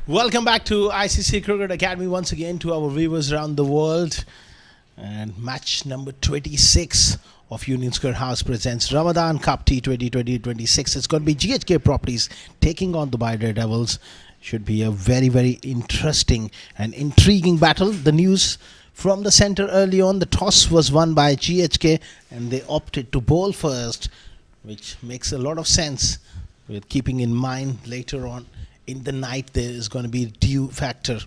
Welcome back to ICCA Cricket Academy once again to our viewers around the world. And match number 26 of Union Square House presents Ramadan Cup T20 2026. It's going to be GHK properties taking on the Daredevils. Should be a very, very interesting and intriguing battle. The news from the centre early on, the toss was won by GHK and they opted to bowl first, which makes a lot of sense with keeping in mind later on in the night there is going to be dew factor.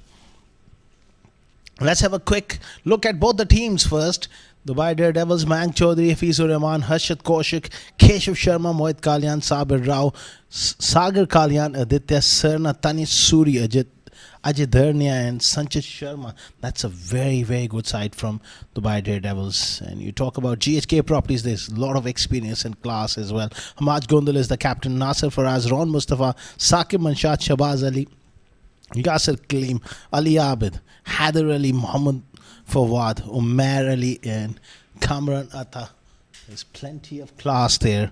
Let's have a quick look at both the teams first. Dubai Daredevils, Mayank Chaudhary, Hafizur Rahman, Harshit Kaushik, Keshav Sharma, Mohit Kalyan, Sabir Rao, Sagar Kalyan, Aditya Sarna, Tanis Suri, Ajay Dharnia and Sanchit Sharma. That's a very, very good side from Dubai Daredevils. And you talk about GHK properties, there's a lot of experience and class as well. Hamaj Gondal is the captain, Nasir Faraz, Ron Mustafa, Saqib Manshat, Shabaz Ali, Yasir Kaleem, Ali Abid, Haider Ali, Mohammad Fawad, Umar Ali and Kamran Atta. There's plenty of class there.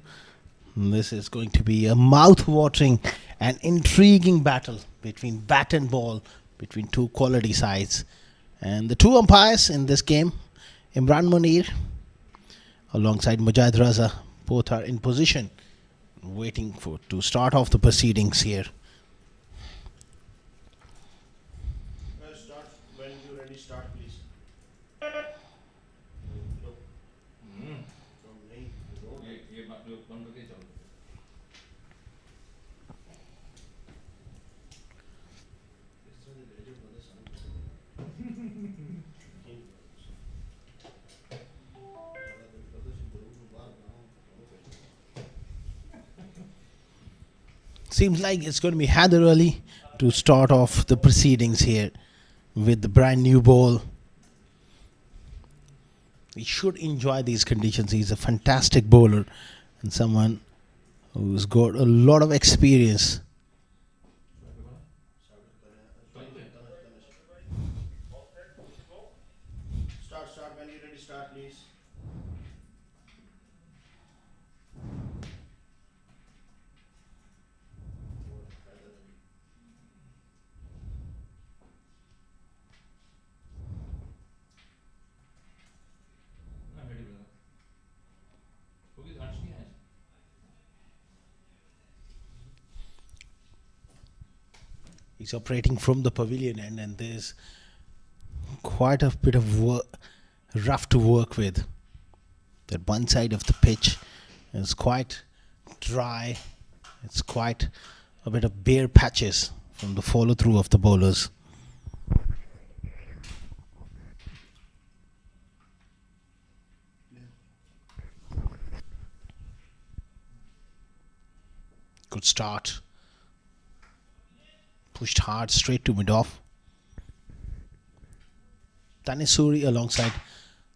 And this is going to be a mouth-watering and intriguing battle between bat and ball, between two quality sides. And the two umpires in this game, Imran Munir alongside Mujahid Raza, both are in position waiting to start off the proceedings here. Start when you're ready. Start, please. Seems like it's going to be Haider Ali to start off the proceedings here with the brand new ball. He should enjoy these conditions. He's a fantastic bowler and someone who's got a lot of experience. Start when you're ready. Start, please. He's operating from the pavilion end and there's quite a bit of rough to work with. That one side of the pitch is quite dry. It's quite a bit of bare patches from the follow through of the bowlers. Good start. Pushed hard straight to mid off. Tanisuri alongside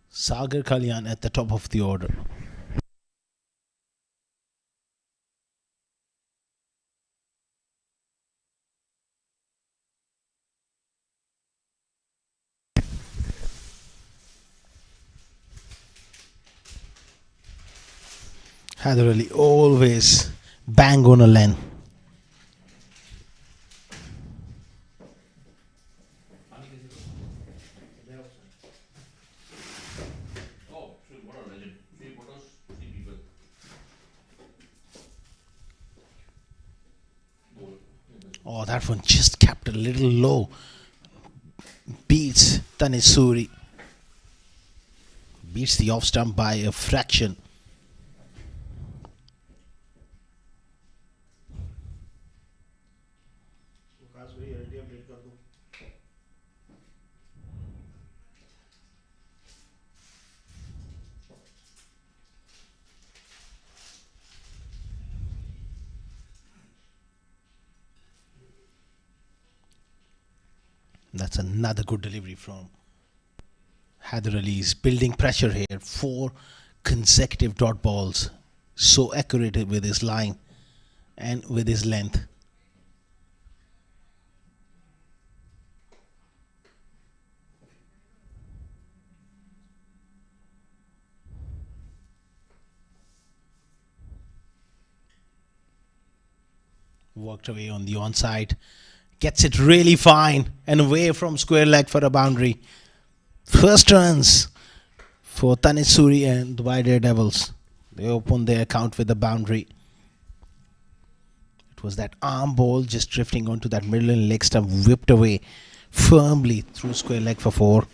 Sagar Kalyan at the top of the order. Haider Ali always bang on a lane. Oh, that one just kept a little low. Beats Tanisuri. Beats the off stump by a fraction. That's another good delivery from Haider Ali. He's building pressure here. 4 consecutive dot balls. So accurate with his line and with his length. Worked away on the onside. Gets it really fine and away from square leg for a boundary. First runs for Tanisuri and Dubai Daredevils. They opened their account with a boundary. It was that arm ball just drifting onto that middle and leg stump, whipped away firmly through square leg for 4.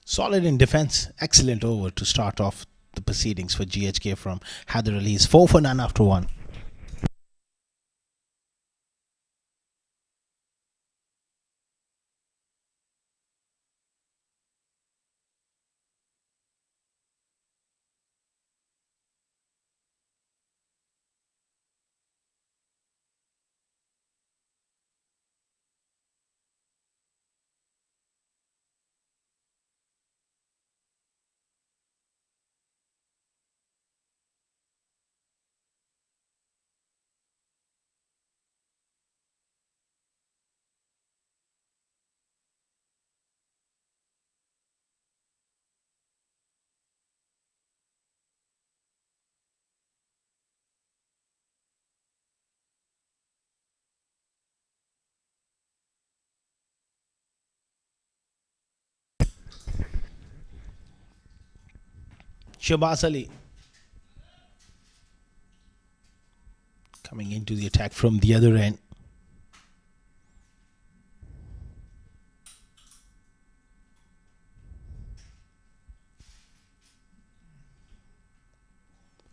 Solid in defence. Excellent over to start off the proceedings for GHK from Haider Ali. 4 for none after 1. Shabazz Ali coming into the attack from the other end.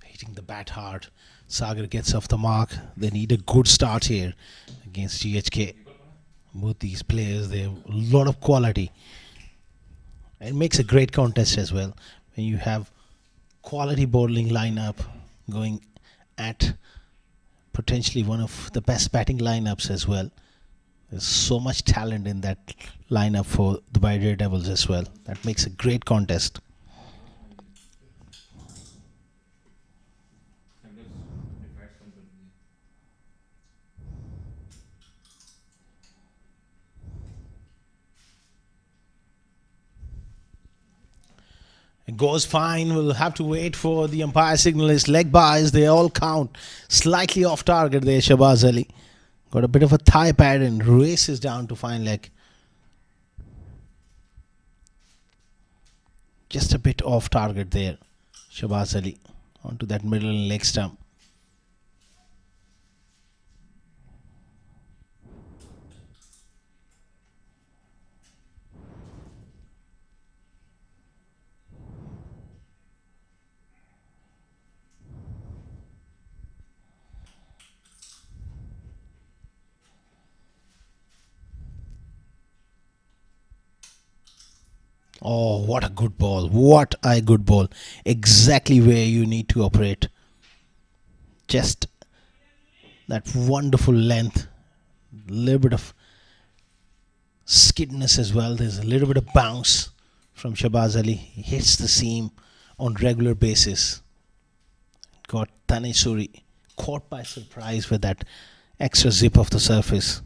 Hitting the bat hard. Sagar gets off the mark. They need a good start here against GHK. Both these players, they have a lot of quality. It makes a great contest as well when you have quality bowling lineup going at potentially one of the best batting lineups as well. There's so much talent in that lineup for the Daredevils as well. That makes a great contest. It goes fine. We'll have to wait for the umpire signal. His leg bars, they all count. Slightly off target there, Shabazz Ali. Got a bit of a thigh pad and races down to fine leg. Just a bit off target there, Shabazz Ali. Onto that middle leg stump. Oh, what a good ball. What a good ball. Exactly where you need to operate. Just that wonderful length. A little bit of skidness as well. There's a little bit of bounce from Shabazz Ali. He hits the seam on regular basis. Got Tanisuri caught by surprise with that extra zip of the surface.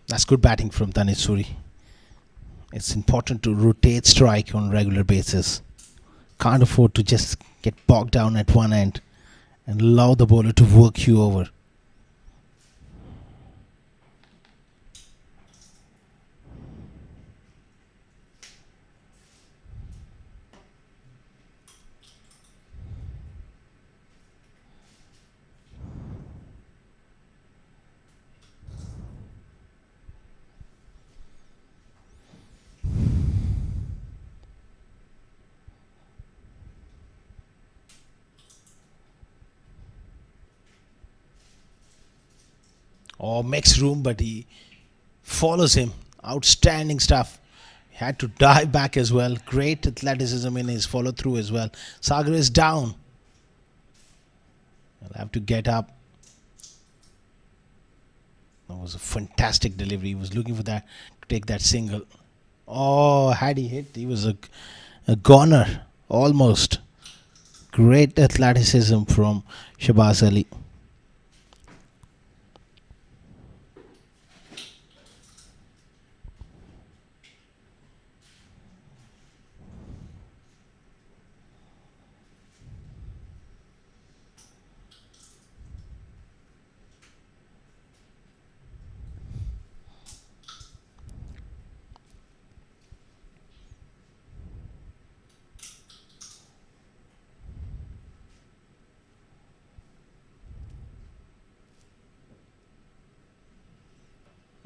That's good batting from Tanisuri. It's important to rotate strike on regular basis. Can't afford to just get bogged down at one end and allow the bowler to work you over. Or makes room, but he follows him. Outstanding stuff. He had to dive back as well. Great athleticism in his follow through as well. Sagar is down. He'll have to get up was a fantastic delivery. He was looking for that to take that single. Oh, had he hit, he was a goner almost. Great athleticism from Shabazz Ali.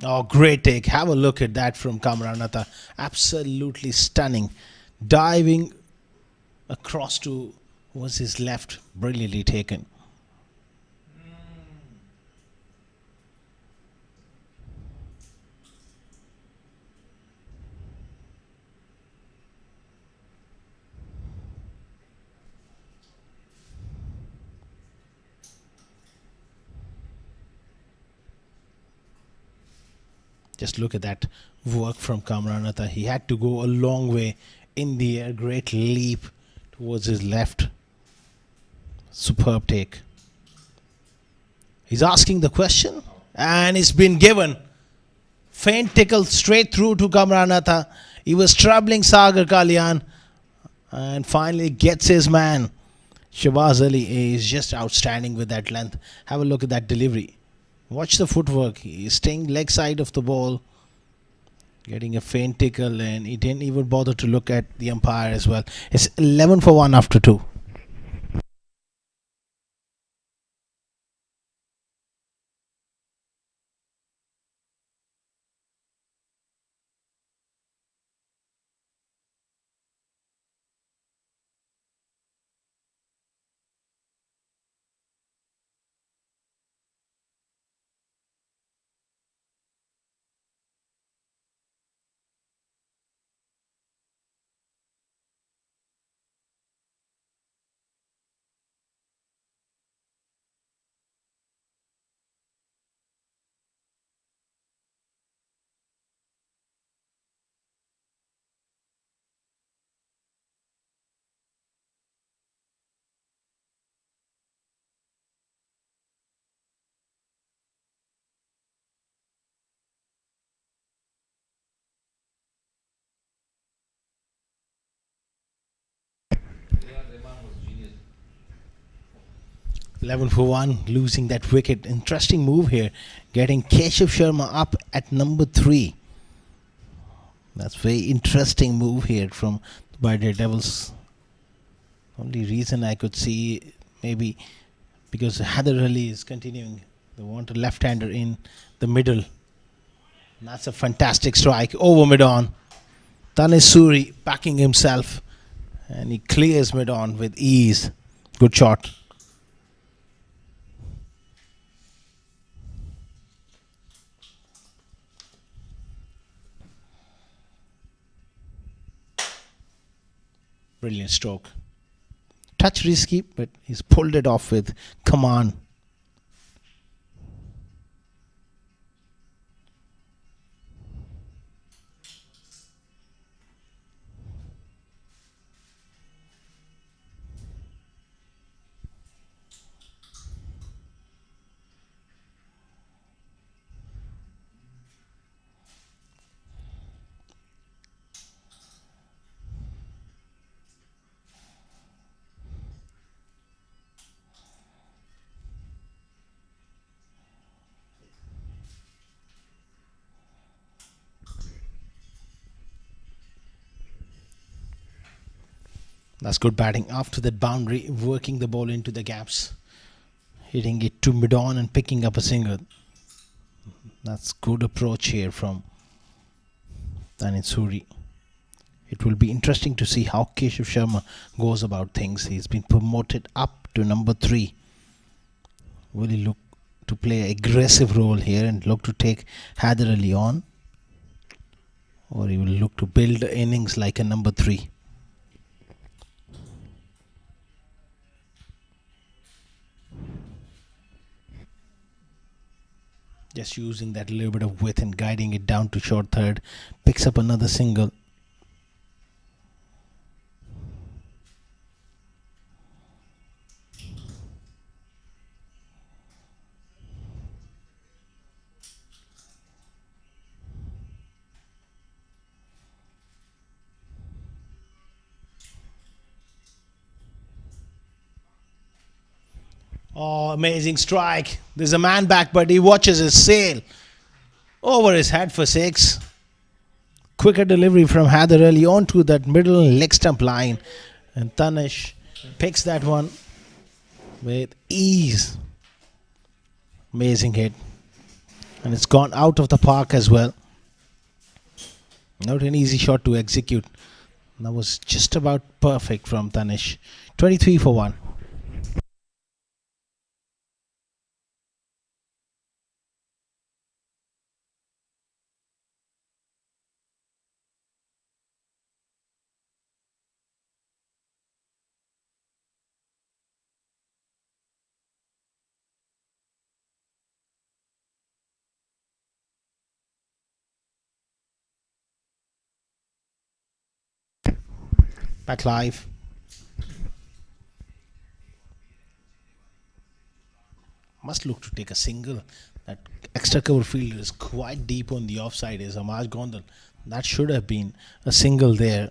Oh, great take. Have a look at that from Kamranatha. Absolutely stunning. Diving across to was his left. Brilliantly taken. Just look at that work from Kamranatha. He had to go a long way in the air. Great leap towards his left. Superb take. He's asking the question and it's been given. Faint tickle straight through to Kamranatha. He was troubling Sagar Kalyan and finally gets his man. Shabazz Ali is just outstanding with that length. Have a look at that delivery. Watch the footwork. He's staying leg side of the ball, getting a faint tickle, and he didn't even bother to look at the umpire as well. It's 11 for 1 after 2. Genius. 11 for 1, losing that wicket. Interesting move here, getting Keshav Sharma up at number 3. That's very interesting move here from by Daredevils. Only reason I could see maybe because Haider Ali is continuing. They want a left-hander in the middle. That's a fantastic strike over mid-on. Tanis Suri backing himself and he clears mid-on with ease. Good shot. Brilliant stroke. Touch risky, but he's pulled it off with command. That's good batting. After that boundary, working the ball into the gaps, hitting it to mid-on and picking up a single. That's good approach here from Tanis Suri. It will be interesting to see how Keshav Sharma goes about things. He's been promoted up to number 3. Will he look to play an aggressive role here and look to take Haider Ali on? Or he will look to build innings like a number 3? Just using that little bit of width and guiding it down to short third. Picks up another single. Oh, amazing strike. There's a man back, but he watches his sail. Over his head for 6. Quicker delivery from Haider Ali onto that middle leg stump line. And Tanish picks that one with ease. Amazing hit. And it's gone out of the park as well. Not an easy shot to execute. That was just about perfect from Tanish. 23 for 1. Back live. Must look to take a single. That extra cover fielder is quite deep on the offside. Is Amaj Gondal. That should have been a single there.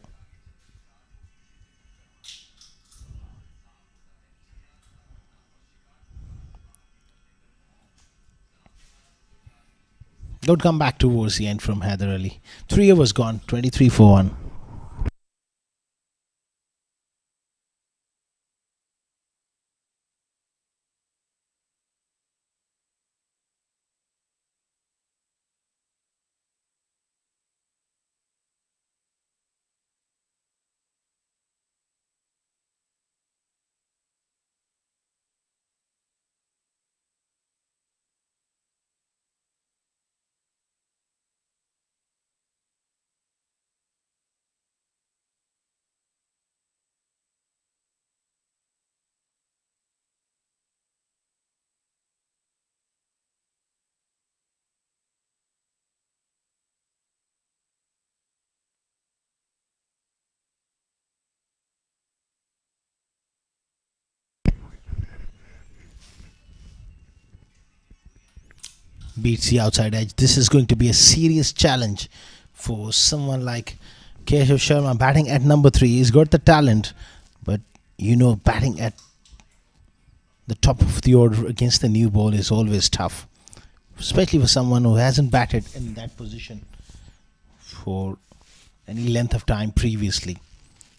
Don't come back towards the end from Haider Ali. 3 overs gone. 23 for 1. Beats the outside edge. This is going to be a serious challenge for someone like Keshav Sharma batting at number 3. He's got the talent, but batting at the top of the order against the new ball is always tough, especially for someone who hasn't batted in that position for any length of time previously.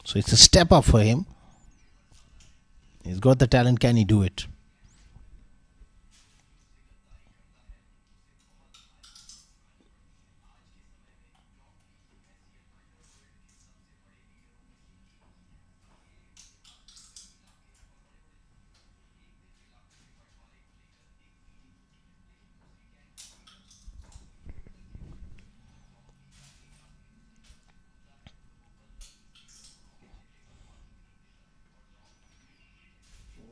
So it's a step up for him. He's got the talent. Can he do it?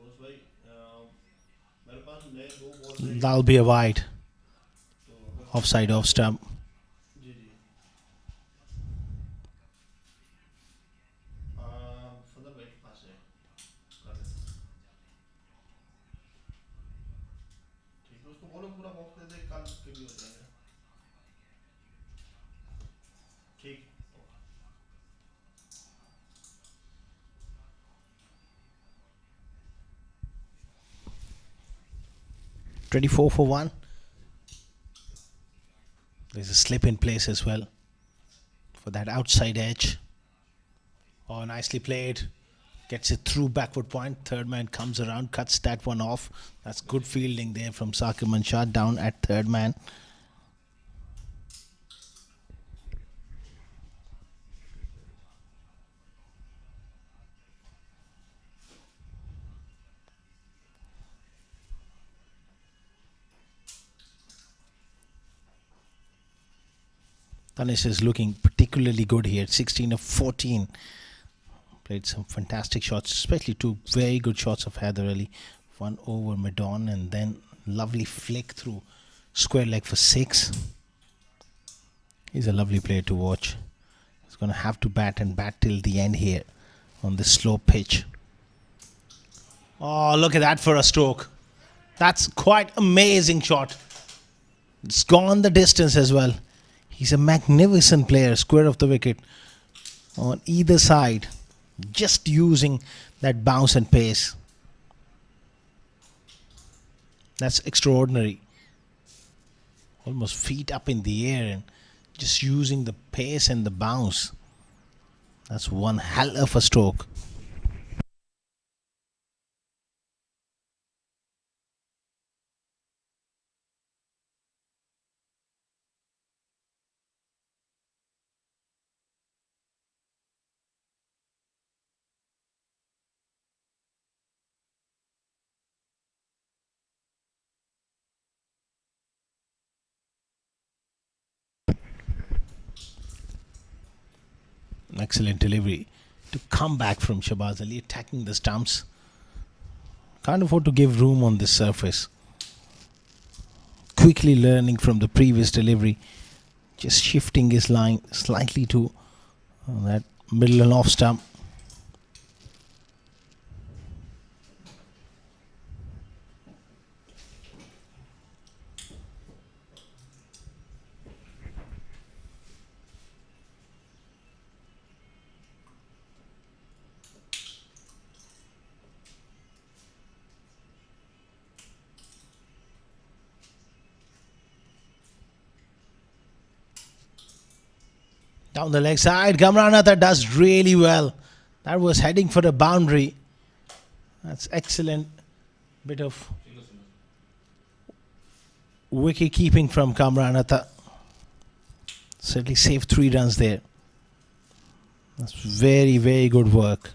उस भाई मेरे पास नए 2 ball That'll be a wide. तो अगर Offside off stump. जी जी further भाई के पास है कर ले ठीक है उसको बोलो पूरा बॉक्स दे दे कल के भी हो जाएगा ठीक 24 for 1. There's a slip in place as well for that outside edge. Oh, nicely played. Gets it through backward point. Third man comes around, cuts that one off. That's good fielding there from Sakir Manshad down at third man. Tanish is looking particularly good here. 16 of 14. Played some fantastic shots, especially 2 very good shots of Haider Ali. One over mid-on and then lovely flick through Square leg for 6. He's a lovely player to watch. He's going to have to bat and bat till the end here on this slow pitch. Oh, look at that for a stroke. That's quite amazing shot. It's gone the distance as well. He's a magnificent player. Square of the wicket on either side. Just using that bounce and pace. That's extraordinary. Almost feet up in the air and just using the pace and the bounce. That's one hell of a stroke. Excellent delivery to come back from Shahbaz Ali, attacking the stumps. Can't afford to give room on this surface. Quickly learning from the previous delivery, just shifting his line slightly to that middle and off stump. Down the leg side, Kamranatha does really well. That was heading for a boundary. That's excellent bit of wicket keeping from Kamranatha. Certainly saved 3 runs there. That's very, very good work.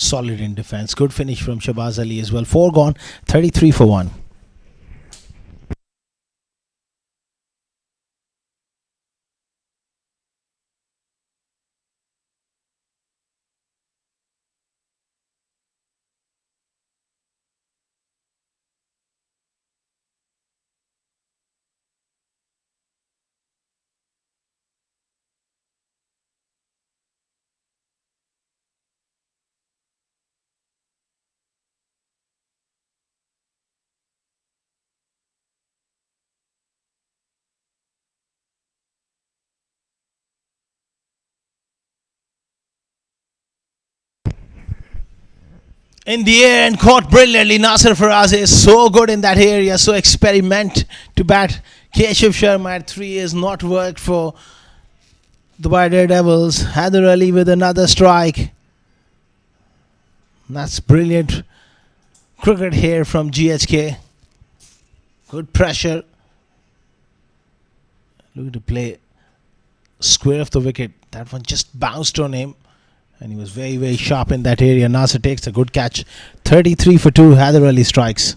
Solid in defense. Good finish from Shahbaz Ali as well. 4 gone, 33 for 1. In the air and caught brilliantly. Nasser Faraz is so good in that area, so experiment to bat. Keshav Sharma at 3 has not worked for the Daredevils. Haider Ali with another strike. That's brilliant cricket here from GHK. Good pressure. Looking to play square of the wicket. That one just bounced on him. And he was very, very sharp in that area. Nasser takes a good catch. 33 for 2. Haider Ali strikes.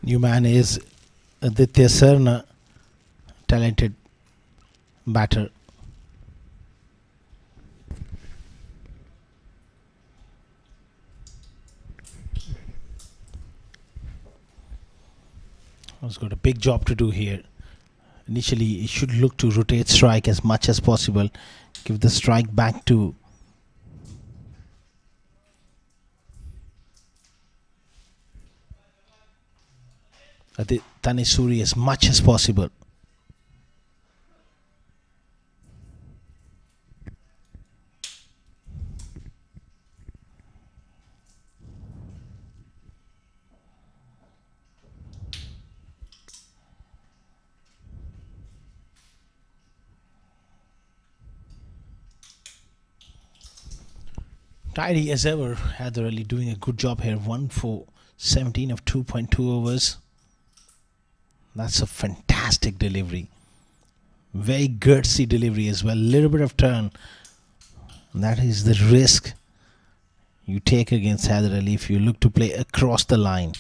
New man is Aditya Sarna, talented batter. He's got a big job to do here. Initially, he should look to rotate strike as much as possible. Give the strike back to Tanisuri as much as possible. Tidy as ever. Hyder Ali doing a good job here. 1 for 17 of 2.2 overs. That's a fantastic delivery. Very gutsy delivery as well. Little bit of turn. That is the risk you take against Hyder Ali if you look to play across the line.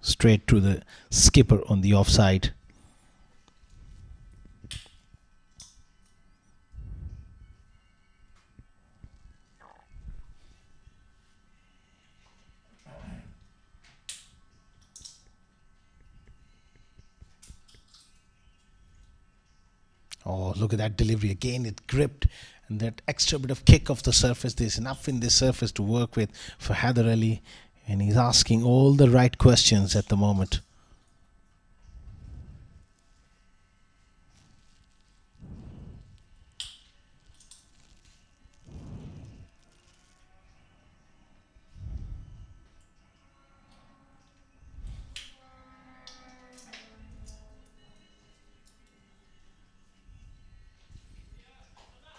Straight to the skipper on the offside. Oh, look at that delivery. Again, it gripped. And that extra bit of kick off the surface. There's enough in this surface to work with for Hyder Ali. And he's asking all the right questions at the moment.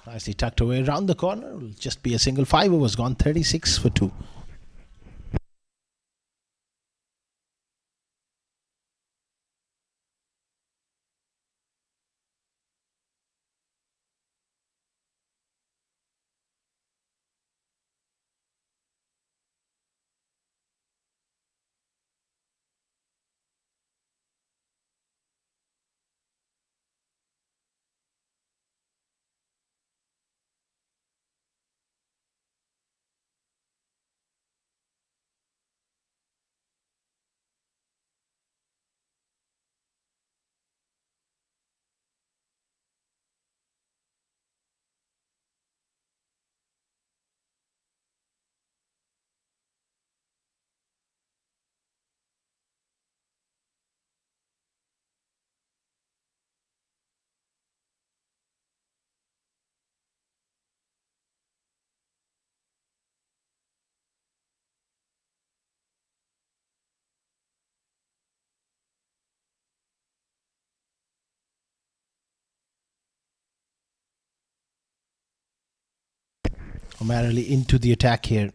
Nicely tucked away around the corner. It'll just be a single. 5 overs gone. 36 for 2. Omar Ali into the attack here.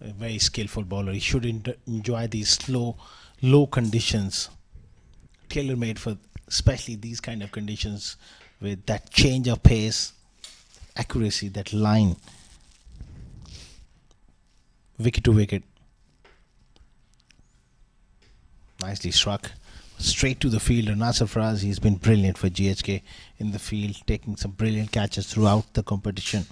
A very skillful bowler. He should enjoy these slow, low conditions. Tailor-made for especially these kind of conditions with that change of pace, accuracy, that line. Wicket to wicket. Nicely struck. Straight to the fielder. Nasser Faraz, he's been brilliant for GHK in the field, taking some brilliant catches throughout the competition.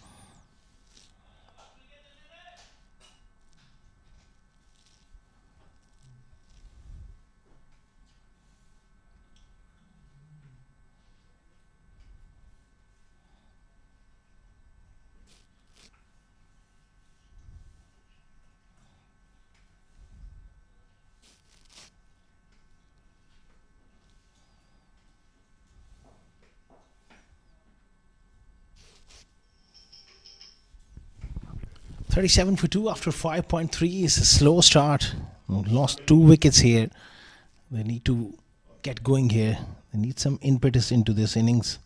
.37 for 2 after 5.3 is a slow start. Lost 2 wickets here. They need to get going here. They need some impetus into this innings.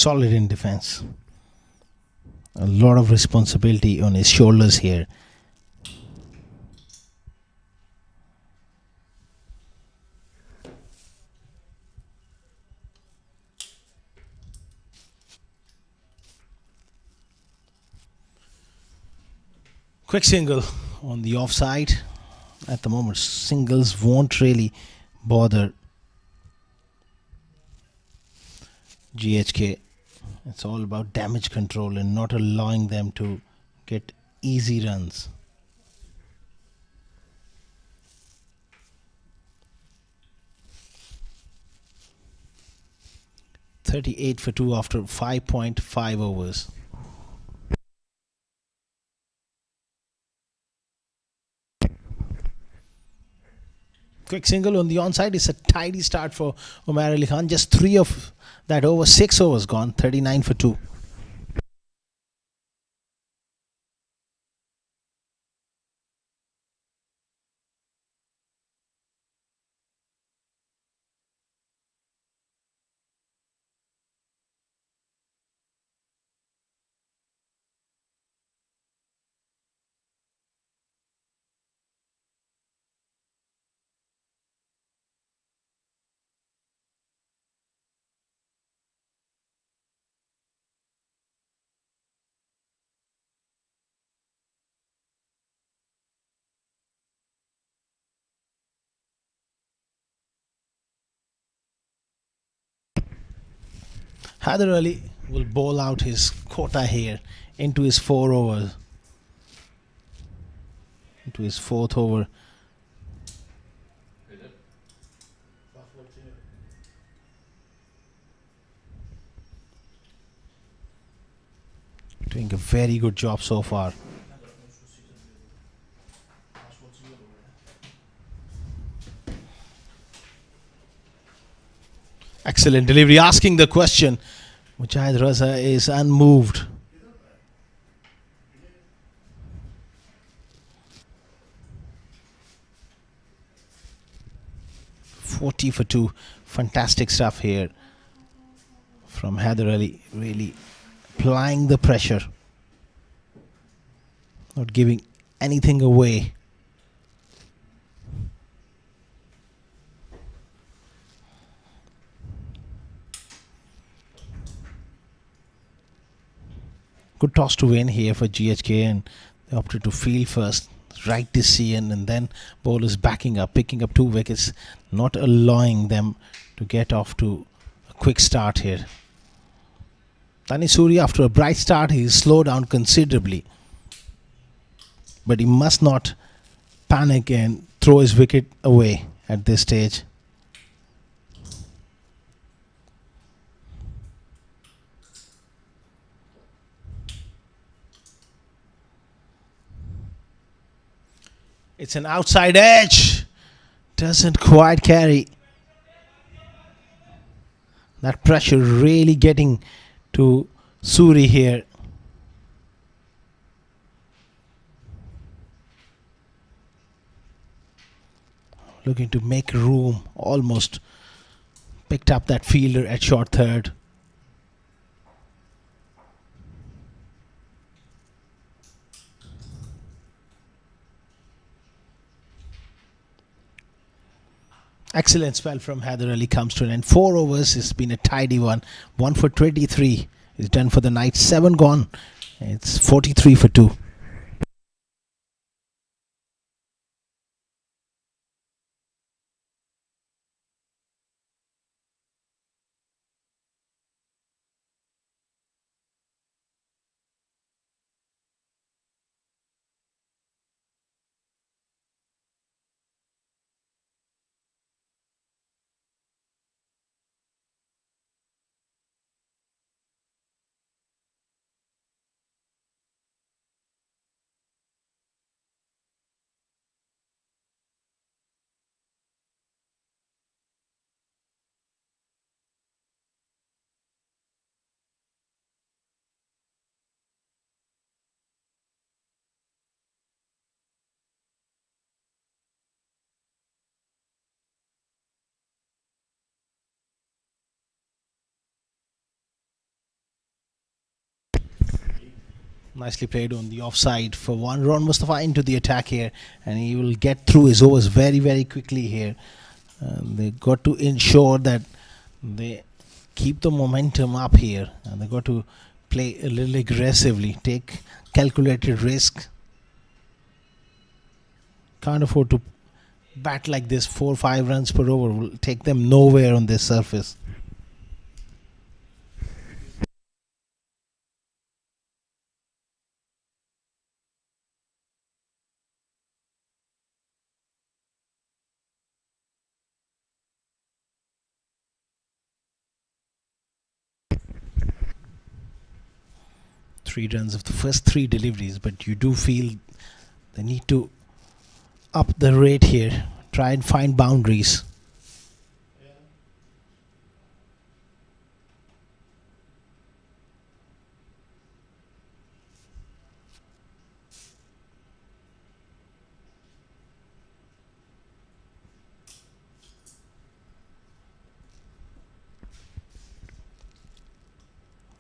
solid in defense. A lot of responsibility on his shoulders here. Quick single on the offside. At the moment, singles won't really bother GHK. It's all about damage control and not allowing them to get easy runs. .38 for 2 after 5.5 overs. Quick single on the onside is a tidy start for Umar Ali Khan. Just 3 of that over, 6 overs gone. 39 for 2. Haider Ali will bowl out his quota here into his 4 overs. Into his 4th over. Doing a very good job so far. Excellent delivery. Asking the question. Mujahid Raza is unmoved. .40 for 2. Fantastic stuff here from Haider Ali. Really applying the pressure. Not giving anything away. Good toss to win here for GHK, and they opted to field first. Right decision, and then bowlers backing up, picking up 2 wickets, not allowing them to get off to a quick start here. Tani Surya, after a bright start, he slowed down considerably. But he must not panic and throw his wicket away at this stage. It's an outside edge. Doesn't quite carry. That pressure really getting to Suri here. Looking to make room. Almost picked up that fielder at short third. Excellent spell from Haider Ali comes to an end. 4 overs. It's been a tidy one. 1 for 23 is done for the night. 7 gone. It's 43 for 2. Nicely played on the offside for one. Ron Mustafa into the attack here, and he will get through his overs very, very quickly here. They got to ensure that they keep the momentum up here, and they got to play a little aggressively, take calculated risk. Can't afford to bat like this. 4 or 5 runs per over will take them nowhere on this surface. Three runs of the first three deliveries, but you do feel they need to up the rate here, try and find boundaries.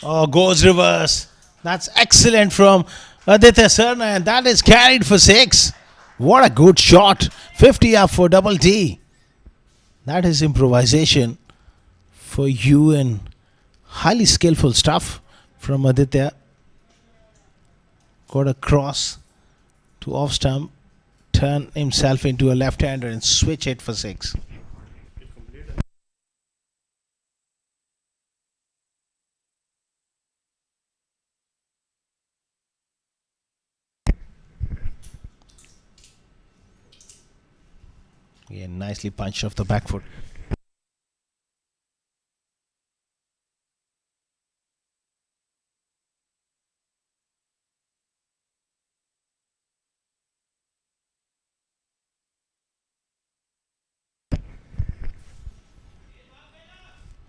Oh, goes reverse. That's excellent from Aditya Sarna, and that is carried for 6. What a good shot. 50 up for double T. That is improvisation for you, and highly skillful stuff from Aditya. Got a cross to off stump, turn himself into a left-hander and switch it for 6. Yeah, nicely punched off the back foot.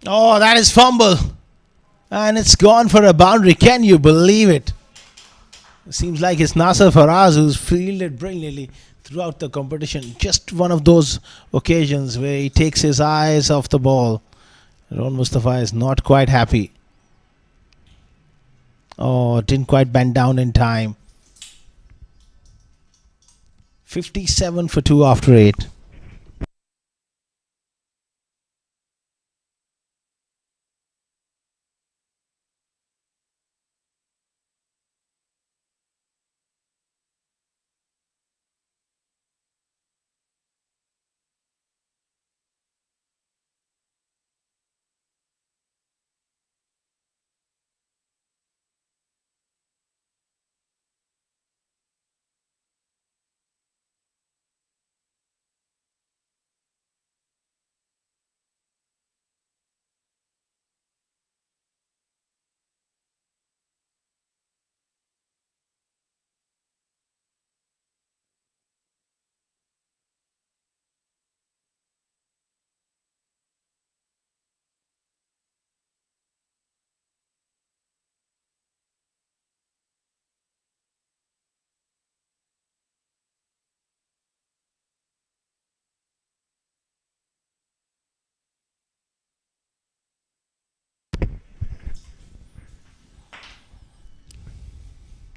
Oh, that is fumble. And it's gone for a boundary. Can you believe it? It seems like it's Nasser Faraz who's fielded brilliantly throughout the competition. Just one of those occasions where he takes his eyes off the ball. Ron Mustafa is not quite happy. Oh, didn't quite bend down in time. 57 for 2 after 8.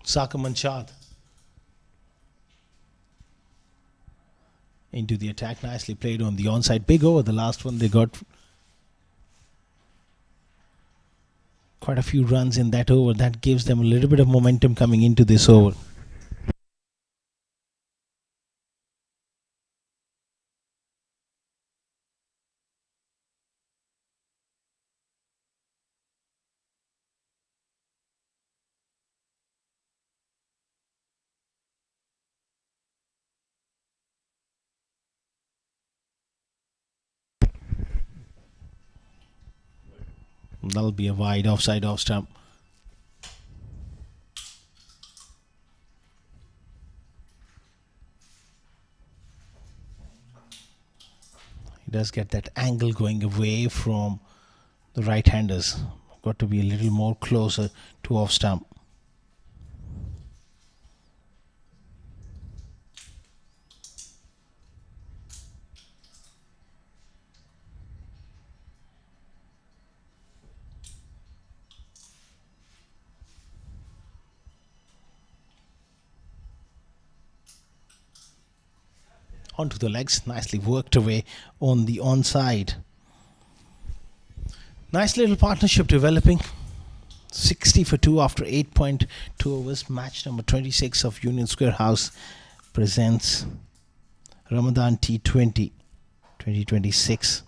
Saka Manchad into the attack. Nicely played on the onside. Big over the last one. They got quite a few runs in that over. That gives them a little bit of momentum coming into this over. That'll be a wide offside off stump. He does get that angle going away from the right-handers. Got to be a little more closer to off stump. onto the legs, nicely worked away on the onside. Nice little partnership developing. 60 for 2 after 8.2 overs. Match number 26 of Union Square House presents Ramadan T20 2026.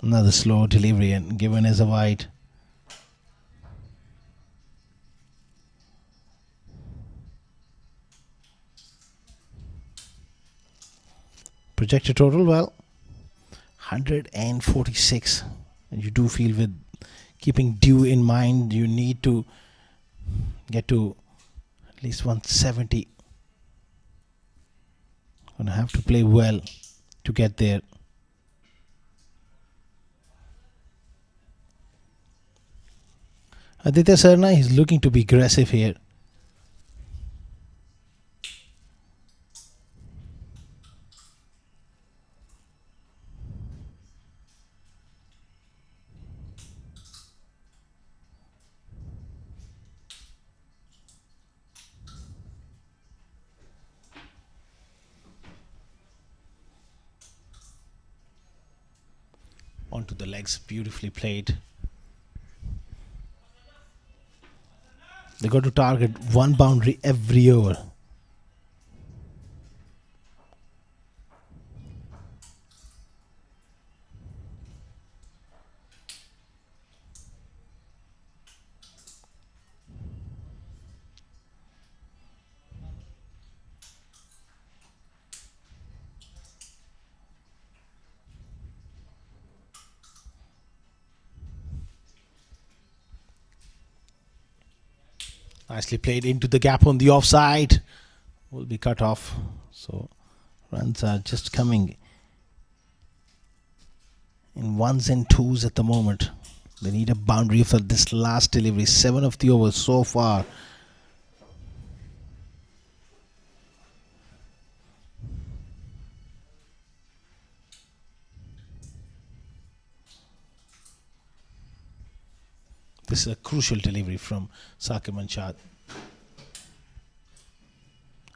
Another slow delivery and given as a wide. Projected total, well, 146. And you do feel with keeping due in mind, you need to get to at least 170. Gonna have to play well to get there. Aditya Sarna is looking to be aggressive here. Onto the legs, beautifully played. They got to target one boundary every over. Nicely played into the gap on the offside. Will be cut off. So runs are just coming in ones and twos at the moment. They need a boundary for this last delivery. 7 of the overs so far. This is a crucial delivery from Sakir Manchad.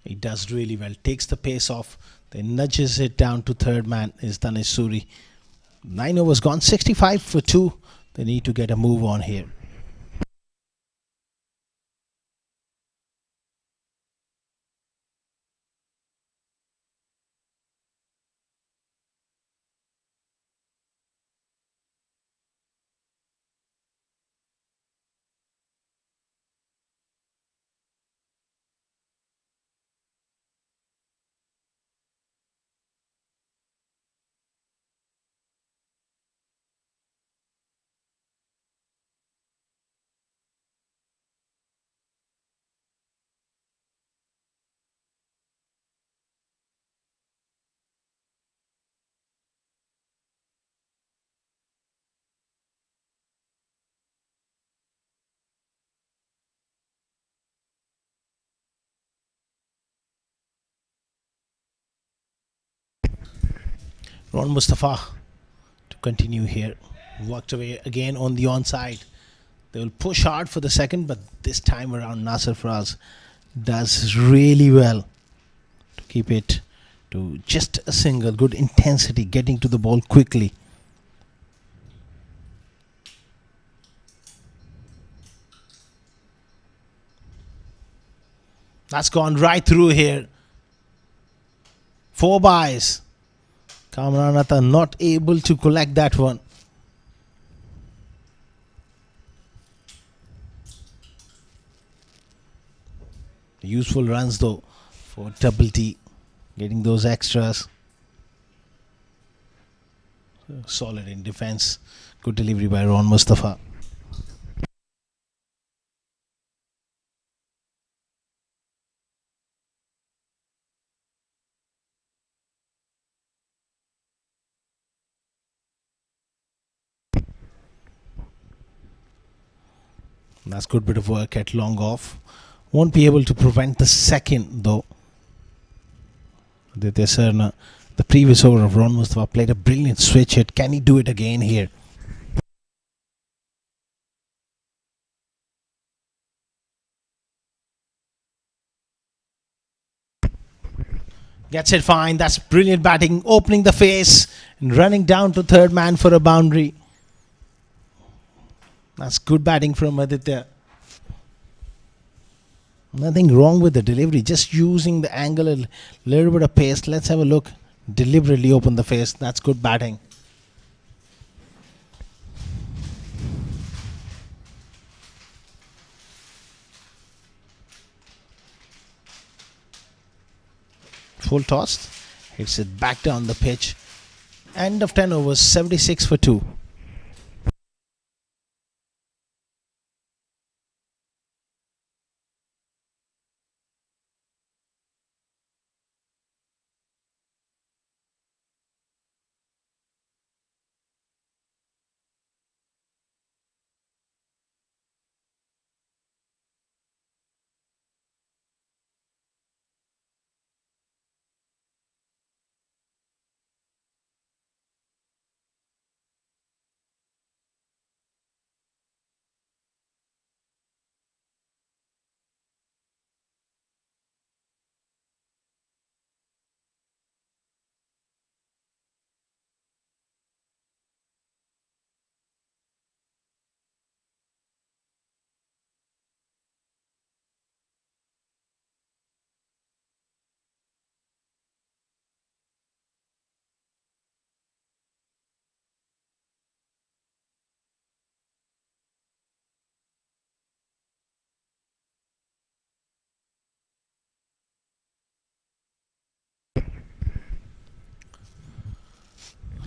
He does really well. Takes the pace off. Then nudges it down to third man is Danish Suri. 9 overs gone. 65 for 2. They need to get a move on here. Ron Mustafa to continue here. Worked away again on the onside. They will push hard for the second, but this time around Nasser Faraz does really well to keep it to just a single. Good intensity, getting to the ball quickly. That's gone right through here. 4 byes. Kamranatha not able to collect that one. Useful runs though for Double T, getting those extras. Solid in defense. Good delivery by Ron Mustafa. That's good bit of work at long off. Won't be able to prevent the second though. Aditya Serna, the previous over of Ron Mustafa, played a brilliant switch hit. Can he do it again here? Gets it fine. That's brilliant batting. Opening the face and running down to third man for a boundary. That's good batting from Aditya. Nothing wrong with the delivery. Just using the angle a little bit of pace. Let's have a look. Deliberately open the face. That's good batting. Full toss. Hits it back down the pitch. End of 10 overs. 76 for 2.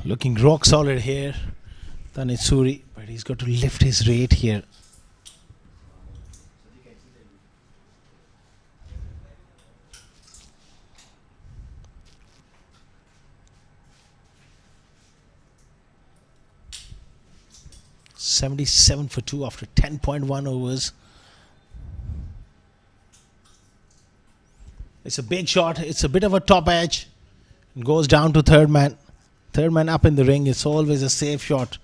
Looking rock solid here. Tanitsuri. But he's got to lift his rate here. $77 for 2 after 10.1 overs. It's a big shot. It's a bit of a top edge. It goes down to third man. Third man up in the ring. It's always a safe shot.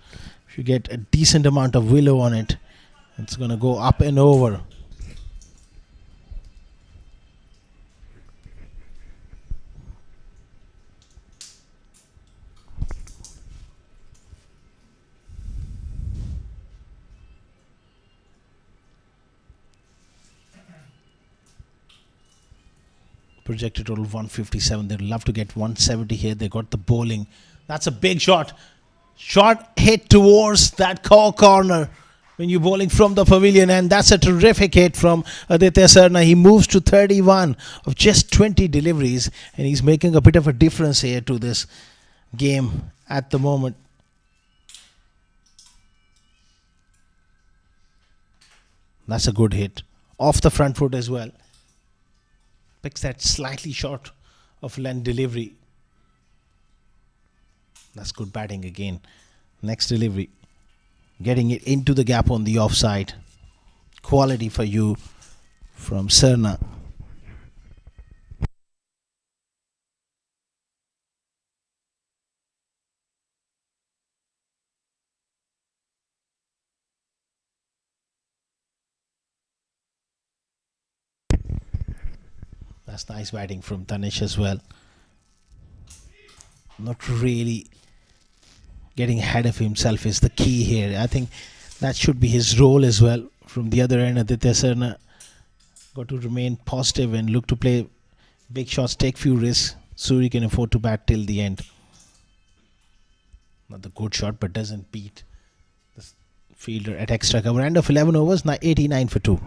If you get a decent amount of willow on it, it's going to go up and over. Projected total 157. They'd love to get 170 here. They got the bowling. That's a big shot. Shot hit towards that corner when you're bowling from the pavilion, and that's a terrific hit from Aditya Serna. He moves to 31 of just 20 deliveries, and he's making a bit of a difference here to this game at the moment. That's a good hit. Off the front foot as well. Picks that slightly short of length delivery. That's good batting again. Next delivery. Getting it into the gap on the offside. Quality for you from Serna. That's nice batting from Tanish as well. Not really getting ahead of himself is the key here. I think that should be his role as well. From the other end, Aditya Serna got to remain positive and look to play big shots, take few risks, so he can afford to bat till the end. Not a good shot, but doesn't beat the fielder at extra cover. End of 11 overs, 89 for 2.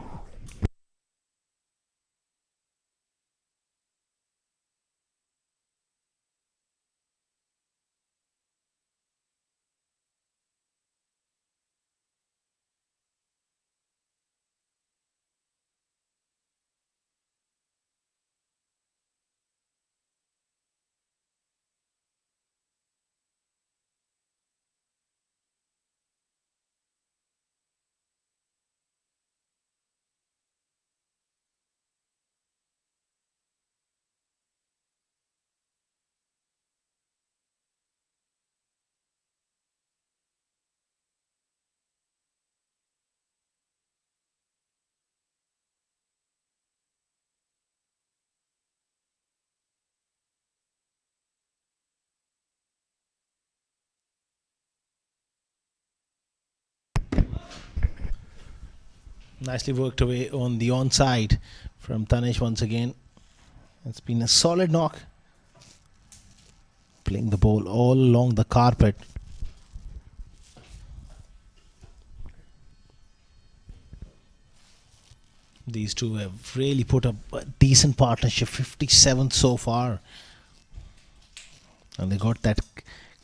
Nicely worked away on the onside from Tanish once again. It's been a solid knock. Playing the ball all along the carpet. These two have really put up a decent partnership, 57 so far. And they got that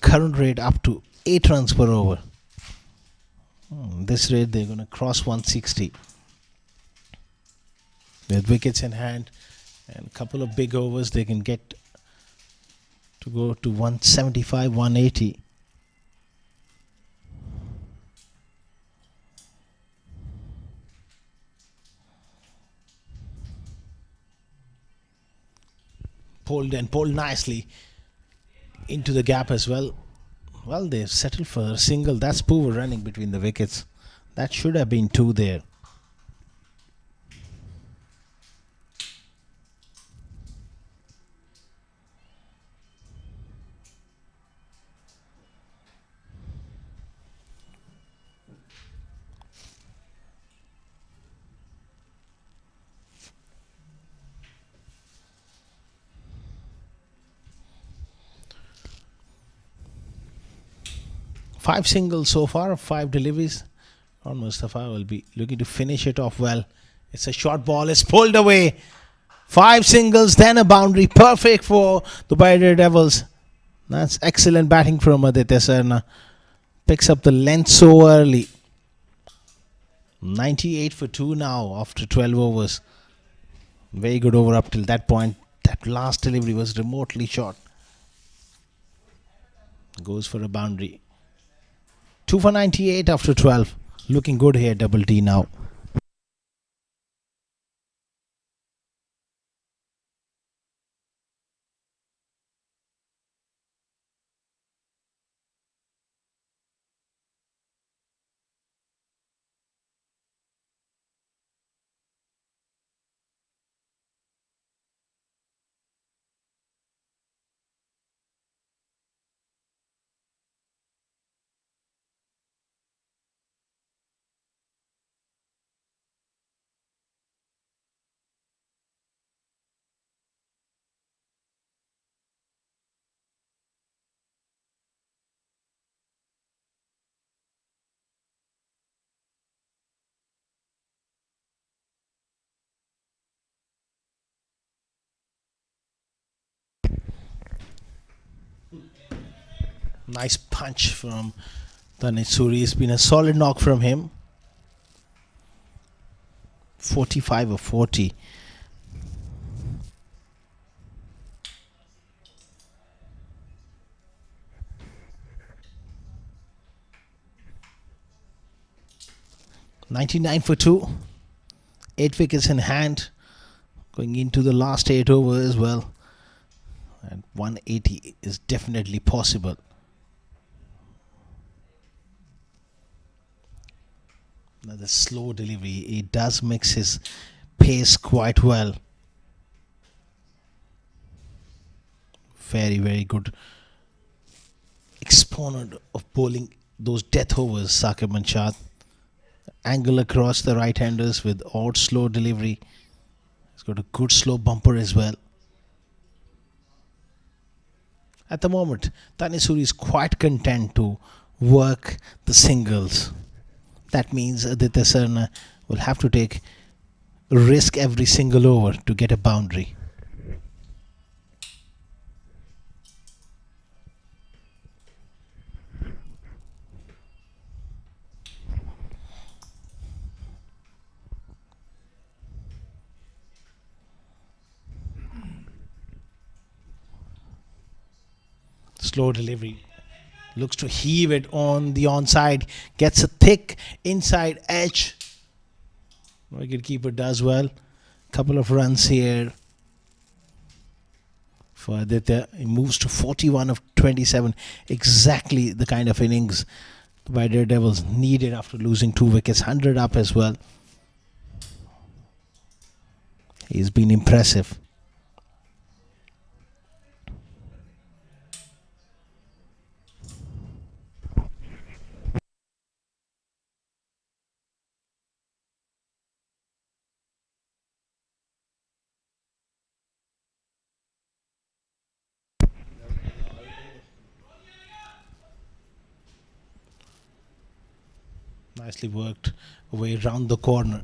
current rate up to 8 runs per over. This rate they're going to cross 160. With wickets in hand and a couple of big overs, they can get to go to 175, 180. Pulled nicely into the gap as well. Well, they've settled for a single. That's poor running between the wickets. That should have been 2 there. Five singles so far, 5 deliveries. On Mustafa will be looking to finish it off well. It's a short ball, it's pulled away. 5 singles, then a boundary. Perfect for the Daredevils. That's excellent batting from Aditya Sarna. Picks up the length so early. 98 for 2 now after 12 overs. Very good over up till that point. That last delivery was remotely short. Goes for a boundary. 2 for 98 after 12. Looking good here, Double T now. Nice punch from Tanish Suri. It's been a solid knock from him. 45 or 40. $99 for 2. 8 wickets in hand. Going into the last 8 overs as well. And 180 is definitely possible. Another slow delivery. He does mix his pace quite well. Very, very good exponent of bowling those death overs, Saqib Manshad. Angle across the right-handers with odd slow delivery. He's got a good slow bumper as well. At the moment, Tanisuri is quite content to work the singles. That means Aditya Sarna will have to take risk every single over to get a boundary. Slow delivery. Looks to heave it on the onside. Gets a thick inside edge. Wicketkeeper does well. Couple of runs here for Aditya. He moves to 41 of 27. Exactly the kind of innings the Daredevils needed after losing 2 wickets. 100 up as well. He's been impressive. Nicely worked away round the corner.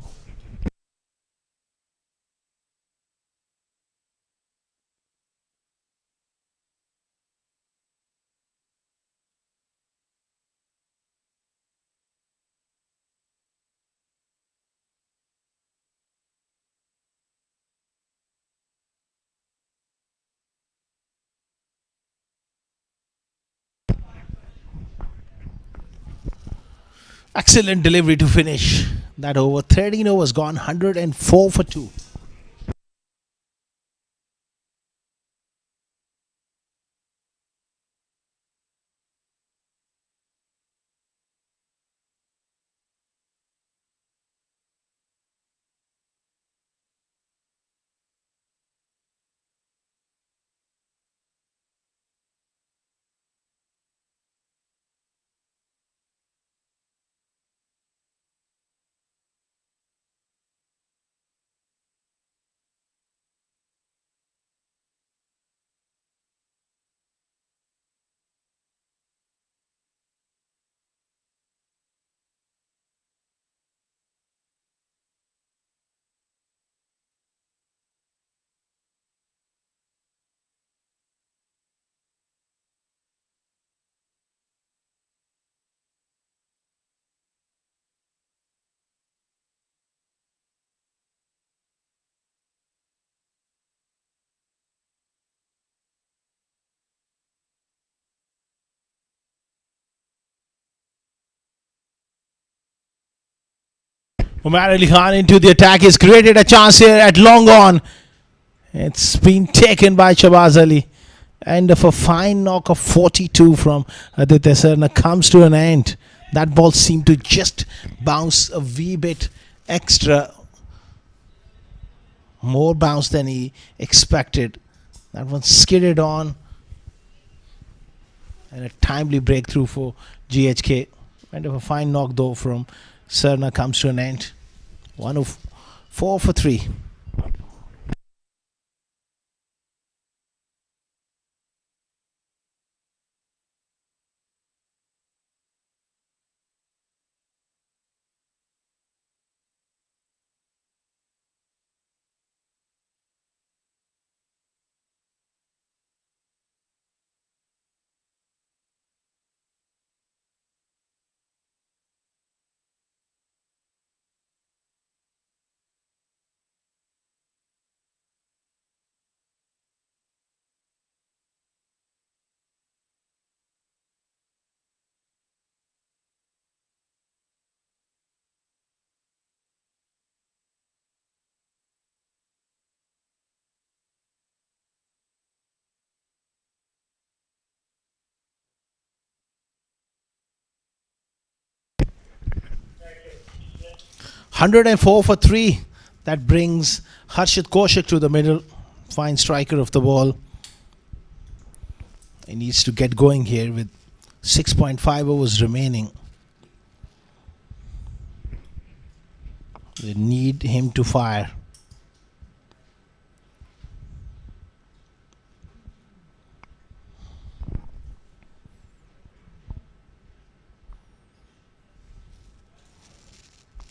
Excellent delivery to finish that over. 13 overs gone, 104 for 2. Umar Ali Khan into the attack. He's created a chance here at long on. It's been taken by Shabaz Ali. End of a fine knock of 42 from Aditya Sarna comes to an end. That ball seemed to just bounce a wee bit extra. More bounce than he expected. That one skidded on. And a timely breakthrough for GHK. End of a fine knock though from Sarna comes to an end. 104 for 3. $104 for 3. That brings Harshit Kaushik to the middle. Fine striker of the ball. He needs to get going here with 6.5 overs remaining. They need him to fire.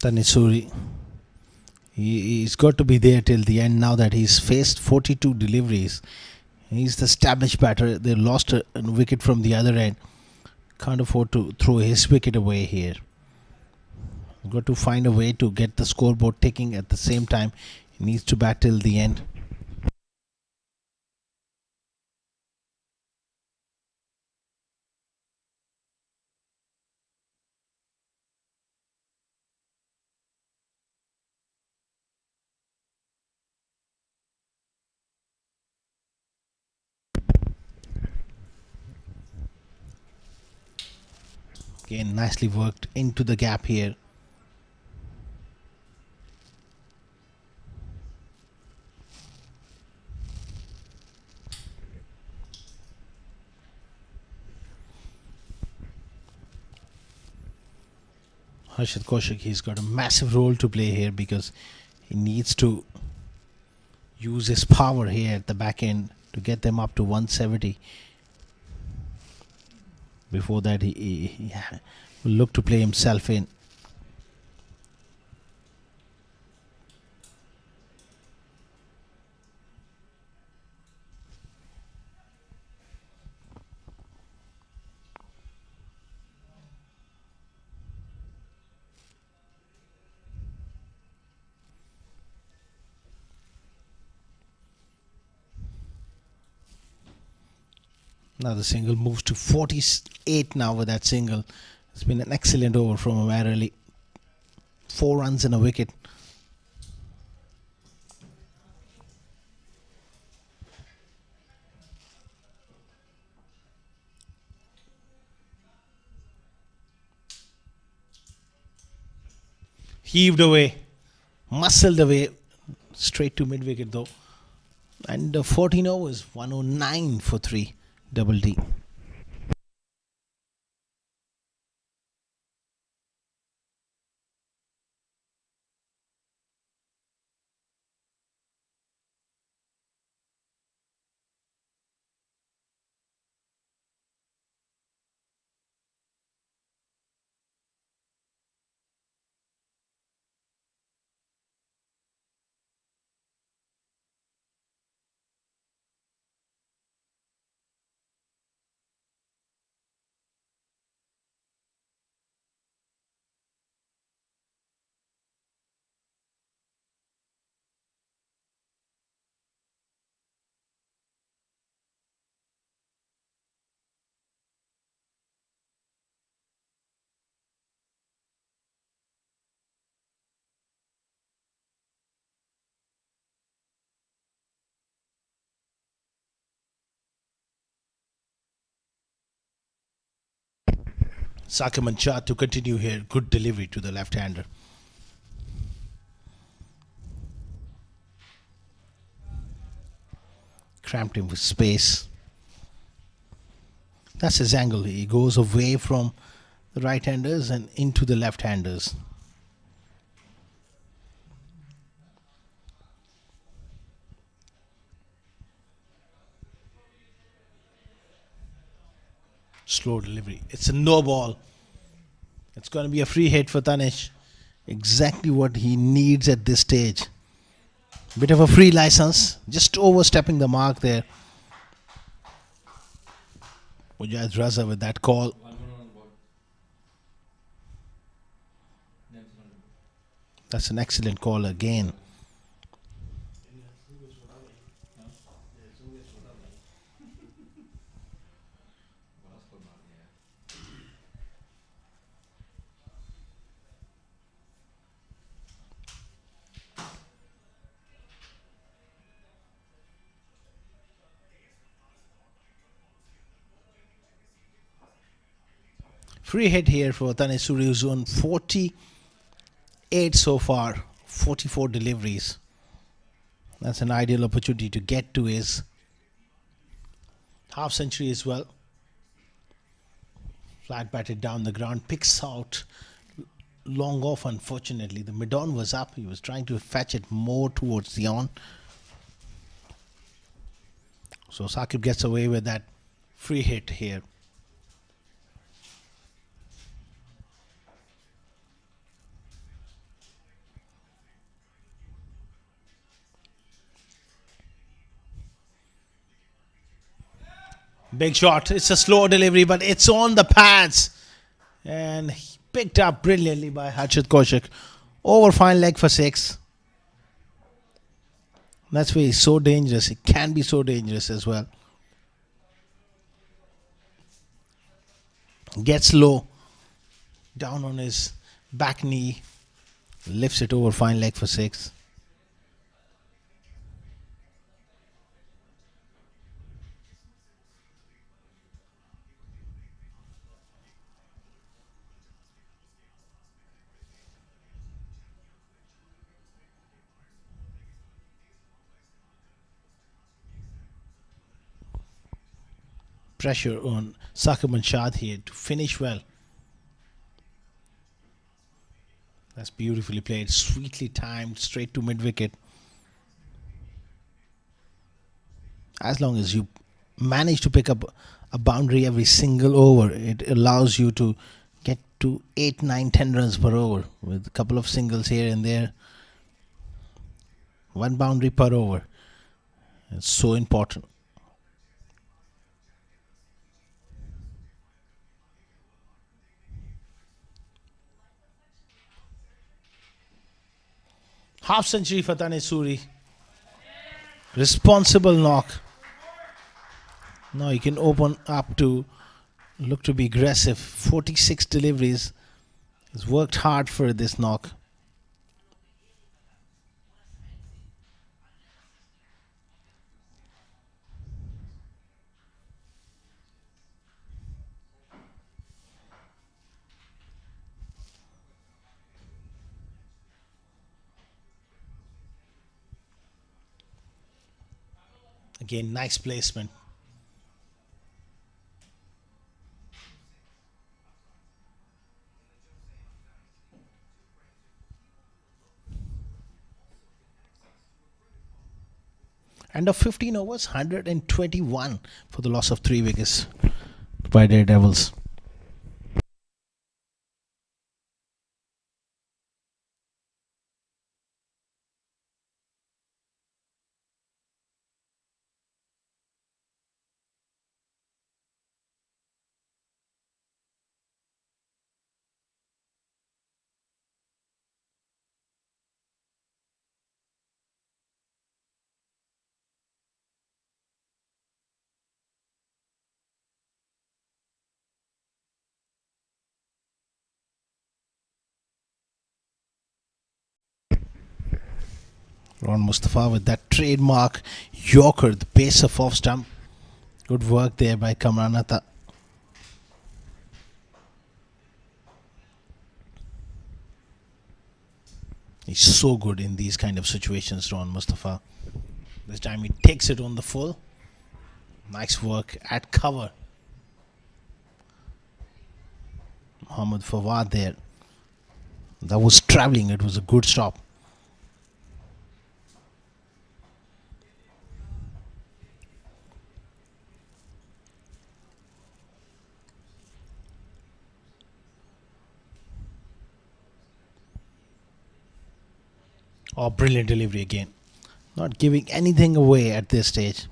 Tanisuri. He's got to be there till the end now that he's faced 42 deliveries. He's the established batter. They lost a wicket from the other end. Can't afford to throw his wicket away here. Got to find a way to get the scoreboard ticking at the same time. He needs to bat till the end. Again, nicely worked into the gap here. Harshit Kaushik, he's got a massive role to play here because he needs to use his power here at the back end to get them up to 170. Before that, he will look to play himself in. Another single moves to 48 now with that single. It's been an excellent over from Amarali. 4 runs and a wicket. Heaved away, muscled away, straight to mid wicket though. And 14 overs, 109 for 3, double D. Sakib Shah to continue here. Good delivery to the left-hander. Cramped him with space. That's his angle. He goes away from the right-handers and into the left-handers. Slow delivery. It's a no ball. It's going to be a free hit for Tanish. Exactly what he needs at this stage. Bit of a free license. Just overstepping the mark there. Mujahid Raza with that call. That's an excellent call again. Free hit here for Tanish Suri, who's on 48 so far, 44 deliveries. That's an ideal opportunity to get to his half century as well. Flat batted down the ground, picks out long off. Unfortunately, the mid-on was up. He was trying to fetch it more towards the on. So Sakib gets away with that free hit here. Big shot. It's a slow delivery, but it's on the pads. And picked up brilliantly by Harshit Kaushik. Over fine leg for 6. That's why he's so dangerous. He can be so dangerous as well. Gets low. Down on his back knee. Lifts it over fine leg for 6. Pressure on Sakib Shad here to finish well. That's beautifully played, sweetly timed, straight to mid wicket. As long as you manage to pick up a boundary every single over, it allows you to get to 8, 9, 10 runs per over with a couple of singles here and there. 1 boundary per over. It's so important. Half century for Tanish Suri. Responsible knock. Now he can open up to look to be aggressive. 46 deliveries. He's worked hard for this knock. Again, nice placement. And of 15 overs, 121 for the loss of 3 wickets by Daredevils. Ron Mustafa with that trademark Yorker, the pace of off stump. Good work there by Kamranata. He's so good in these kind of situations, Ron Mustafa. This time he takes it on the full. Nice work at cover. Mohammad Fawad there. That was travelling. It was a good stop. Oh, brilliant delivery again. Not giving anything away at this stage.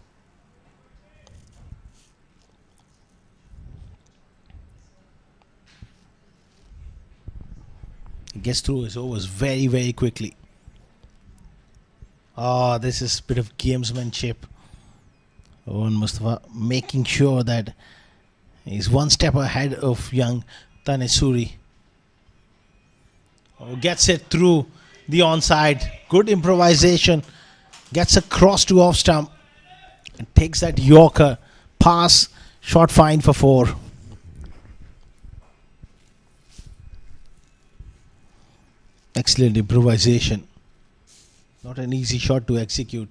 He gets through his overs very, very quickly. Oh, this is a bit of gamesmanship. Owen Mustafa making sure that he's one step ahead of young Tanesuri. Oh, gets it through the onside. Good improvisation. Gets across to off stump. And takes that Yorker. Pass. Shot fine for 4. Excellent improvisation. Not an easy shot to execute.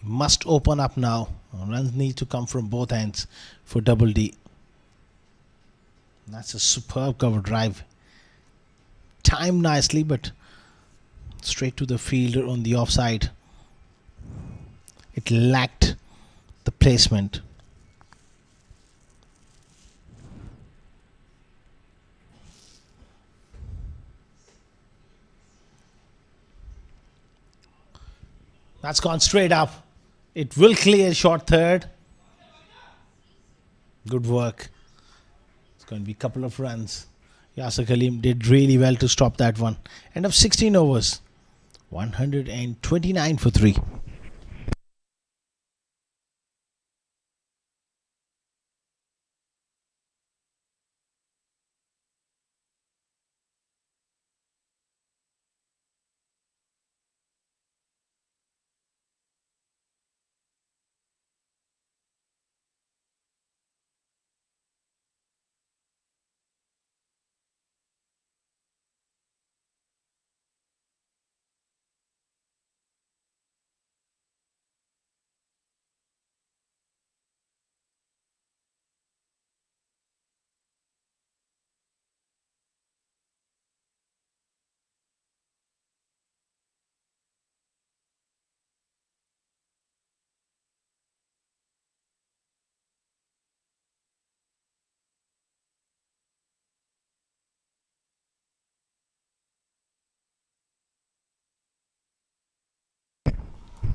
He must open up now. Runs need to come from both ends for double D. That's a superb cover drive. Timed nicely, but straight to the fielder on the offside. It lacked the placement. That's gone straight up. It will clear short third. Good work. It's going to be a couple of runs. Yasir Khalim did really well to stop that one. End of 16 overs. 129 for 3.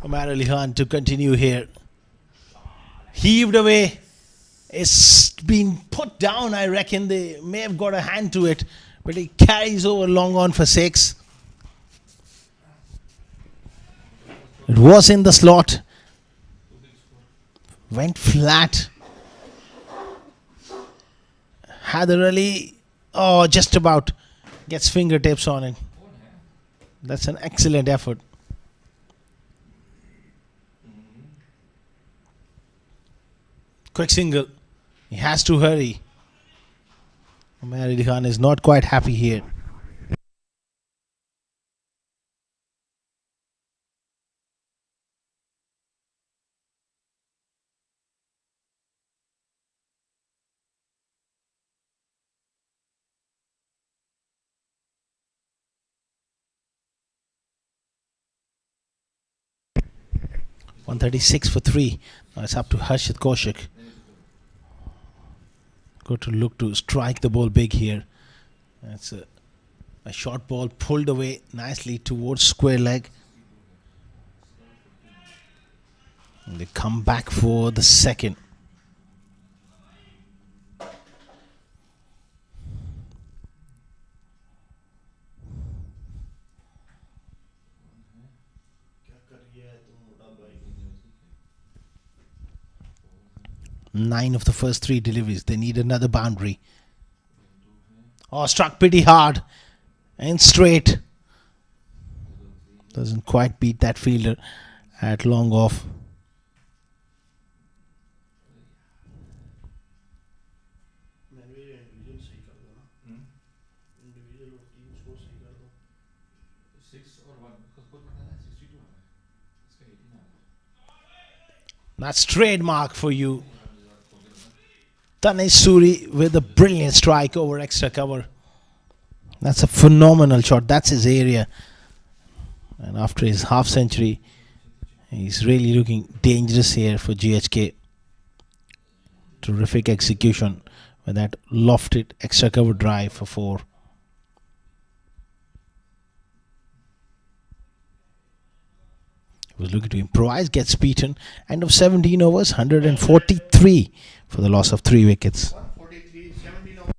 Omar Ali Khan to continue here. Heaved away. It's been put down, I reckon. They may have got a hand to it, but he carries over long on for 6. It was in the slot. Went flat. Hyder Ali, oh, just about gets fingertips on it. That's an excellent effort. Quick single. He has to hurry. Umair Ali Khan is not quite happy here. .136 for 3. Now it's up to Harshit Kaushik. Got to look to strike the ball big here. That's a short ball pulled away nicely towards square leg. And they come back for the second. क्या कर रही है तुम मोटा भाई? 9 of the first 3 deliveries. They need another boundary. Oh, struck pretty hard and straight. Doesn't quite beat that fielder at long off. मैंने भी individual सही कर दो ना. इंडिविजुअल और टीम स्कोर सही कर दो. 6 और 1 उसका स्कोर कितना है? 62 आ रहा है. इसका 18 आ रहा है. That's trademark for you. Tanesh Suri with a brilliant strike over extra cover. That's a phenomenal shot. That's his area. And after his half century, he's really looking dangerous here for GHK. Terrific execution with that lofted extra cover drive for 4. He was looking to improvise, gets beaten. End of 17 overs, 143 for the loss of 3 wickets. 143, 17 over.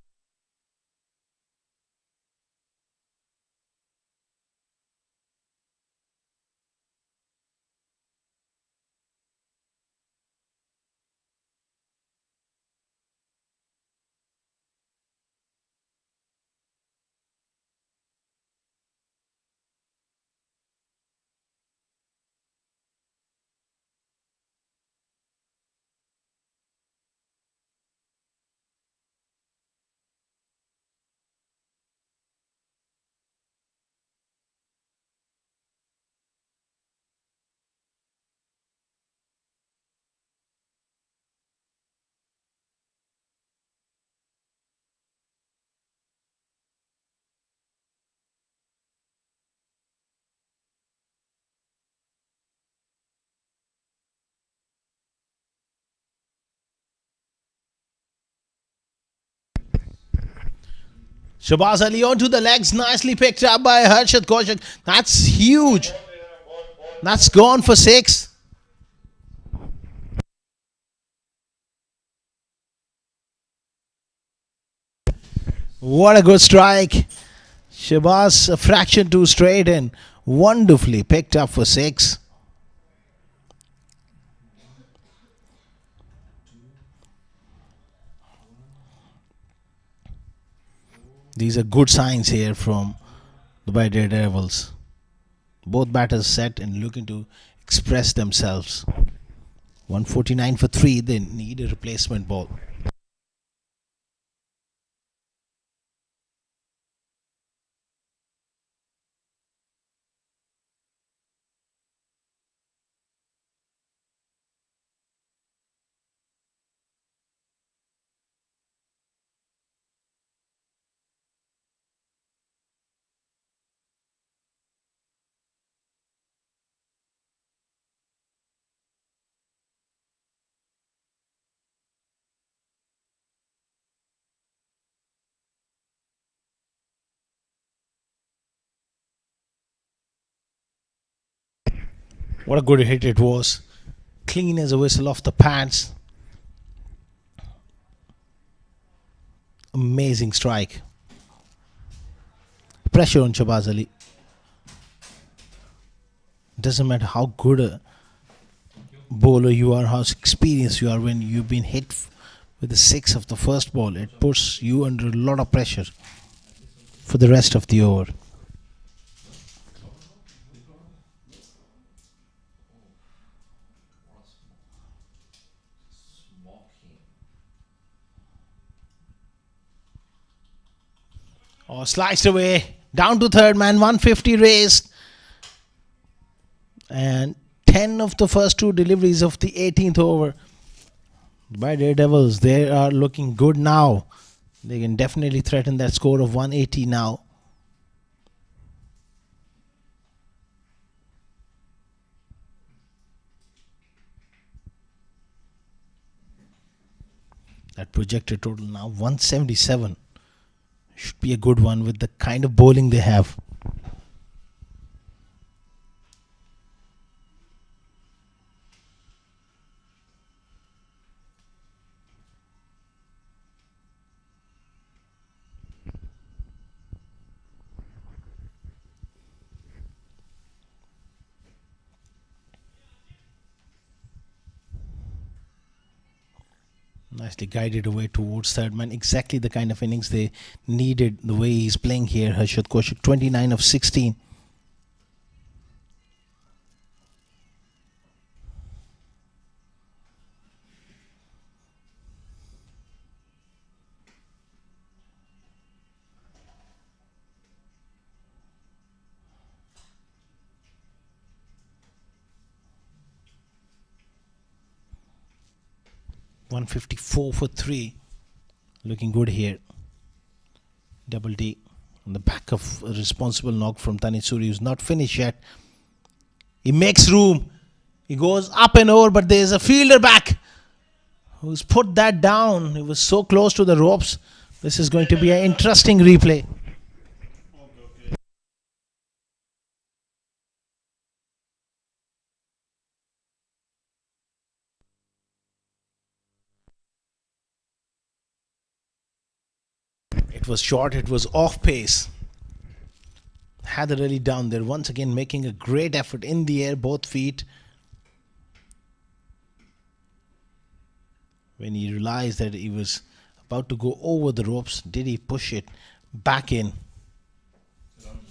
Shabazz Ali onto the legs, nicely picked up by Harshit Kaushik. That's huge. That's gone for 6. What a good strike. Shabazz a fraction too straight and wonderfully picked up for 6. These are good signs here from the Daredevils. Both batters set and looking to express themselves. 149 for 3. They need a replacement ball. What a good hit it was. Clean as a whistle off the pads. Amazing strike. Pressure on Shabazz Ali. Doesn't matter how good a bowler you are, how experienced you are, when you've been hit with the 6 of the first ball, it puts you under a lot of pressure for the rest of the over. Smoking. Oh, sliced away. Down to third man, 150 raised. And 10 of the first 2 deliveries of the 18th over by Daredevils. They are looking good now. They can definitely threaten that score of 180 now. That projected total now 177. Should be a good one with the kind of bowling they have. Nicely guided away towards third man. Exactly the kind of innings they needed, the way he's playing here. Harshit Kaushik, 29 of 16. $154 for 3. Looking good here. Double D on the back of a responsible knock from Tanisuri, who's not finished yet. He makes room. He goes up and over, but there's a fielder back who's put that down. He was so close to the ropes. This is going to be an interesting replay. It was short, it was off pace. Hadar Ali down there once again making a great effort in the air, both feet. When he realized that he was about to go over the ropes, did he push it back in?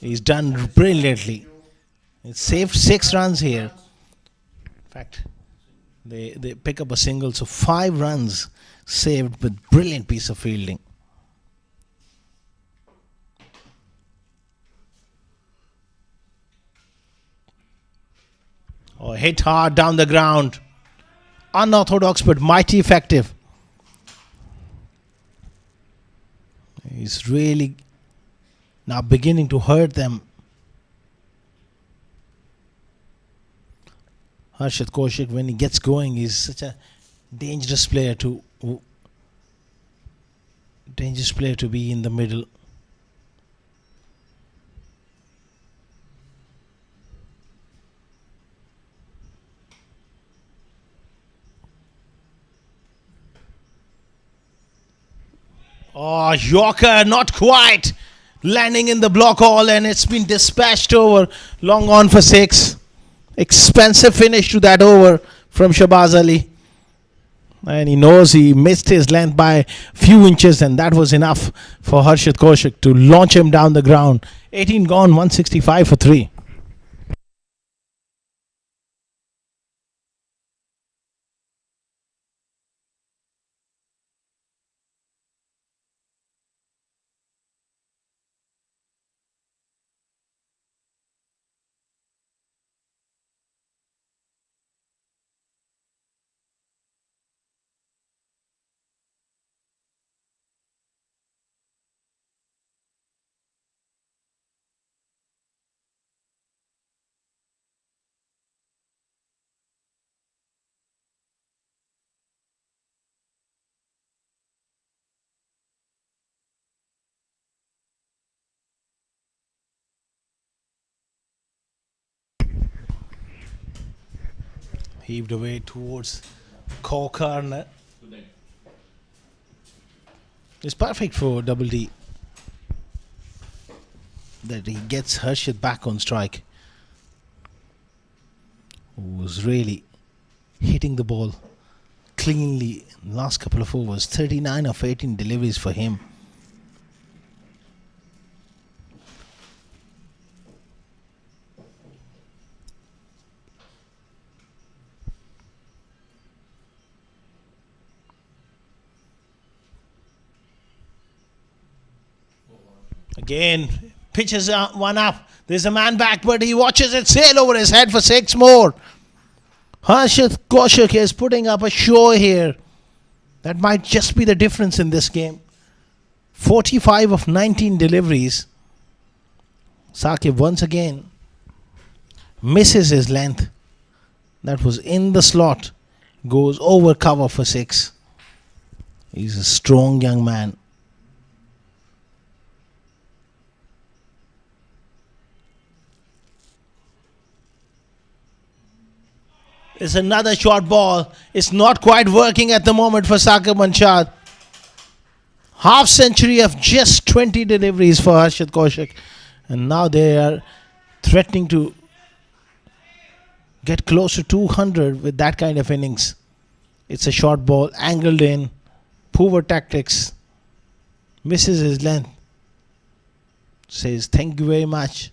He's done brilliantly. It saved 6 runs here. In fact, they pick up a single, so 5 runs saved with brilliant piece of fielding. Oh, hit hard down the ground. Unorthodox but mighty effective. He's really now beginning to hurt them. Harshit Kaushik, when he gets going, is such a dangerous player to be in the middle. Oh, Yorker, not quite. Landing in the block hole, and it's been dispatched over. Long on for 6. Expensive finish to that over from Shahbaz Ali. And he knows he missed his length by a few inches, and that was enough for Harshit Kaushik to launch him down the ground. 18 gone, 165 for 3. Heaved away towards corner. It's perfect for Double D. That he gets Harshit back on strike. Who was really hitting the ball cleanly last couple of overs. 39 of 18 deliveries for him. Again, pitches one up. There's a man back, but he watches it sail over his head for 6 more. Harshit Kaushik is putting up a show here. That might just be the difference in this game. 45 of 19 deliveries. Saqib once again misses his length. That was in the slot. Goes over cover for 6. He's a strong young man. It's another short ball. It's not quite working at the moment for Saqib Manshad. Half century of just 20 deliveries for Harshit Kaushik. And now they are threatening to get close to 200 with that kind of innings. It's a short ball, angled in. Poor tactics. Misses his length. Says thank you very much.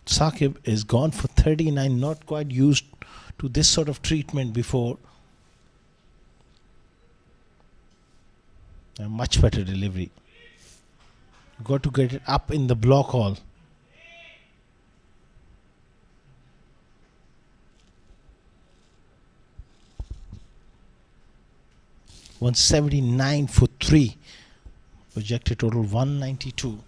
Saqib is gone for 39, not quite used to this sort of treatment before. A much better delivery. Got to get it up in the block hall. $179 for 3. Projected total 192.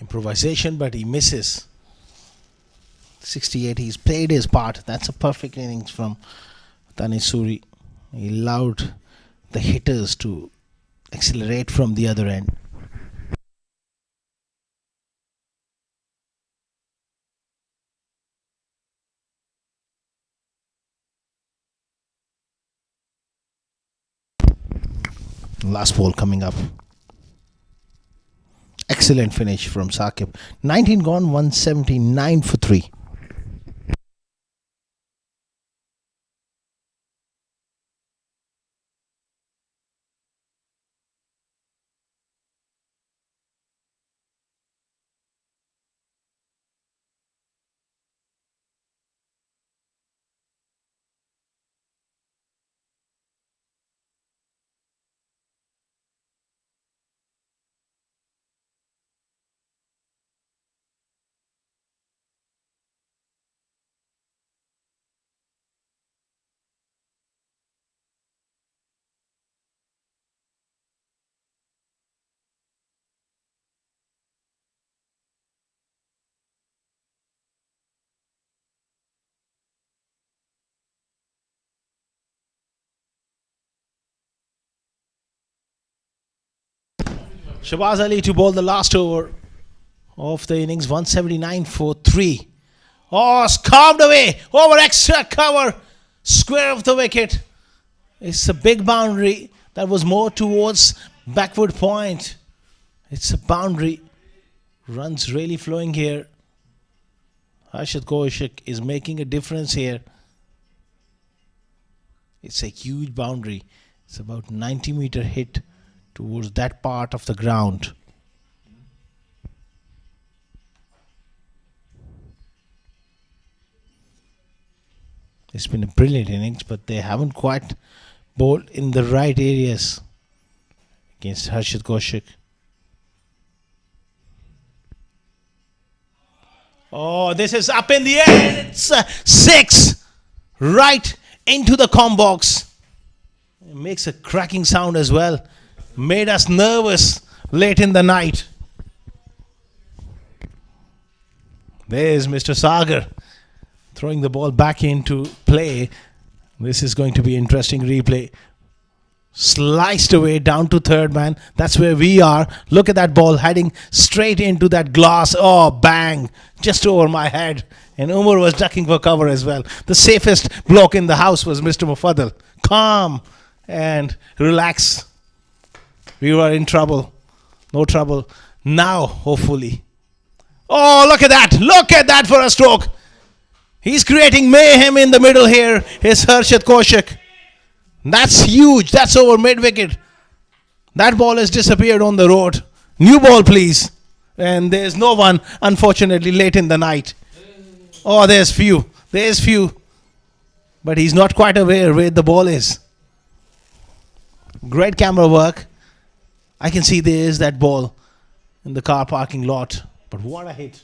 Improvisation, but he misses. 68, he's played his part. That's a perfect innings from Tanisuri. He allowed the hitters to accelerate from the other end. Last ball coming up. Excellent finish from Saqib. 19 gone, 179 for 3. Shabaz Ali to bowl the last over of the innings. 179 for 3. Oh, carved away over extra cover. Square of the wicket. It's a big boundary that was more towards backward point. It's a boundary. Runs really flowing here. Harshit Kaushik is making a difference here. It's a huge boundary. It's about 90-meter hit towards that part of the ground. It's been a brilliant innings, but they haven't quite bowled in the right areas against Harshit Kaushik. Oh, this is up in the air. It's 6 right into the com box. It makes a cracking sound as well. Made us nervous late in the night. There's Mr. Sagar throwing the ball back into play. This is going to be an interesting replay. Sliced away down to third man. That's where we are. Look at that ball heading straight into that glass. Oh, bang. Just over my head. And Umar was ducking for cover as well. The safest bloke in the house was Mr. Mufaddal. Calm and relax. We were in trouble. No trouble. Now, hopefully. Oh, look at that. Look at that for a stroke. He's creating mayhem in the middle here. Here's Harshad Kaushik. That's huge. That's over mid-wicket. That ball has disappeared on the road. New ball, please. And there's no one, unfortunately, late in the night. Oh, there's few. There's few. But he's not quite aware where the ball is. Great camera work. I can see there is that ball in the car parking lot. But what a hit.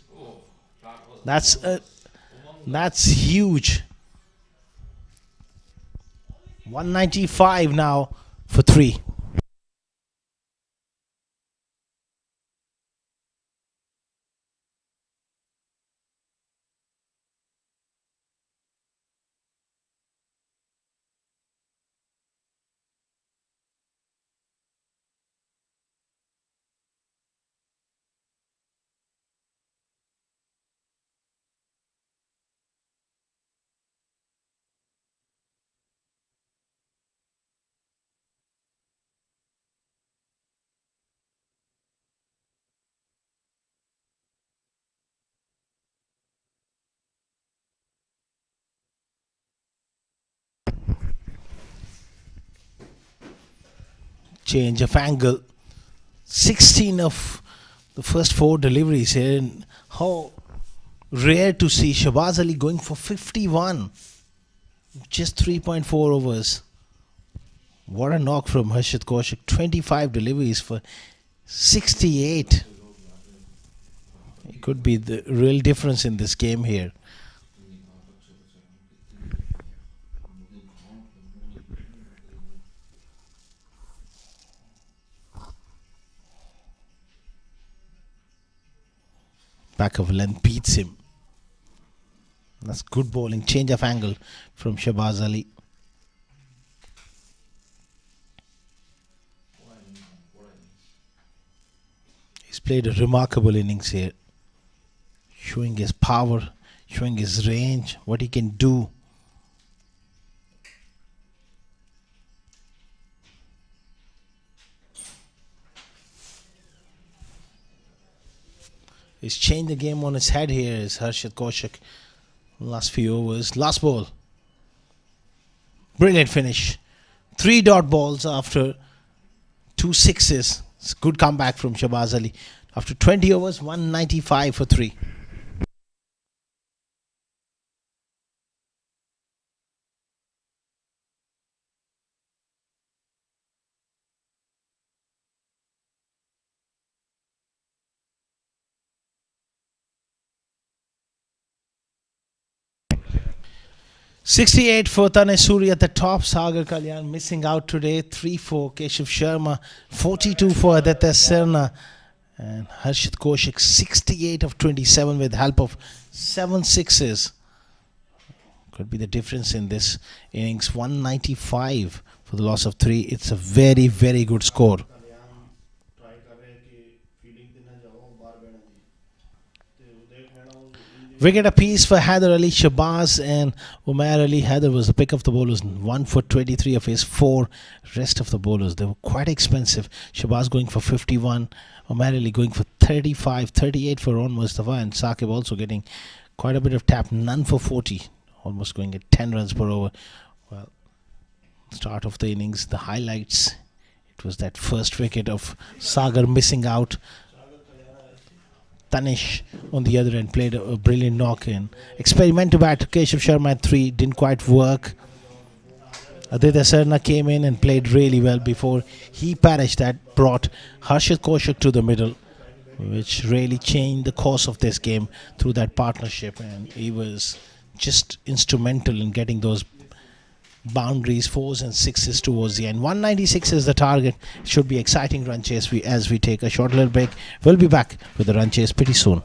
That's huge. 195 now for 3. Change of angle. 16 of the first 4 deliveries here. And how rare to see Shahbaz Ali going for 51. Just 3.4 overs. What a knock from Harshad Kaushik. 25 deliveries for 68. It could be the real difference in this game here. Back of length beats him. That's good bowling. Change of angle from Shahbaz Ali. He's played a remarkable innings here. Showing his power, showing his range, what he can do. He's changed the game on his head here is Harshad Kaushik. Last few overs. Last ball. Brilliant finish. 3 dot balls after 2 sixes. It's a good comeback from Shahbaz Ali. After 20 overs, 195 for 3. $68 for Tanesuri at the top. Sagar Kalyan missing out today. 3 for Keshav Sharma. 42 for Aditya Serna. And Harshad Kaushik 68 of 27 with help of 7 sixes. Could be the difference in this innings. 195 for the loss of 3. It's a very, very good score. Wicket apiece for Haider Ali, Shahbaz and Umair Ali. Haider was the pick of the bowlers. 1 for 23 of his 4. Rest of the bowlers, they were quite expensive. Shahbaz going for 51. Umair Ali going for 35. 38 for Ron Mustafa. And Saqib also getting quite a bit of tap. None for 40. Almost going at 10 runs per over. Well, start of the innings. The highlights. It was that first wicket of Sagar missing out. Tanish on the other end played a brilliant knock in. Experimental bat Keshav Sharma at 3 didn't quite work. Aditya Serna came in and played really well before he perished. That brought Harshad Kaushik to the middle, which really changed the course of this game through that partnership, and he was just instrumental in getting those boundaries, 4s and 6s towards the end. 196 is the target. It should be exciting run chase as we take a short little break. We'll be back with the run chase pretty soon.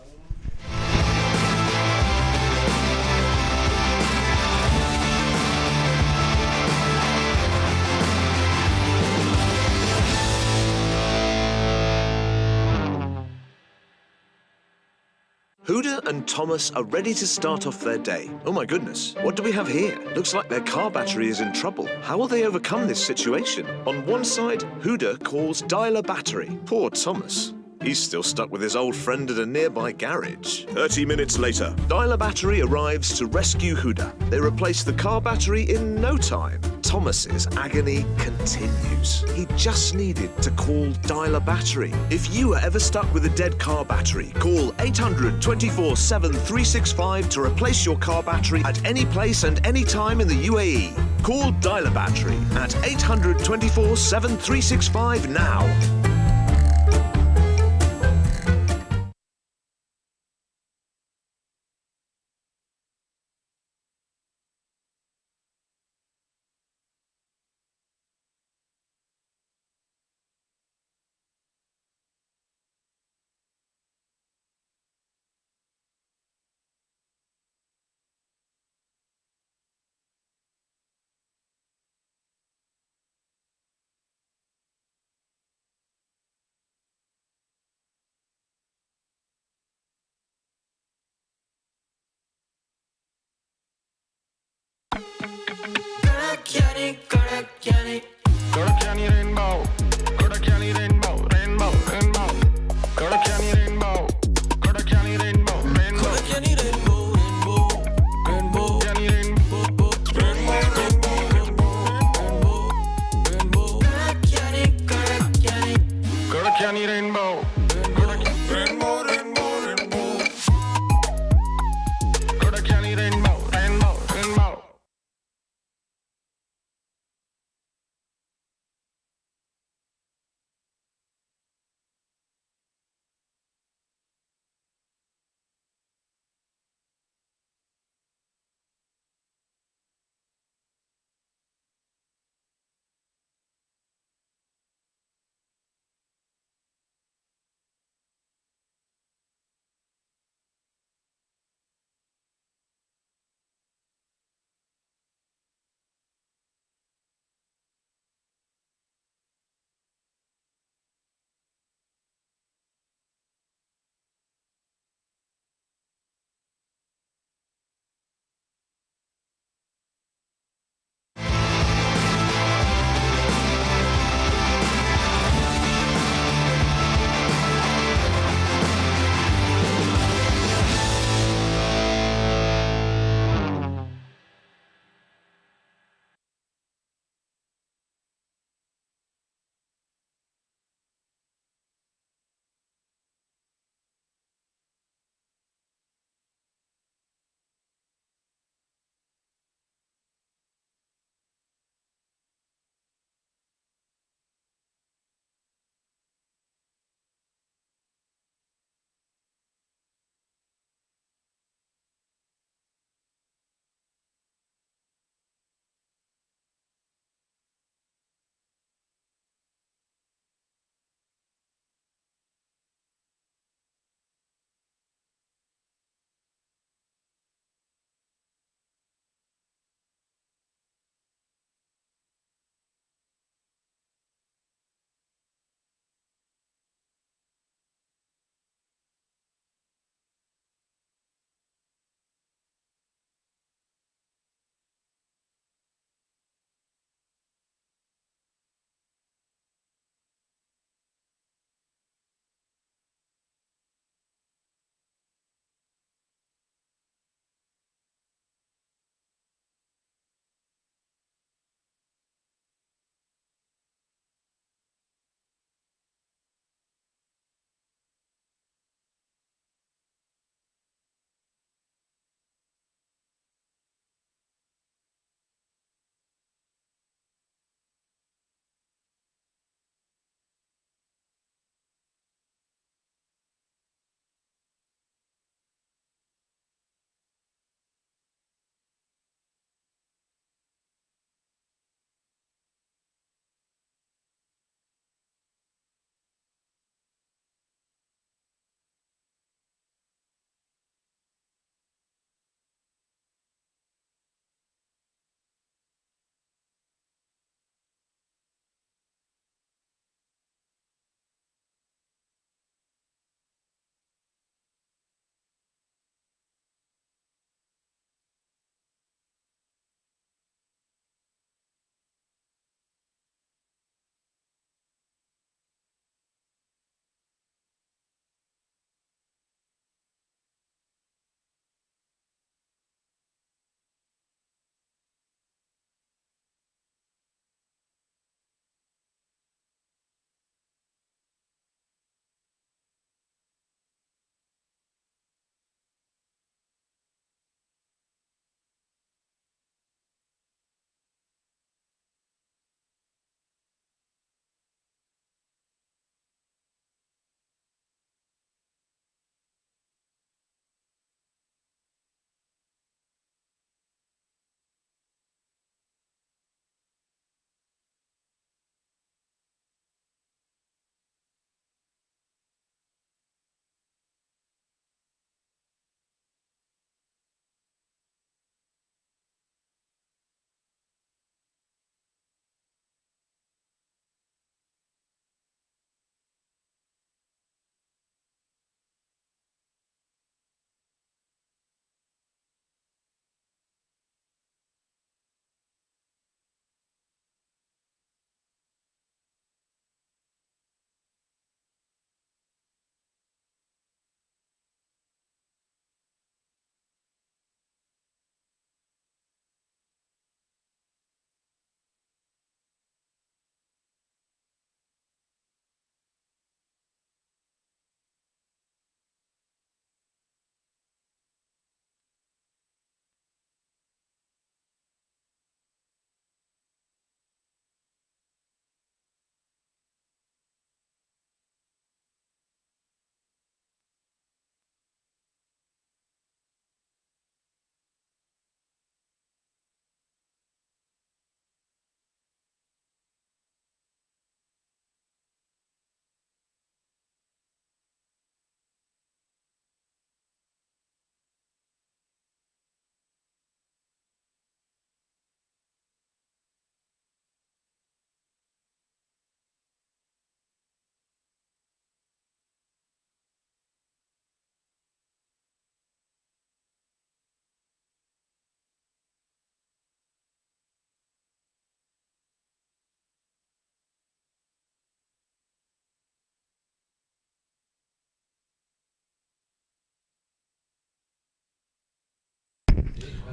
and Thomas are ready to start off their day. Oh my goodness, what do we have here? Looks like their car battery is in trouble. How will they overcome this situation? On one side, Huda calls Dialer Battery. Poor Thomas. He's still stuck with his old friend at a nearby garage. 30 minutes later, Dialer Battery arrives to rescue Huda. They replace the car battery in no time. Thomas's agony continues. He just needed to call Dialer Battery. If you are ever stuck with a dead car battery, call 800 24/7 365 to replace your car battery at any place and any time in the UAE. Call Dialer Battery at 800 24/7 365 now. Kodakani rainbow, Kodakani rainbow, rainbow, rainbow. Kodakani rainbow, Kodakani rainbow, rainbow. Kodakani rainbow, rainbow, rainbow. Kodakani rainbow, rainbow, rainbow, rainbow, rainbow. Kodakani rainbow, rainbow, rainbow, rainbow. Kodakani rainbow, rainbow, rainbow.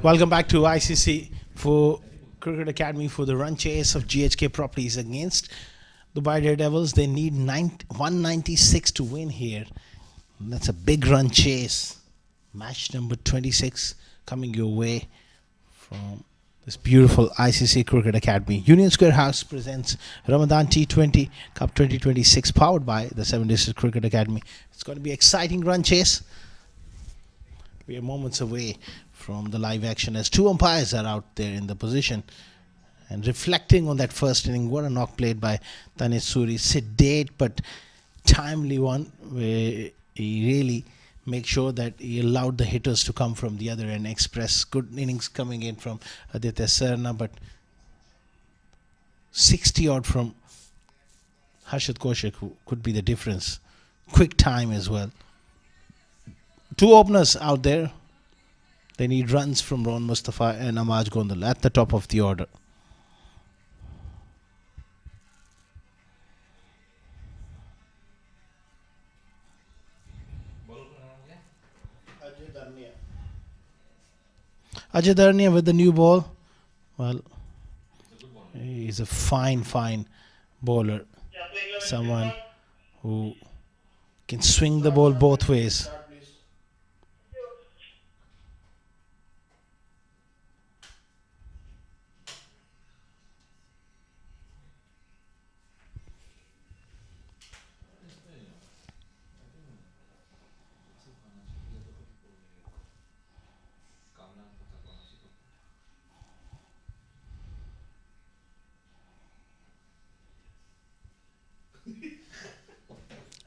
Welcome back to ICC for Cricket Academy for the run chase of GHK properties against Dubai Daredevils. They need 196 to win here. And that's a big run chase. Match number 26 coming your way from this beautiful ICC Cricket Academy. Union Square House presents Ramadan T20 Cup 2026 powered by the 7 District Cricket Academy. It's going to be an exciting run chase. We are moments away from the live action as two umpires are out there in the position and reflecting on that first inning. What a knock played by Tanis Suri. Sedate but timely one where he really makes sure that he allowed the hitters to come from the other end. Express good innings coming in from Aditya Sarna, but 60 odd from Harshit Kaushik, who could be the difference. Quick time as well. Two openers out there. They need runs from Ron Mustafa and Amaj Gondal at the top of the order. Ajay Darnia with the new ball. Well, he's a fine bowler. Someone who can swing the ball both ways.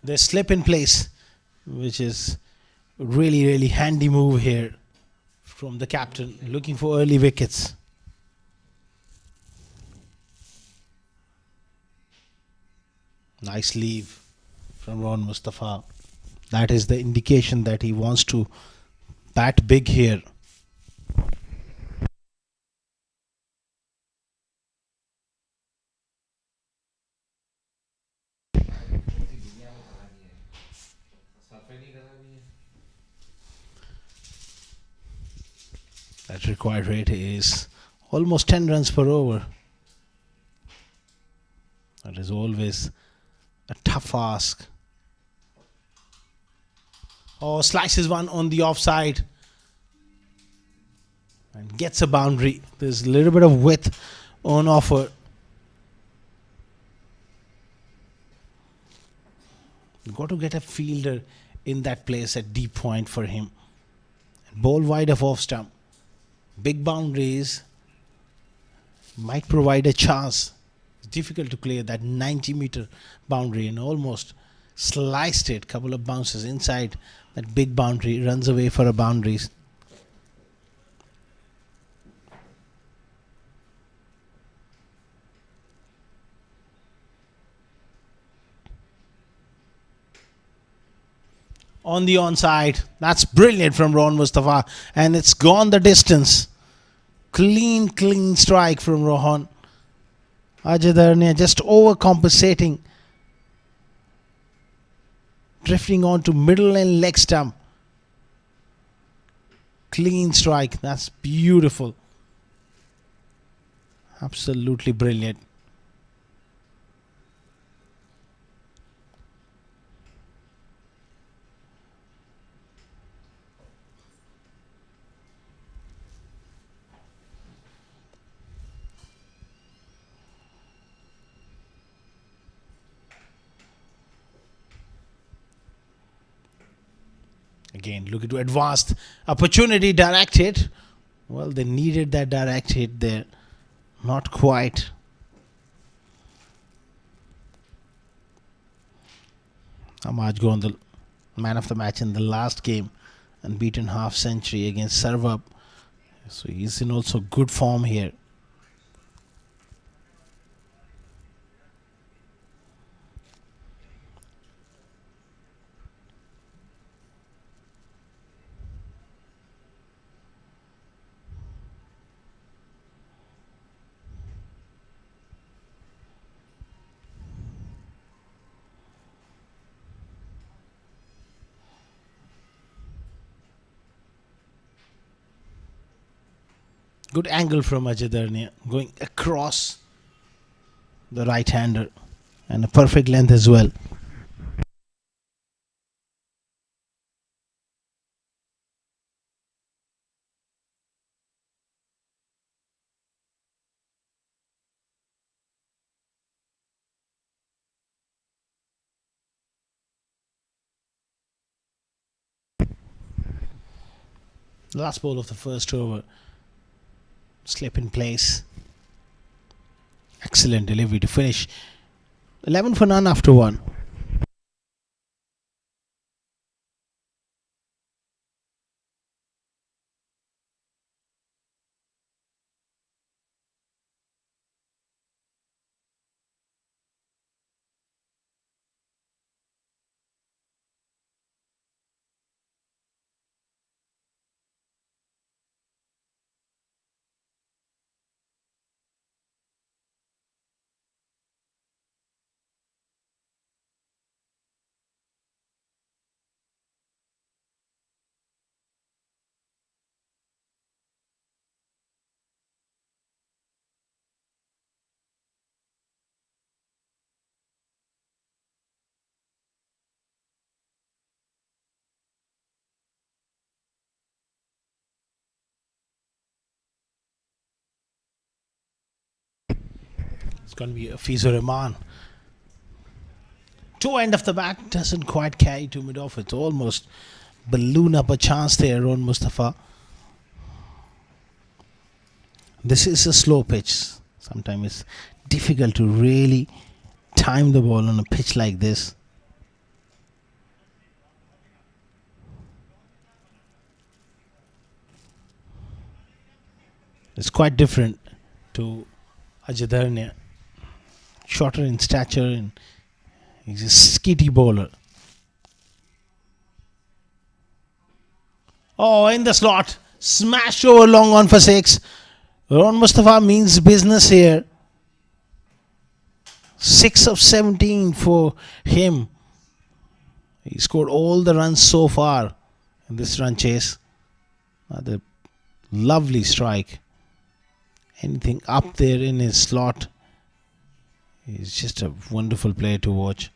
They slip in place, which is really handy move here from the captain, looking for early wickets. Nice leave from Ron Mustafa. That is the indication that he wants to bat big here. That required rate is almost 10 runs per over. That is always a tough ask. Oh, slices one on the offside and gets a boundary. There's a little bit of width on offer. You've got to get a fielder in that place at deep point for him. Ball wide of off stump. Big boundaries might provide a chance. It's difficult to clear that 90-meter boundary and almost sliced it. Couple of bounces inside that big boundary, runs away for a boundary. On the onside, that's brilliant from Ron Mustafa, and it's gone the distance. Clean strike from Rohan. Ajay Darnia just overcompensating, drifting on to middle and leg stump. Clean strike, that's beautiful. Absolutely brilliant. Again, looking to advanced opportunity, direct hit. Well, they needed that direct hit there. Not quite. Amaj Gondal, man of the match in the last game, unbeaten half century against Sarvab. So he's in also good form here. Good angle from Ajadarnia, going across the right-hander, and a perfect length as well. Last ball of the first over. Slip in place. Excellent delivery to finish. 11 for none after one. It's going to be Fizo Rahman. Two end of the bat doesn't quite carry to mid off. It's almost balloon up a chance there on Mustafa. This is a slow pitch. Sometimes it's difficult to really time the ball on a pitch like this. It's quite different to Ajadarnia. Shorter in stature and he's a skitty bowler. Oh, in the slot. Smashed over long on for 6. Ron Mustafa means business here. 6 of 17 for him. He scored all the runs so far in this run chase. Another lovely strike. Anything up there in his slot. He's just a wonderful player to watch.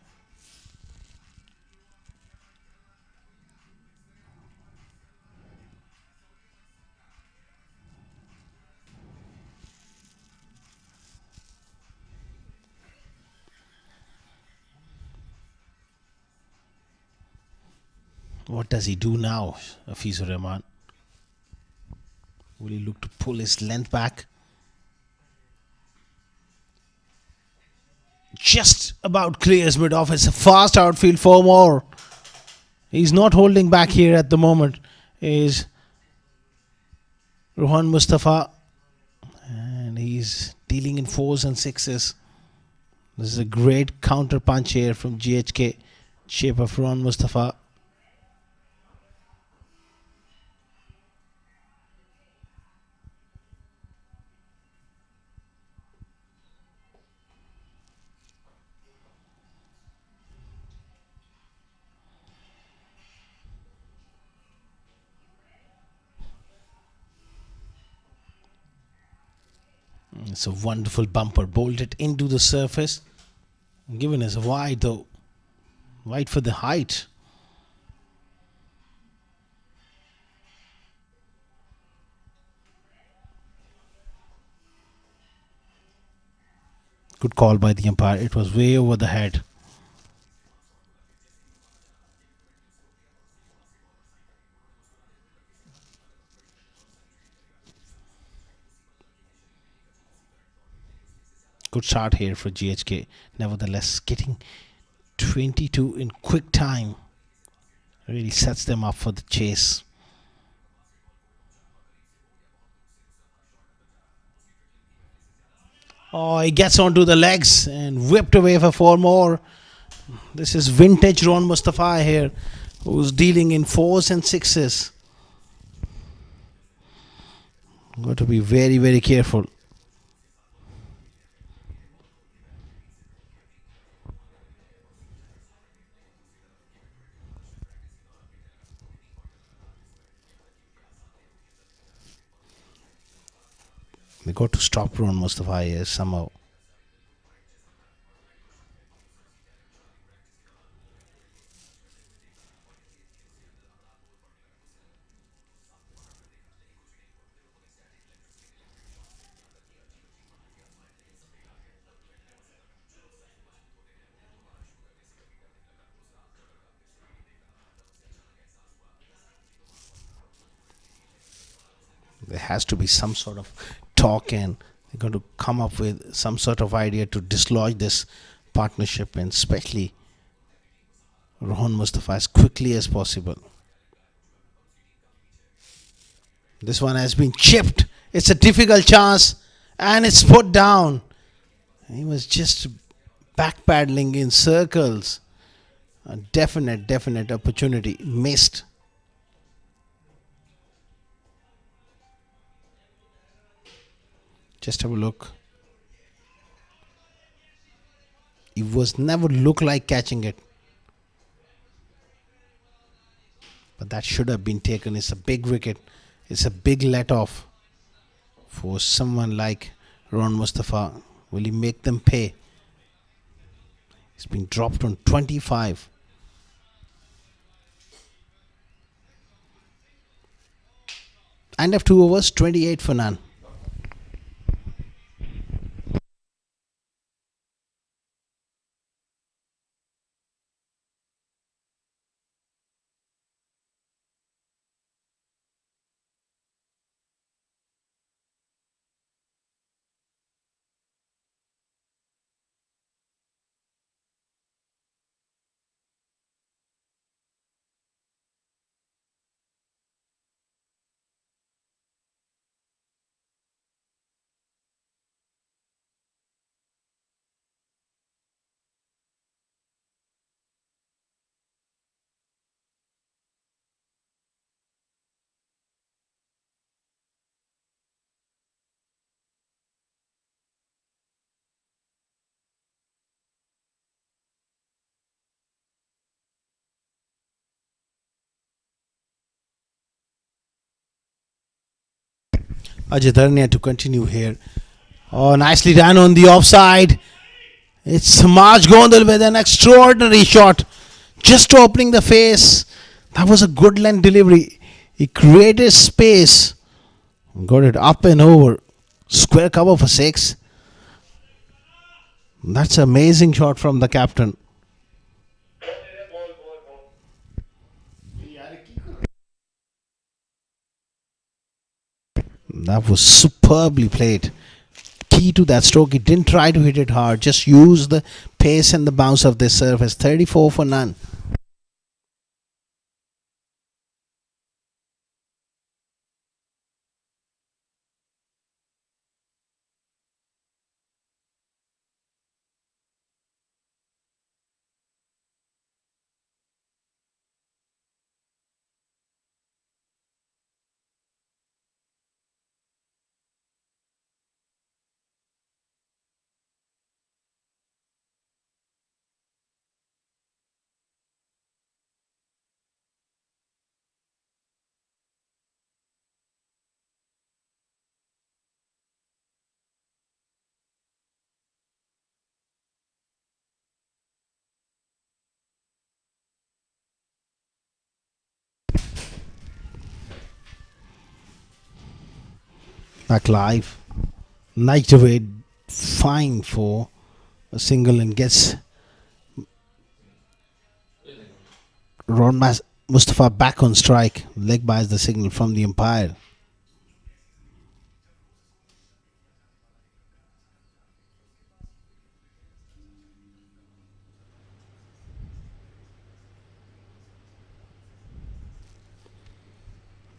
What does he do now, Fizo Rahman? Will he look to pull his length back? Just about clears mid off. It's a fast outfield, 4 more. He's not holding back here at the moment. Is Rohan Mustafa, and he's dealing in 4s and 6s. This is a great counter punch here from GHK, shape of Rohan Mustafa. It's a wonderful bumper, bolted into the surface. Given us a wide though. Wide for the height. Good call by the umpire. It was way over the head. Good start here for GHK. Nevertheless, getting 22 in quick time really sets them up for the chase. Oh, he gets onto the legs and whipped away for 4 more. This is vintage Ron Mustafa here, who's dealing in 4s and 6s. Got to be very, very careful. They got to stop Ron Mustafa here somehow. There has to be some sort of talk, and they're going to come up with some sort of idea to dislodge this partnership, and especially Rohan Mustafa as quickly as possible. This one has been chipped. It's a difficult chance, and it's put down. He was just backpedaling in circles. A definite opportunity missed. Just have a look. It was never look like catching it. But that should have been taken. It's a big wicket. It's a big let off for someone like Ron Mustafa. Will he make them pay? It's been dropped on 25. End of 2 overs, 28 for none. Ajay to continue here. Oh, nicely done on the offside. It's Marj Gondal with an extraordinary shot. Just opening the face. That was a good length delivery. He created space. Got it up and over. Square cover for 6. That's an amazing shot from the captain. That was superbly played. Key to that stroke, he didn't try to hit it hard, just use the pace and the bounce of this surface. 34 for none. Back live. Nice away. Fine for a single and gets Ron Mustafa back on strike. Leg buys the signal from the umpire.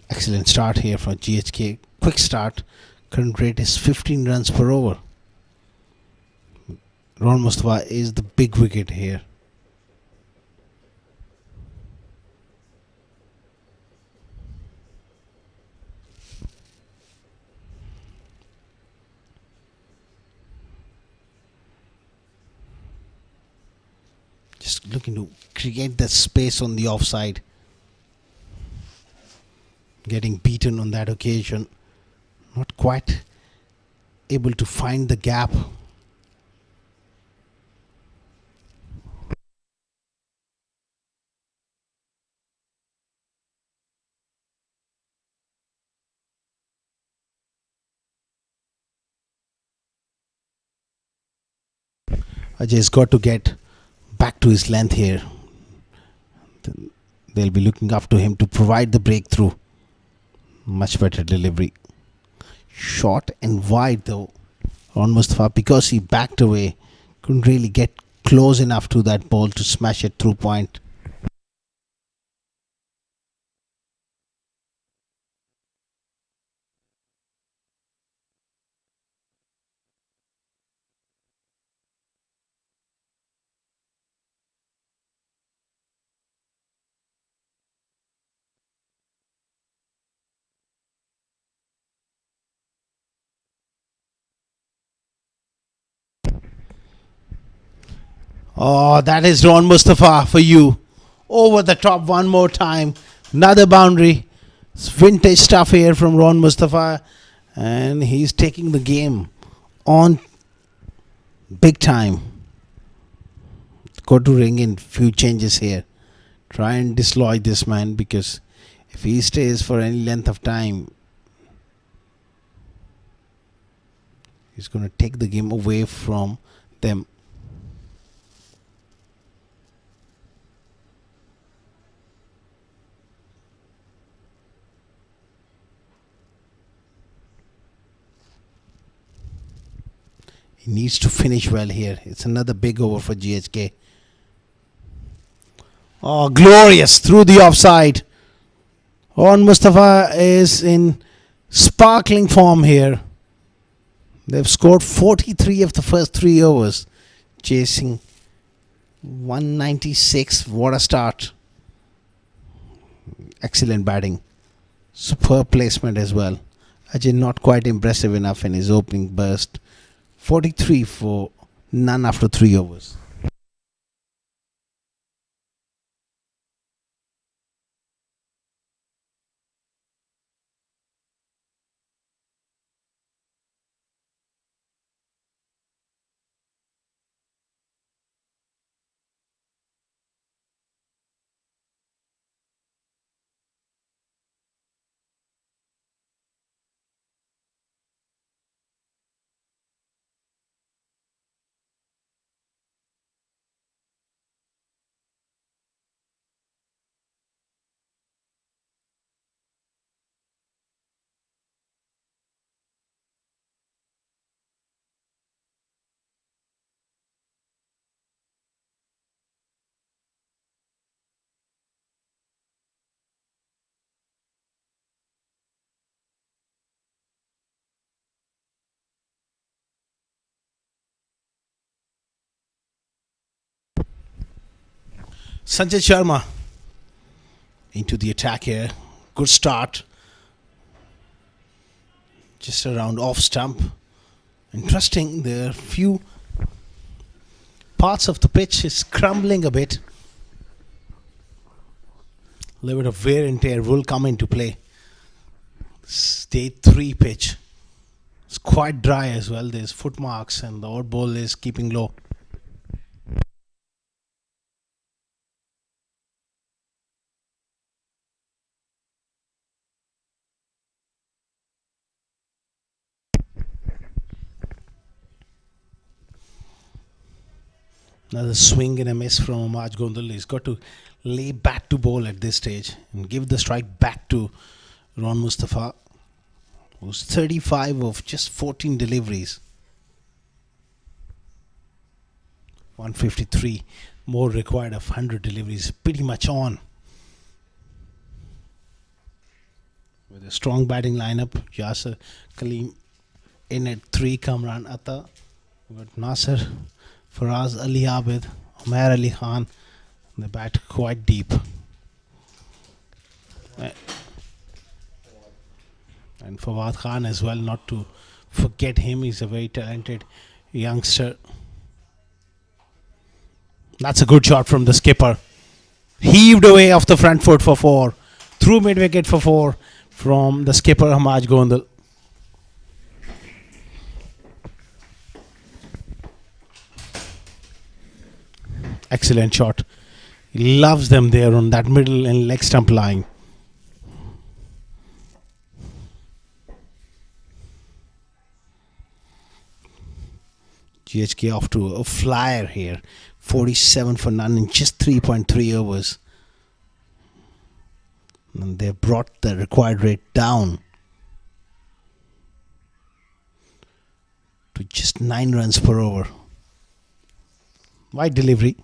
Excellent start here from GHK. Quick start. Current rate is 15 runs per over. Ron Mustafa is the big wicket here. Just looking to create that space on the offside. Getting beaten on that occasion. Not quite able to find the gap. Ajay's got to get back to his length here. They'll be looking up to him to provide the breakthrough. Much better delivery. Short and wide though on Mustafa, because he backed away. Couldn't really get close enough to that ball to smash it through point. Oh, that is Ron Mustafa for you. Over the top one more time. Another boundary. It's vintage stuff here from Ron Mustafa. And he's taking the game on big time. Got to ring in few changes here. Try and dislodge this man, because if he stays for any length of time, he's going to take the game away from them. He needs to finish well here. It's another big over for GHK. Oh, glorious through the offside. Ron Mustafa is in sparkling form here. They've scored 43 of the first 3 overs, chasing 196. What a start. Excellent batting. Superb placement as well. Ajay not quite impressive enough in his opening burst. 43 for none after 3 overs. Sanjay Sharma into the attack here. Good start. Just around off stump. Interesting, there are few parts of the pitch is crumbling a bit. A little bit of wear and tear will come into play. Stage 3 pitch. It's quite dry as well. There's footmarks and the odd ball is keeping low. Another swing and a miss from Amaj Gondal. He's got to lay back to bowl at this stage and give the strike back to Ron Mustafa, who's 35 of just 14 deliveries. 153 more required of 100 deliveries. Pretty much on. With a strong batting lineup, Yasser Kaleem in at 3, Kamran Atta. We've got Nasser, Faraz Ali Abid, Umair Ali Khan. They bat quite deep. And Fawad Khan as well, not to forget him. He's a very talented youngster. That's a good shot from the skipper. Heaved away off the front foot for 4. Through mid wicket for 4 from the skipper Hamaj Gondal. Excellent shot. He loves them there on that middle and leg stump line. GHK off to a flyer here. 47 for none in just 3.3 overs. And they brought the required rate down to just 9 runs per over. Wide delivery.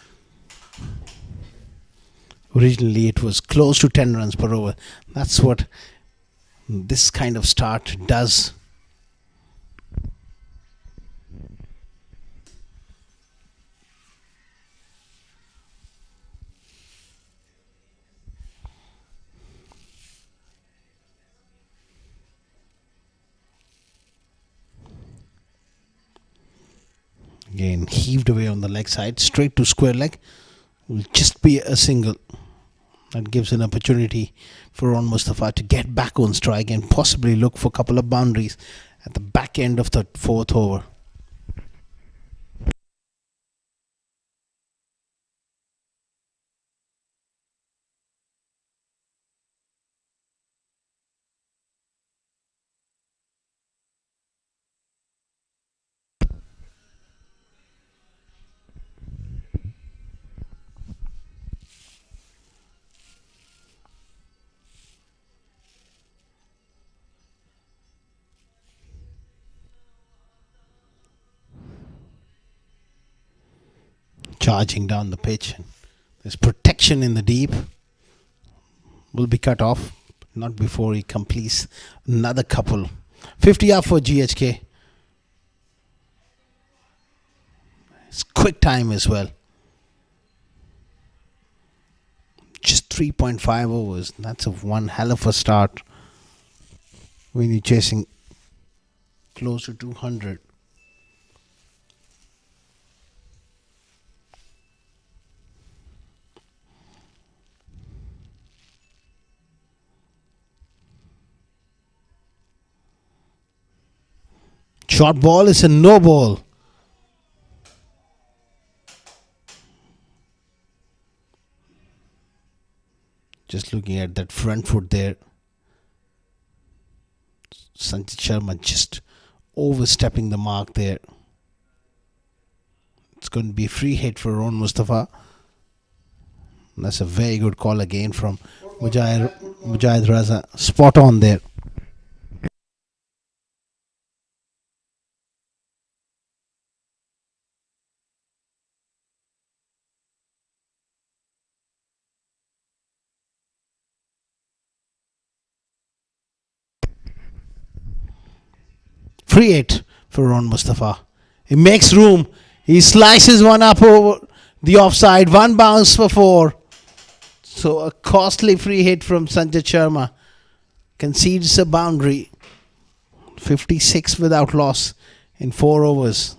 Originally it was close to 10 runs per over. That's what this kind of start does. Again, heaved away on the leg side, straight to square leg. Will just be a single. That gives an opportunity for Ron Mustafa to get back on strike and possibly look for a couple of boundaries at the back end of the 4th over. Charging down the pitch. There's protection in the deep. Will be cut off. Not before he completes another couple. 50 up for GHK. It's quick time as well. Just 3.5 overs. That's one hell of a start when you're chasing close to 200. Short ball is a no ball. Just looking at that front foot there. Sanjit Sharma just overstepping the mark there. It's going to be a free hit for Ron Mustafa. That's a very good call again from Mujahid Raza. Spot on there. Free hit for Ron Mustafa. He makes room. He slices one up over the offside. One bounce for 4. So a costly free hit from Sanjay Sharma. Concedes a boundary. 56 without loss in 4 overs.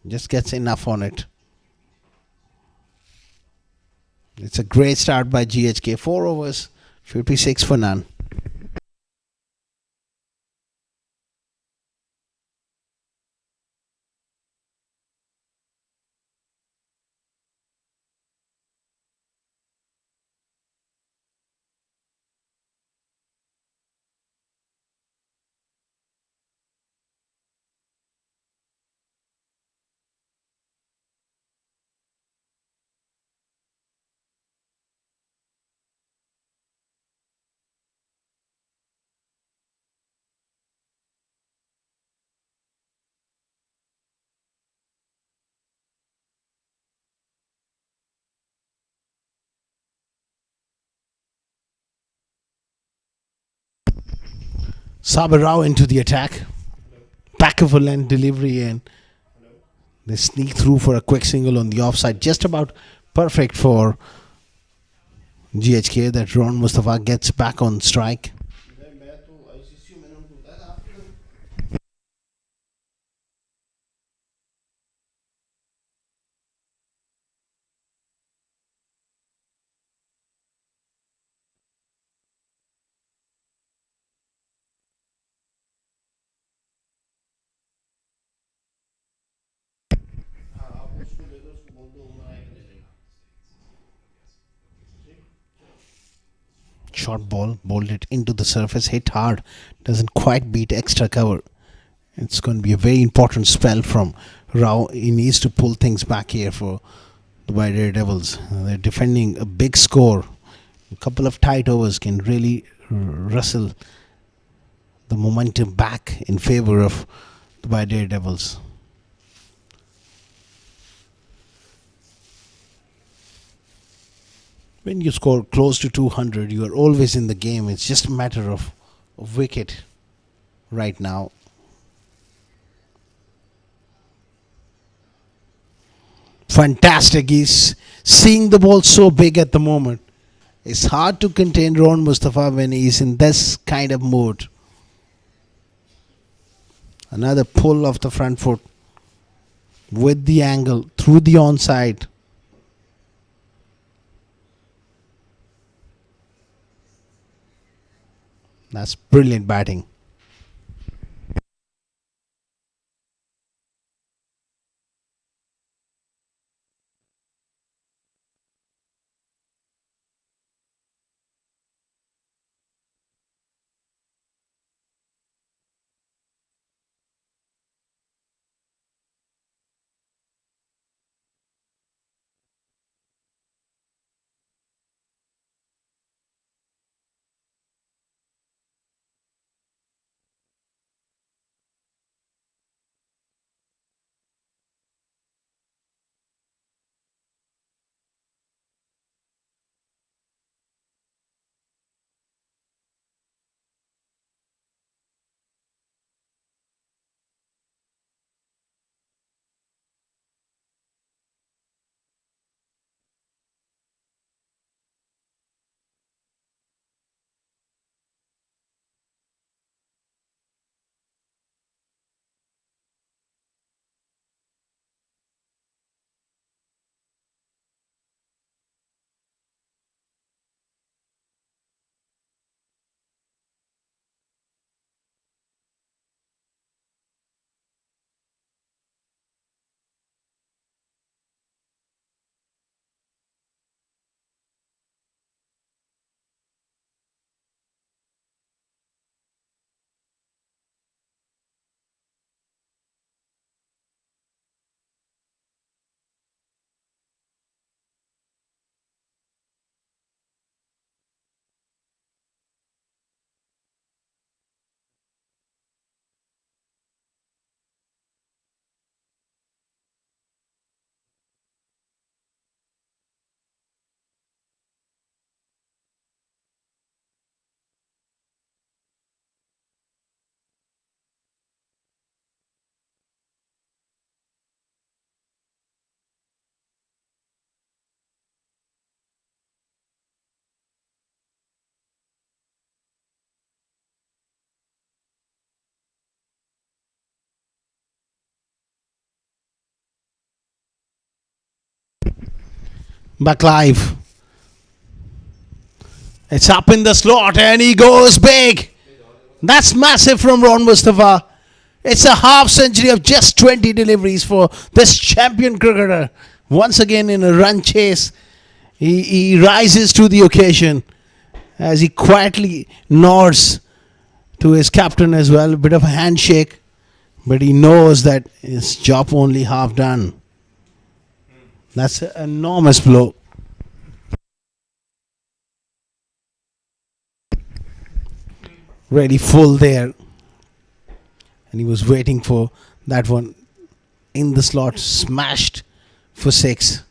Just gets enough on it. It's a great start by GHK. 4 overs, 56 for none. Sabir Rao into the attack. Back of a length delivery and they sneak through for a quick single on the offside. Just about perfect for GHK that Ron Mustafa gets back on strike. मैं तो ICCA मैंने उनको बताया था आपको हाँ आप उसको दे दो उसको बोल दो short ball, bowled it into the surface, hit hard, doesn't quite beat extra cover. It's going to be a very important spell from Rao. He needs to pull things back here for the Daredevils. They're defending a big score. A couple of tight overs can really rustle the momentum back in favor of the Daredevils. When you score close to 200, you are always in the game. It's just a matter of wicket right now. Fantastic. He's seeing the ball so big at the moment. It's hard to contain Ron Mustafa when he's in this kind of mood. Another pull of the front foot with the angle through the onside. That's brilliant batting. Back live. It's up in the slot and he goes big. That's massive from Ron Mustafa. It's a half century of just 20 deliveries for this champion cricketer. Once again in a run chase, he rises to the occasion as he quietly nods to his captain as well. A bit of a handshake, but he knows that his job only half done. That's an enormous blow. Really full there. And he was waiting for that one in the slot, smashed for 6.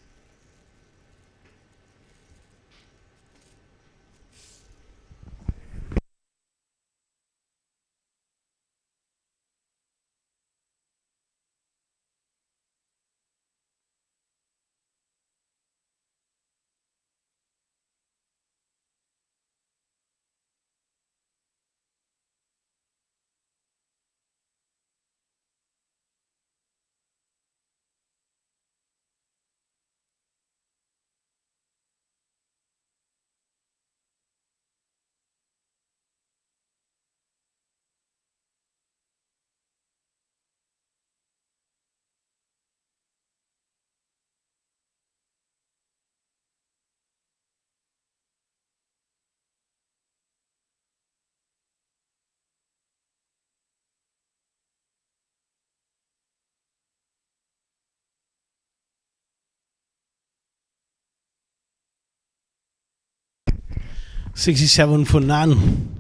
67 for none.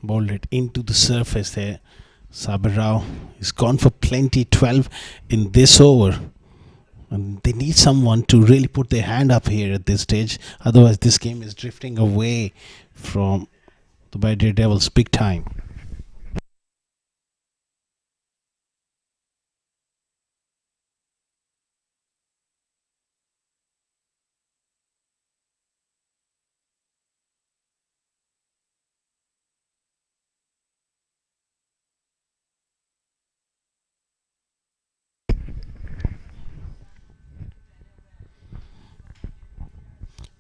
Bowled it into the surface there. Sabir Rao is gone for plenty, 12 in this over. And they need someone to really put their hand up here at this stage. Otherwise, this game is drifting away from the Daredevils big time.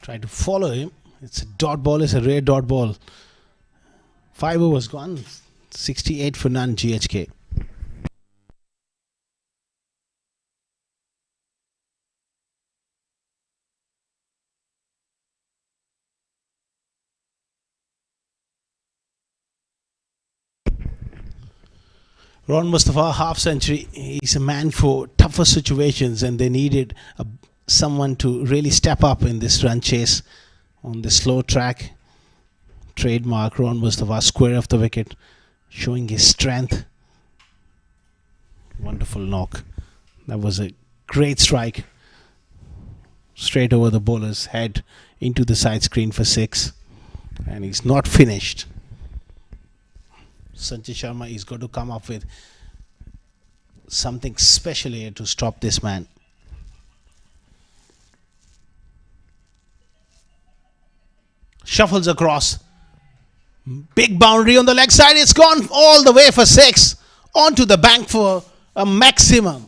Try to follow him. It's a dot ball. It's a rare dot ball. 5 overs gone. 68 for none, GHK. Ron Mustafa, half century. He's a man for tougher situations, and they needed someone to really step up in this run chase on the slow track. Trademark Ron Mustafa, square of the wicket, showing his strength. Wonderful knock. That was a great strike. Straight over the bowler's head into the side screen for 6. And he's not finished. Sanjay Sharma is going to come up with something special here to stop this man. Shuffles across. Big boundary on the leg side. It's gone all the way for 6. Onto the bank for a maximum.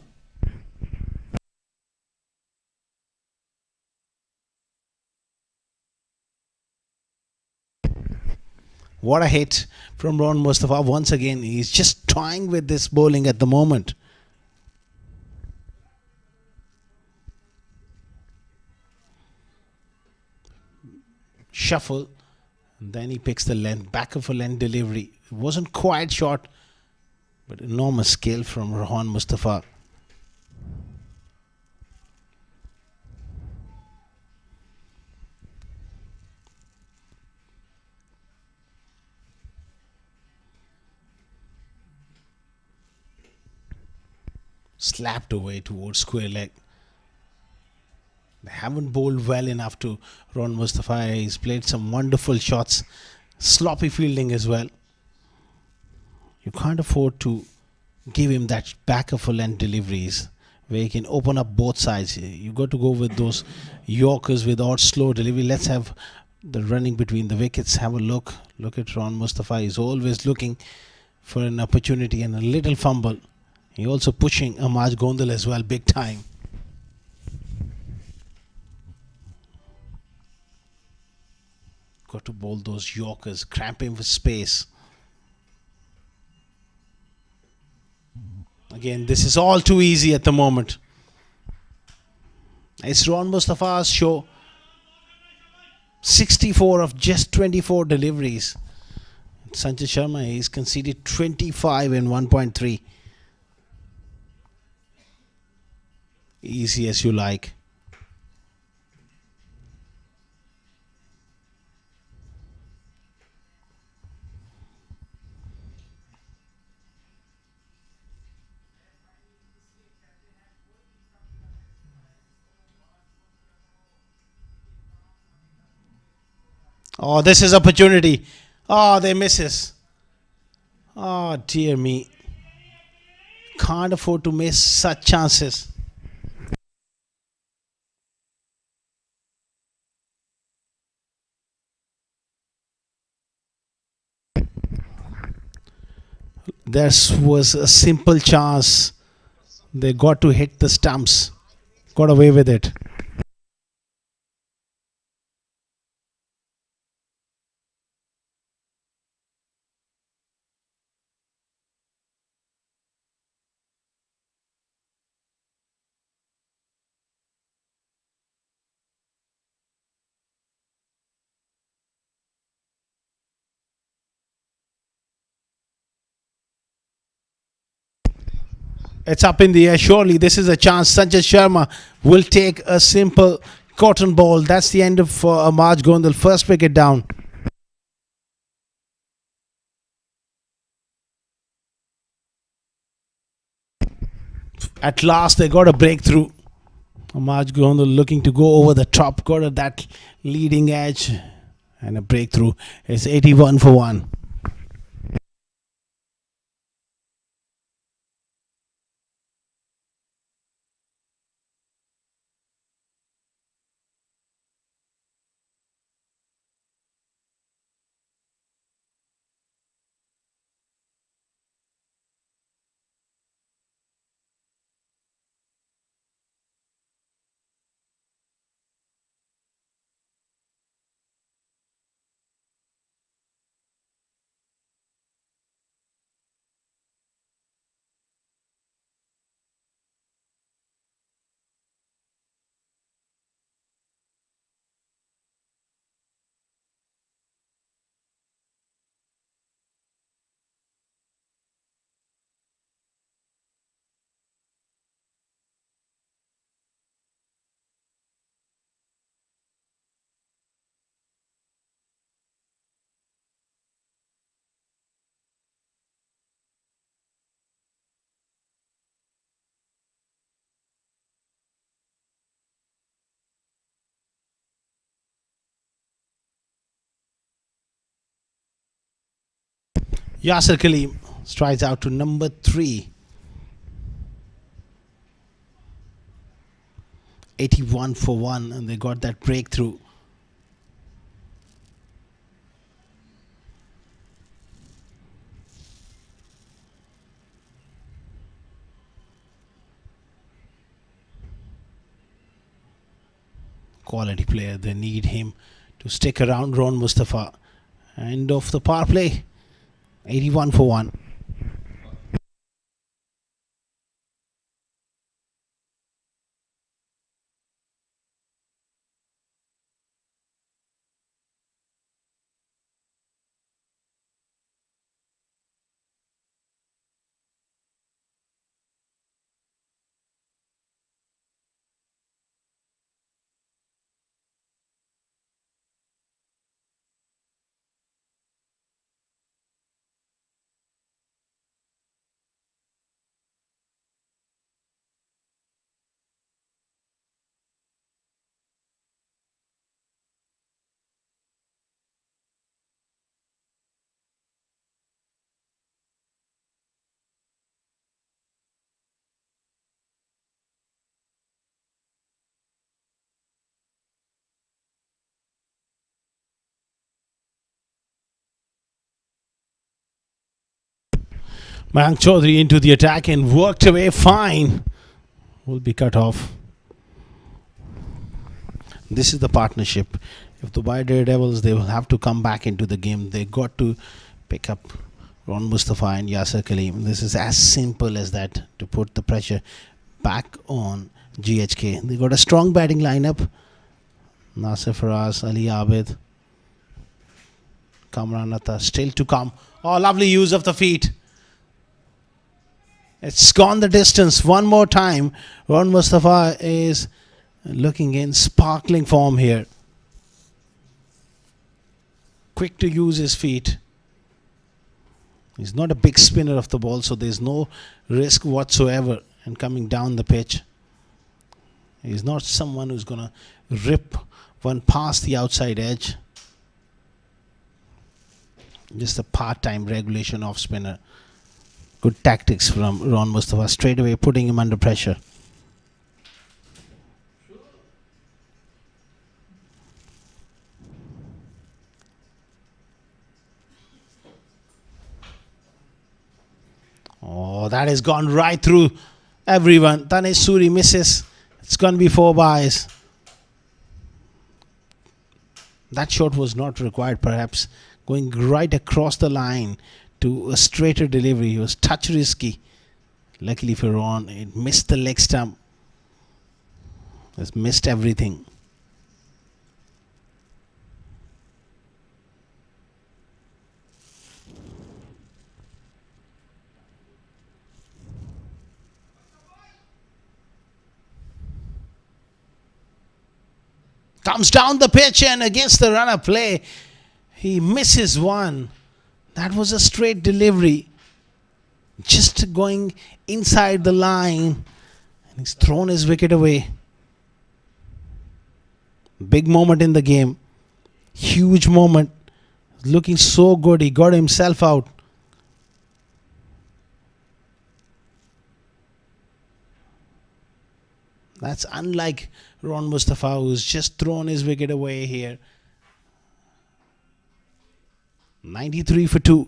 What a hit from Ron Mustafa. Once again, he's just toying with this bowling at the moment. Shuffle, and then he picks the length, back of a length delivery. It wasn't quite short, but enormous skill from Ron Mustafa. Slapped away towards square leg. They haven't bowled well enough to Ron Mustafa. He's played some wonderful shots. Sloppy fielding as well. You can't afford to give him that back of a length deliveries where he can open up both sides. You got to go with those Yorkers without slow delivery. Let's have the running between the wickets. Have a look. Look at Ron Mustafa. He's always looking for an opportunity and a little fumble. He also pushing Amaj Gondal as well, big time. Got to bowl those Yorkers, cramp him for space. Again, this is all too easy at the moment. It's Ron Mustafa's show. 64 of just 24 deliveries. Sanjay Sharma, he's conceded 25 in 1.3. Easy as you like. Oh, this is opportunity. Oh, they misses. Oh, dear me. Can't afford to miss such chances. There was a simple chance. They got to hit the stumps. Got away with it. It's up in the air. Surely this is a chance. Sanjay Sharma will take a simple cotton ball. That's the end of Amaj Gondal. First wicket down. At last they got a breakthrough. Amaj Gondal looking to go over the top, got at that leading edge, and a breakthrough. It's 81 for 1. Yasir Kaleem strides out to number 3. 81 for 1, and they got that breakthrough. Quality player. They need him to stick around. Ron Mustafa. End of the power play. 81 for 1. Mayank Chaudhary into the attack and worked away fine. Will be cut off. This is the partnership. If Dubai Daredevils, they will have to come back into the game. They got to pick up Ron Mustafa and Yasir Kaleem. This is as simple as that, to put the pressure back on GHK. They got a strong batting lineup. Nasir Faraz, Ali Abid, Kamran Atta still to come. Oh, lovely use of the feet. It's gone the distance. One more time. Ron Mustafa is looking in sparkling form here. Quick to use his feet. He's not a big spinner of the ball, so there's no risk whatsoever in coming down the pitch. He's not someone who's going to rip one past the outside edge. Just a part-time regulation off spinner. Good tactics from Ron Mustafa, straight away putting him under pressure. Oh, that has gone right through everyone. Tanesh Suri misses. It's going to be 4 byes. That shot was not required, perhaps. Going right across the line to a straighter delivery. It was touch risky. Luckily for Ron, it missed the leg stump. It's missed everything. Comes down the pitch and against the runner play. He misses one. That was a straight delivery. Just going inside the line. And he's thrown his wicket away. Big moment in the game. Huge moment. Looking so good. He got himself out. That's unlike Ron Mustafa, who's just thrown his wicket away here. 93 for 2.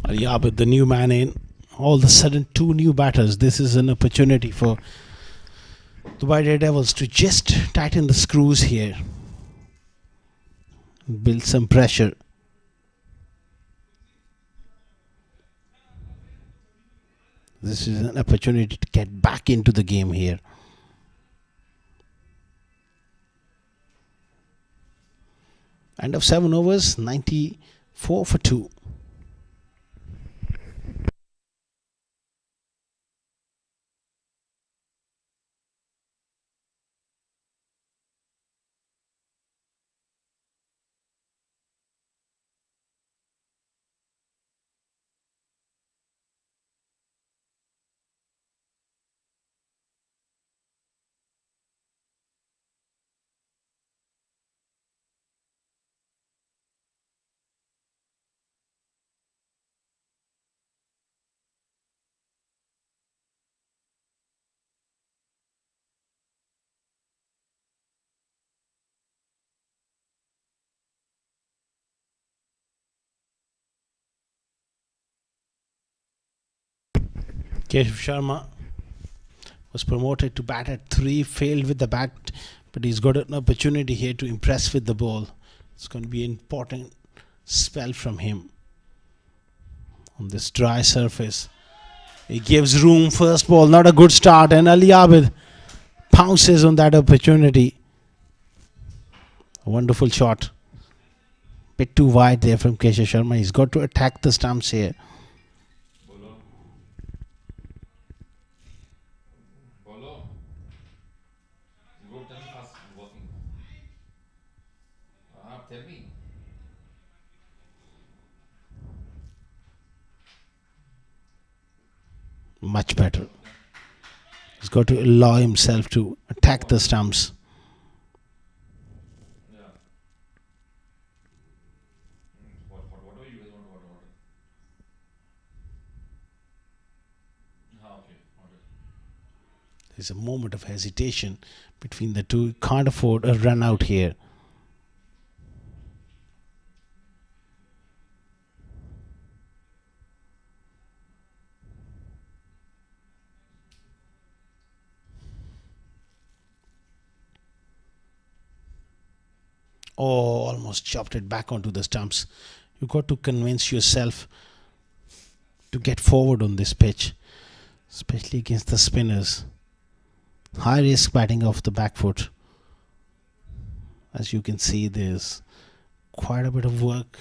Yeah, but the new man in. All of a sudden, 2 new batters. This is an opportunity for Dubai Daredevils to just tighten the screws here. Build some pressure. This is an opportunity to get back into the game here. End of 7 overs, 94 for 2. Keshav Sharma was promoted to bat at 3, failed with the bat, but he's got an opportunity here to impress with the ball. It's going to be an important spell from him on this dry surface. He gives room, first ball, not a good start, and Ali Abid pounces on that opportunity. A wonderful shot. Bit too wide there from Keshav Sharma. He's got to attack the stumps here. Much better. He's got to allow himself to attack the stumps. There's a moment of hesitation between the two. Can't afford a run out here. Oh, almost chopped it back onto the stumps. You've got to convince yourself to get forward on this pitch, especially against the spinners. High risk batting off the back foot. As you can see, there's quite a bit of work,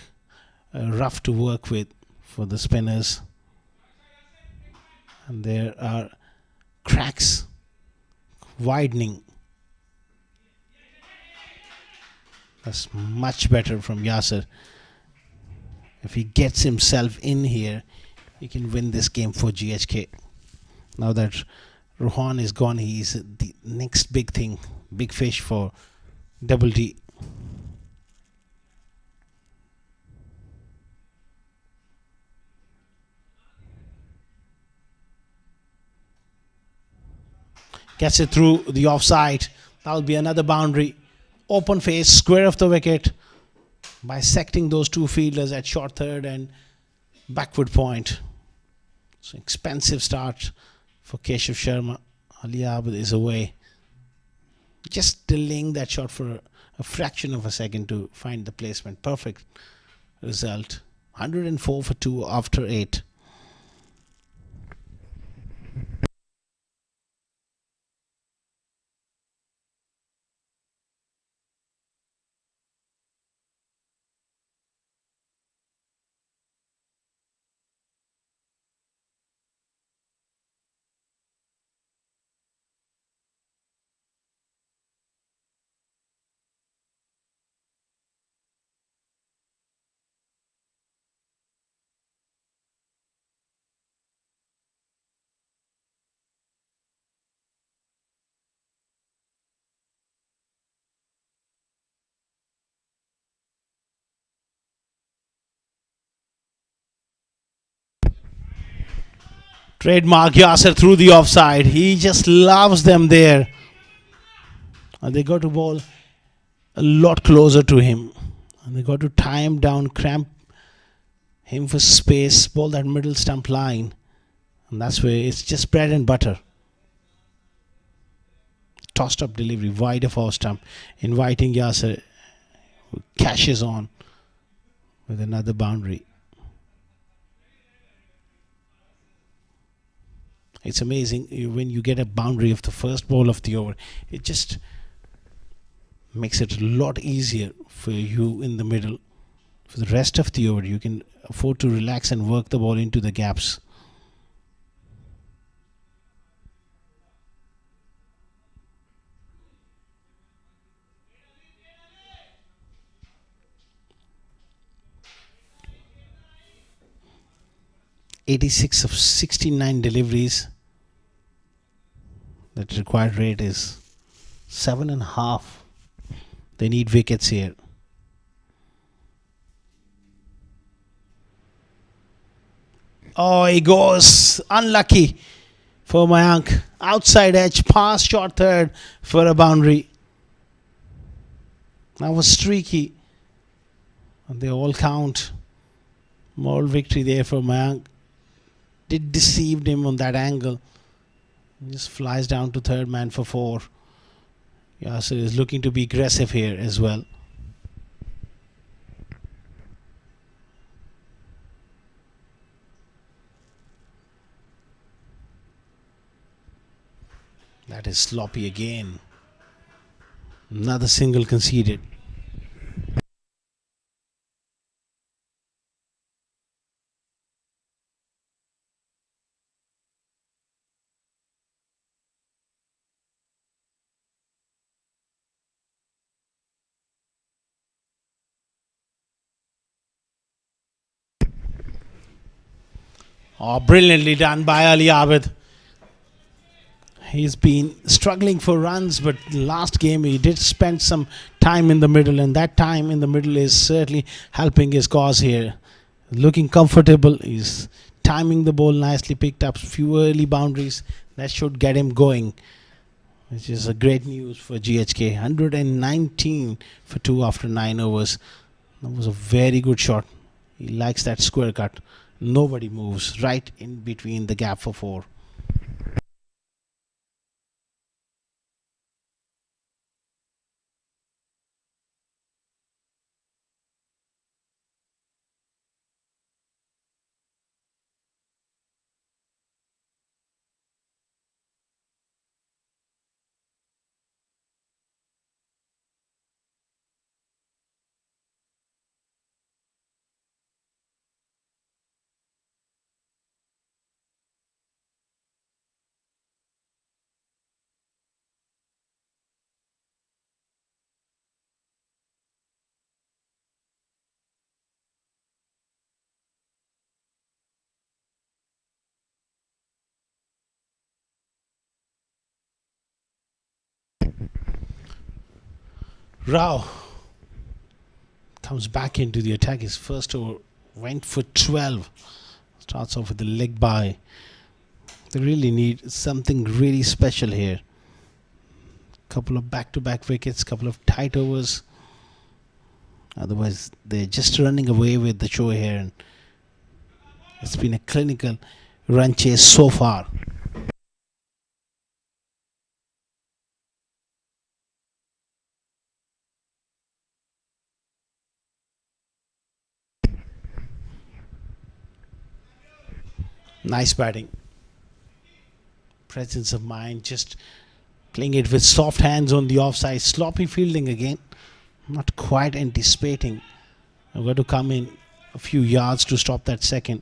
rough to work with for the spinners. And there are cracks widening. That's much better from Yasser. If he gets himself in here, he can win this game for GHK. Now that Rohan is gone, he's the next big thing, big fish for Double D. Gets it through the offside. That'll be another boundary. Open face, square of the wicket. Bisecting those two fielders at short third and backward point. So expensive start for Keshav Sharma. Ali Abid is away. Just delaying that shot for a fraction of a second to find the placement. Perfect result. 104 for 2 after 8. Trademark Yasser through the offside. He just loves them there. And they got to ball a lot closer to him. And they got to tie him down, cramp him for space, ball that middle stump line. And that's where it's just bread and butter. Tossed up delivery, wide of off stump, inviting Yasser, who cashes on with another boundary. It's amazing when you get a boundary of the first ball of the over. It just makes it a lot easier for you in the middle. For the rest of the over, you can afford to relax and work the ball into the gaps. "86 of 69 deliveries." That required rate is 7.5. They need wickets here. Oh, he goes unlucky for Mayank. Outside edge, pass short third for a boundary. That was streaky. And they all count. Moral victory there for Mayank. Did deceived him on that angle. He just flies down to third man for 4. Yasser is looking to be aggressive here as well. That is sloppy again. Another single conceded. Oh, brilliantly done by Ali Abid. He's been struggling for runs, but last game he did spend some time in the middle, and that time in the middle is certainly helping his cause here. Looking comfortable, he's timing the ball nicely, picked up few early boundaries. That should get him going, which is a great news for GHK. 119 for 2 after 9 overs. That was a very good shot. He likes that square cut. Nobody moves, right in between the gap for 4. Rao comes back into the attack. His first over went for 12. Starts off with the leg by. They really need something really special here. Couple of back-to-back wickets, couple of tight overs. Otherwise, they're just running away with the show here. And it's been a clinical run chase so far. Nice batting. Presence of mind, just playing it with soft hands on the offside. Sloppy fielding again. Not quite anticipating. I've got to come in a few yards to stop that second.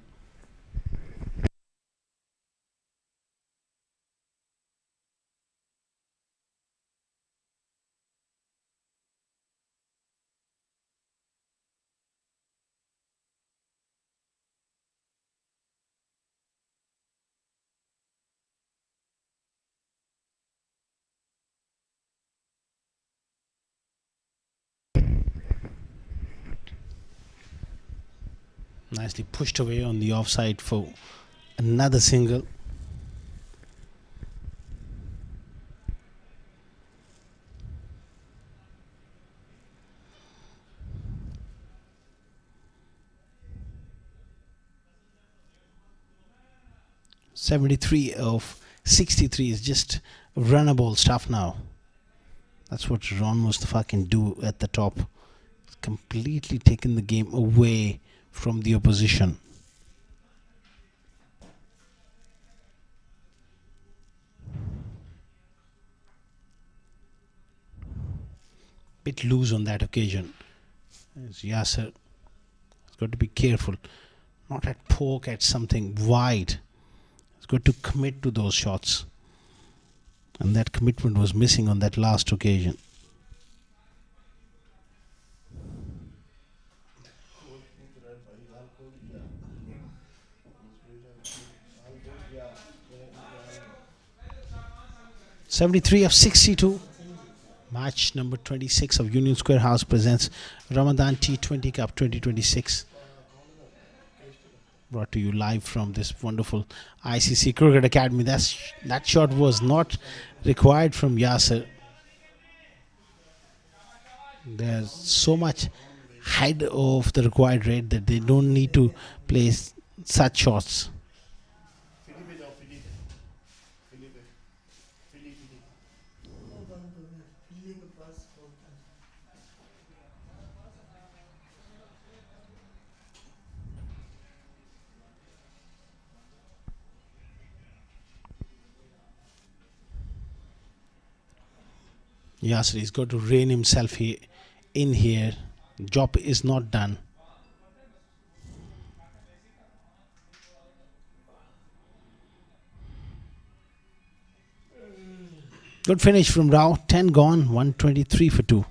Nicely pushed away on the offside for another single. .73 of 63 is just runnable stuff now. That's what Ron Mustafa can do at the top. He's completely taken the game away from the opposition. Bit loose on that occasion. As Yasser has got to be careful. Not at poke at something wide. He's got to commit to those shots. And that commitment was missing on that last occasion. .73 of 62. Match number 26 of Union Square House presents Ramadan T20 Cup 2026. Brought to you live from this wonderful ICCA Cricket Academy. That shot was not required from Yasser. There's so much ahead of the required rate that they don't need to play such shots. Yasser is got to rein himself in here. Job is not done. Good finish from Rao. 10 gone, 123 for 2.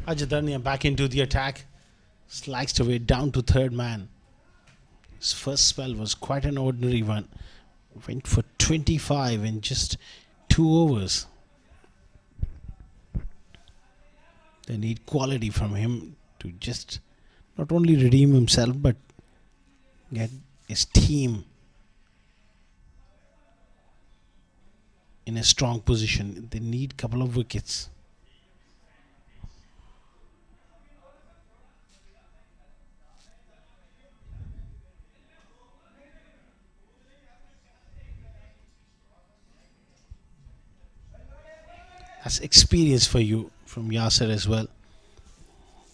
Ajadania back into the attack. Sliced away down to third man. His first spell was quite an ordinary one. Went for 25 in just 2 overs. They need quality from him to just not only redeem himself but get his team in a strong position. They need a couple of wickets. That's experience for you from Yasser as well.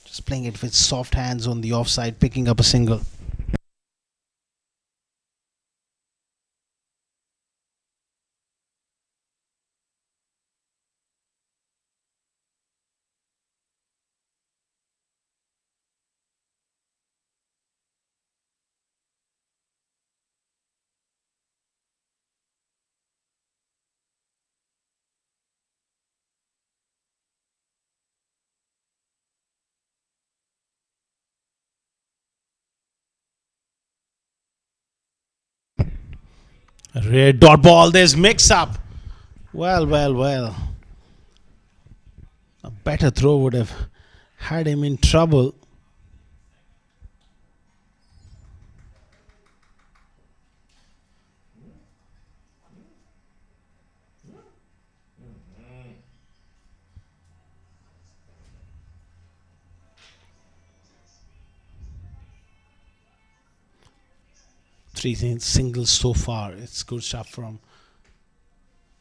Just playing it with soft hands on the offside, picking up a single. Red dot ball, there's mix up. Well. A better throw would have had him in trouble. Three singles so far. It's good stuff from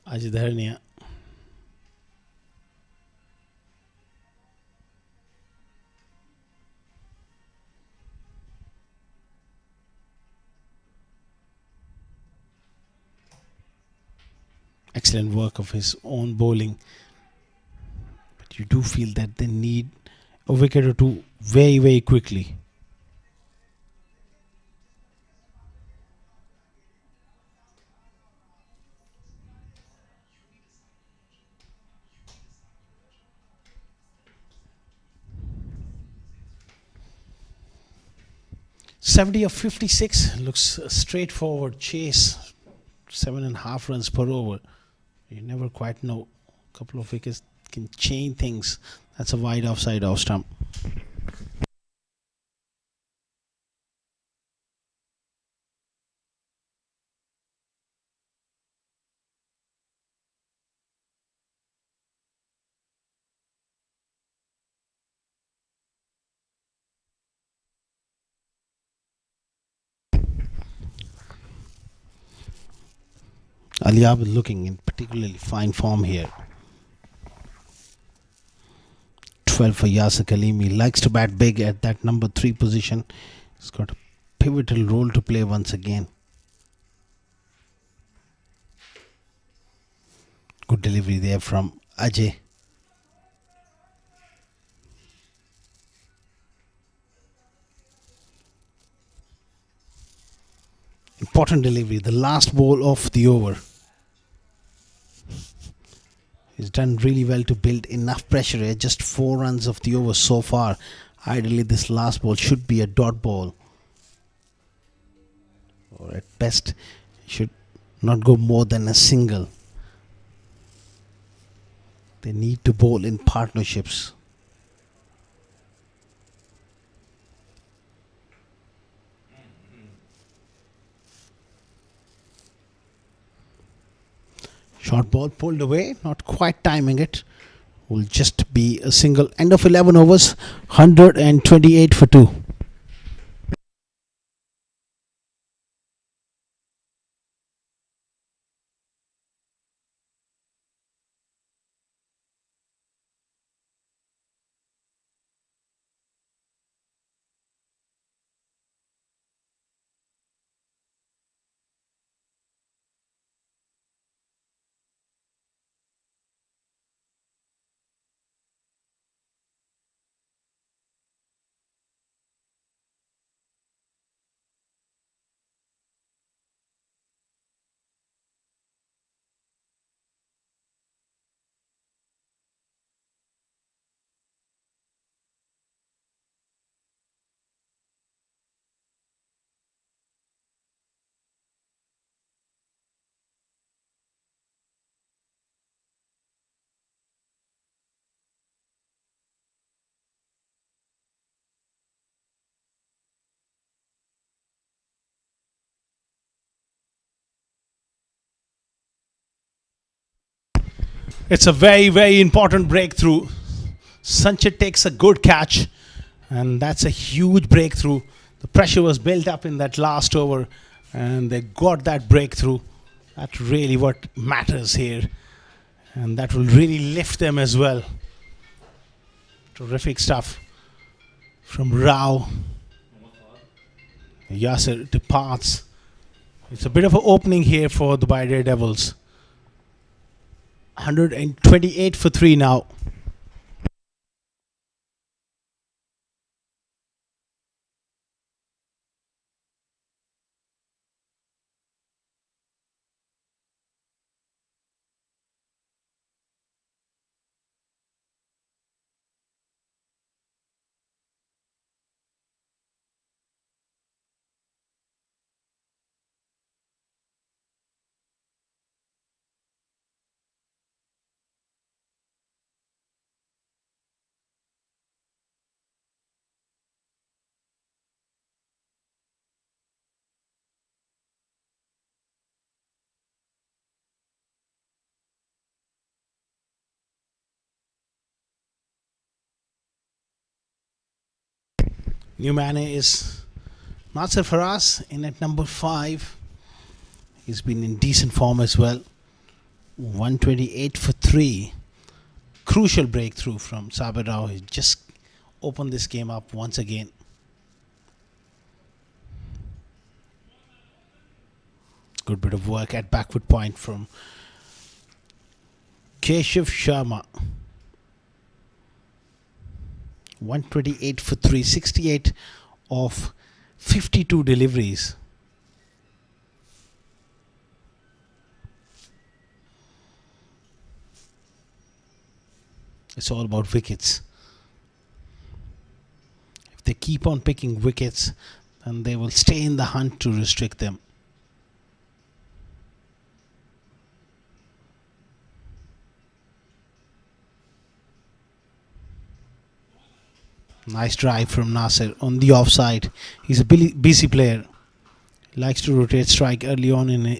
Ajit Dharnia. Excellent work of his own bowling. But you do feel that they need a wicket or two very quickly. '70 of 56 looks a straightforward chase. 7.5 runs per over. You never quite know. A couple of wickets can change things. That's a wide offside off stump. Aliab is looking in particularly fine form here. 12 for Yasir Khalimi. Likes to bat big at that number 3 position. He's got a pivotal role to play once again. Good delivery there from Ajay. Important delivery. The last ball of the over. He's done really well to build enough pressure here. Just 4 runs of the over so far. Ideally, this last ball should be a dot ball. Or at best, should not go more than a single. They need to bowl in partnerships. Short ball pulled away, not quite timing it. Will just be a single. End of 11 overs, 128 for 2. It's a very, very important breakthrough. Sanchit takes a good catch, and that's a huge breakthrough. The pressure was built up in that last over, and they got that breakthrough. That's really what matters here, and that will really lift them as well. Terrific stuff from Rao. Yasser departs. It's a bit of an opening here for the Daredevils. 128 for 3 now. New man is Nasser Faraz in at number 5. He's been in decent form as well. 128 for 3. Crucial breakthrough from Sabir Rao. He just opened this game up once again. Good bit of work at backward point from Keshav Sharma. 128 for 3, 68 of 52 deliveries. It's all about wickets. If they keep on picking wickets, then they will stay in the hunt to restrict them. Nice drive from Nasser on the offside. He's a busy player. Likes to rotate strike early on in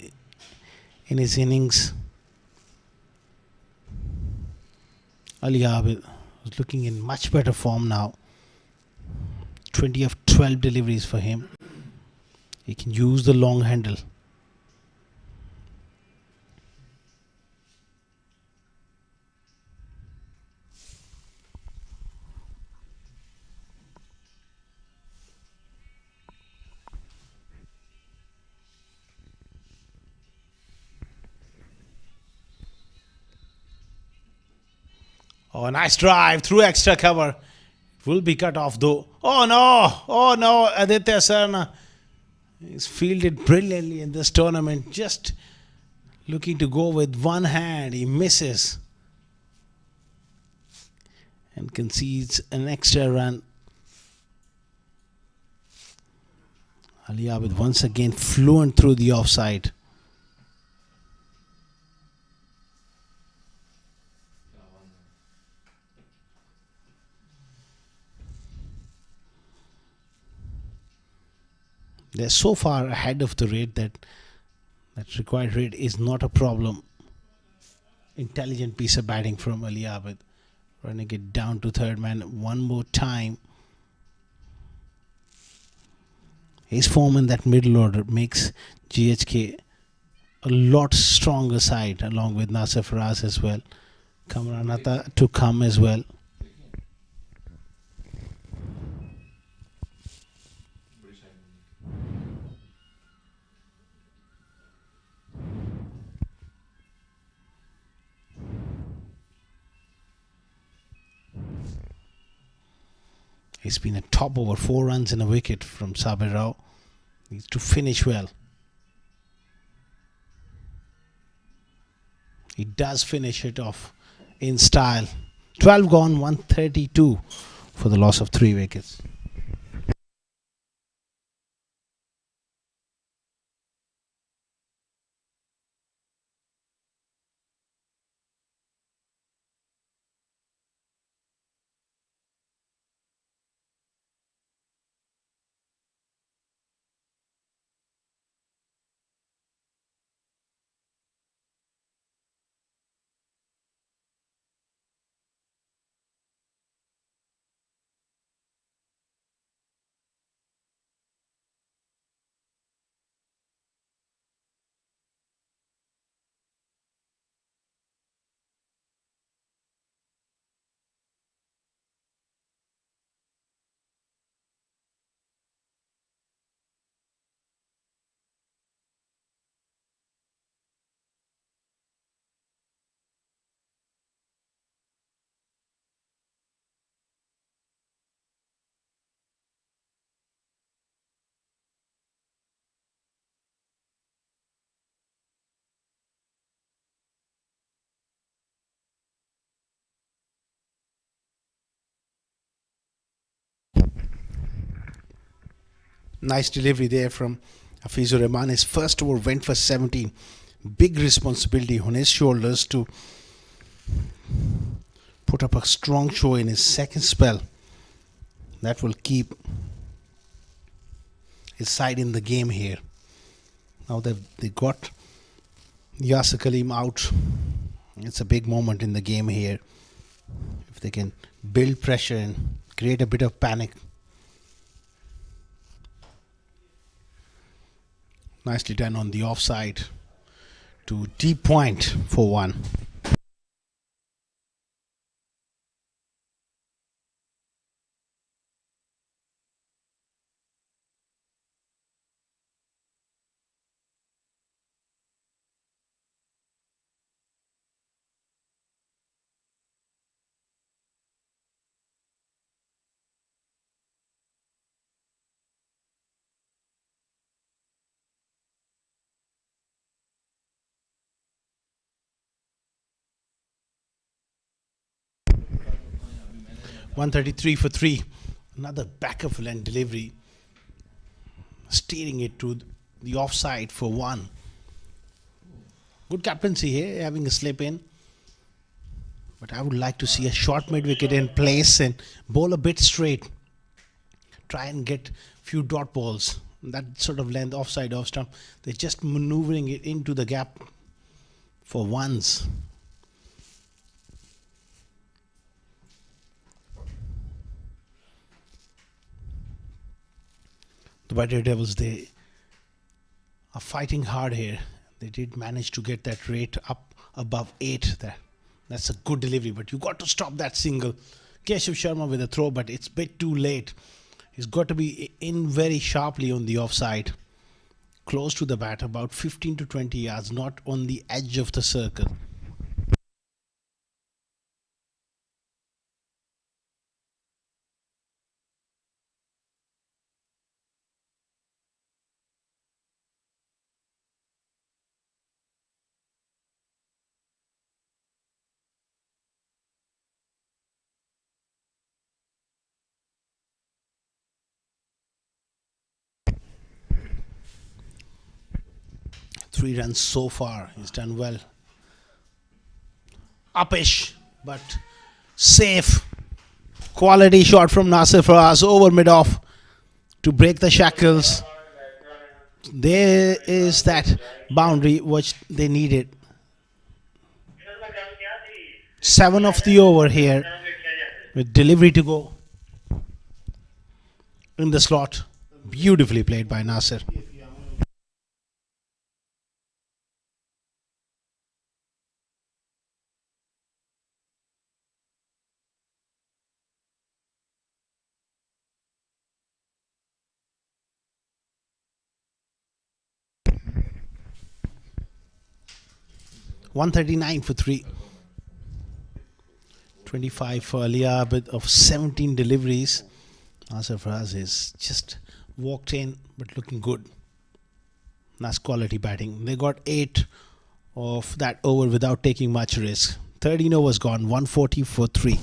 his innings. Ali Abid was looking in much better form now. 20 of 12 deliveries for him. He can use the long handle. Oh, a nice drive through extra cover. Will be cut off though. Oh no, Aditya Sarna. He's fielded brilliantly in this tournament. Just looking to go with one hand. He misses. And concedes an extra run. Ali Abid once again fluent through the offside. They're so far ahead of the rate that required rate is not a problem. Intelligent piece of batting from Ali Abid. Running it down to third man one more time. His form in that middle order makes GHK a lot stronger side, along with Nasser Faraz as well. Kamranata to come as well. He's been a top over 4 runs and a wicket from Sabir Rao. Needs to finish well. He does finish it off in style. 12 gone, 132 for the loss of 3 wickets. Nice delivery there from Hafizur Rahman. His first over went for 17. Big responsibility on his shoulders to put up a strong show in his second spell. That will keep his side in the game here. Now they got Yasir Kaleem out. It's a big moment in the game here. If they can build pressure and create a bit of panic. Nicely done on the offside to deep point for 1. $133 for 3. Another back of length delivery. Steering it to the offside for 1. Good captaincy here, having a slip in. But I would like to see a short mid wicket in place and bowl a bit straight. Try and get few dot balls. That sort of length offside off stump. They're just maneuvering it into the gap for ones. The Daredevils, they are fighting hard here. They did manage to get that rate up above 8 there. That's a good delivery, but you got to stop that single. Keshav Sharma with a throw, but it's a bit too late. He's got to be in very sharply on the offside. Close to the bat, about 15 to 20 yards, not on the edge of the circle. Three runs so far. He's done well. Upish, but safe. Quality shot from Nasir Faraz over mid-off to break the shackles. There is that boundary which they needed. 7 of the over here with delivery to go in the slot. Beautifully played by Nasir. $139 for 3. 25 for Ali Abid of 17 deliveries. Nasir Faraz is just walked in but looking good. Nice quality batting. They got 8 of that over without taking much risk. 13 overs gone. 140 for 3.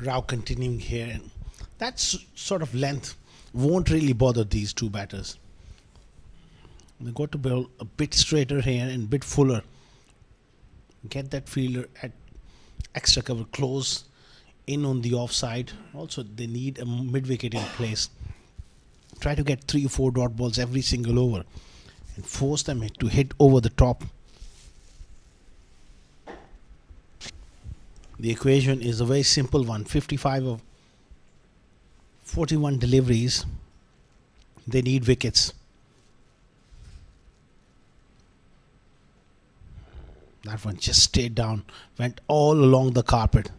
Rao continuing here, and that sort of length won't really bother these two batters. They got to bowl a bit straighter here and a bit fuller. Get that fielder at extra cover close in on the offside. Also, they need a mid wicket in place. Try to get 3 or 4 dot balls every single over and force them to hit over the top. The equation is a very simple one. 55 of 41 deliveries. They need wickets. That one just stayed down, went all along the carpet.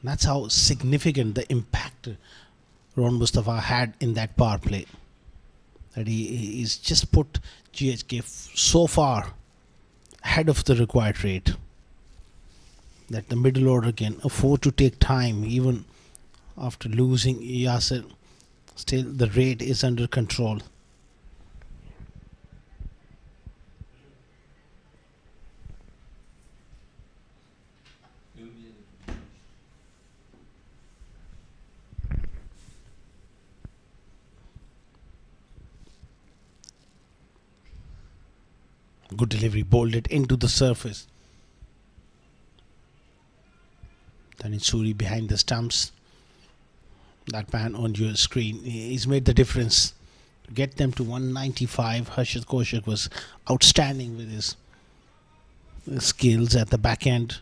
That's how significant the impact Ron Mustafa had in that power play. That he's just put GHK so far ahead of the required rate that the middle order can afford to take time even after losing Yasir. Still, the rate is under control. Good delivery, bowled it into the surface. Suri behind the stumps. That man on your screen, he's made the difference. To get them to 195, Harshit Koshik was outstanding with his skills at the back end,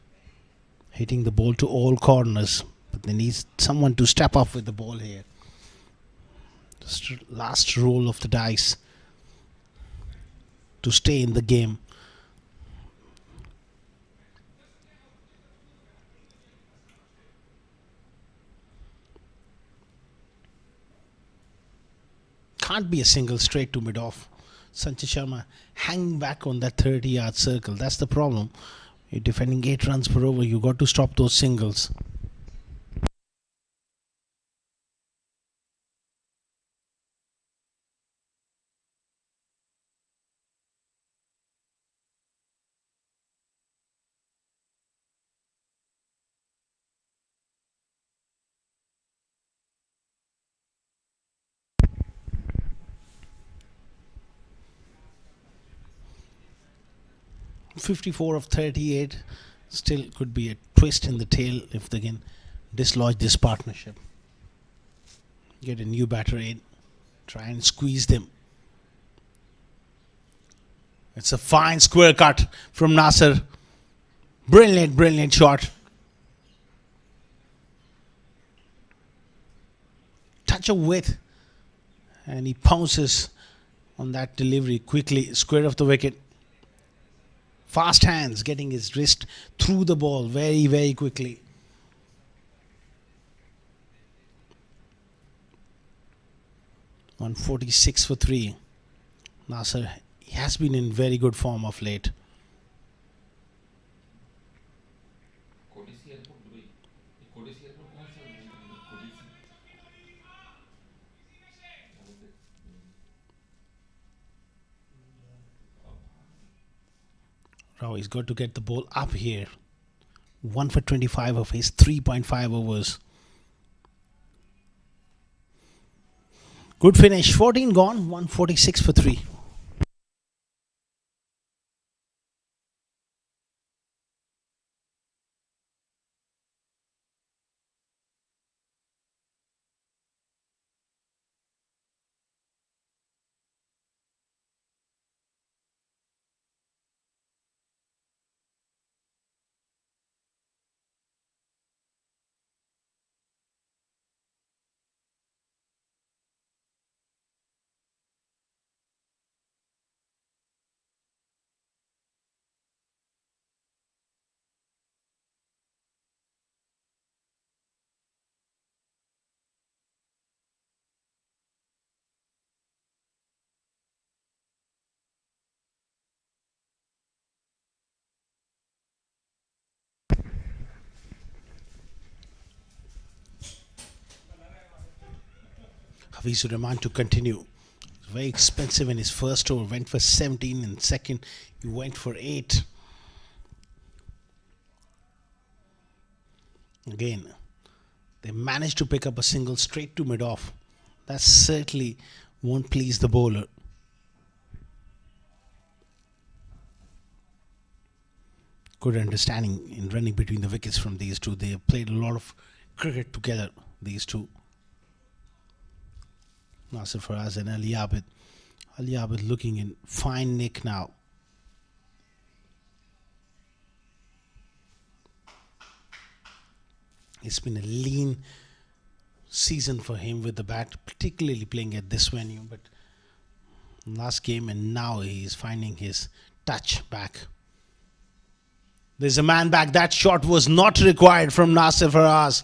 hitting the ball to all corners. But they need someone to step up with the ball here. Just last roll of the dice to stay in the game. Can't be a single straight to mid-off. Sanjay Sharma hanging back on that 30-yard circle. That's the problem. You're defending 8 runs per over. You got to stop those singles. .54 of 38. Still could be a twist in the tail if they can dislodge this partnership. Get a new batter in. Try and squeeze them. It's a fine square cut from Nasser. Brilliant shot. Touch of width. And he pounces on that delivery quickly. Square of the wicket. Fast hands, getting his wrist through the ball very quickly. .146 for 3. Nasser, he has been in very good form of late. Rao, he's got to get the ball up here. 1 for 25 of his 3.5 overs. Good finish. 14 gone. 146 for 3. Hafizur Rahman to continue. Very expensive in his first over. Went for 17 in second. He went for 8. Again, they managed to pick up a single straight to mid-off. That certainly won't please the bowler. Good understanding in running between the wickets from these two. They have played a lot of cricket together, these two. Nasir Faraz and Ali Abid. Ali Abid looking in fine nick now. It's been a lean season for him with the bat, particularly playing at this venue. But last game, and now he's finding his touch back. There's a man back. That shot was not required from Nasir Faraz.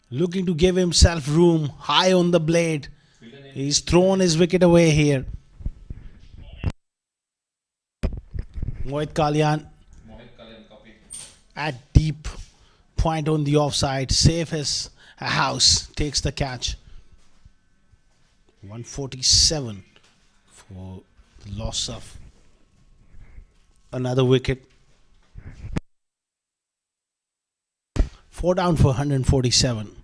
Looking to give himself room, high on the blade. He's thrown his wicket away here. Mohit Kalyan at deep point on the offside, safe as a house, takes the catch. 147 for the loss of another wicket. 4 down for 147.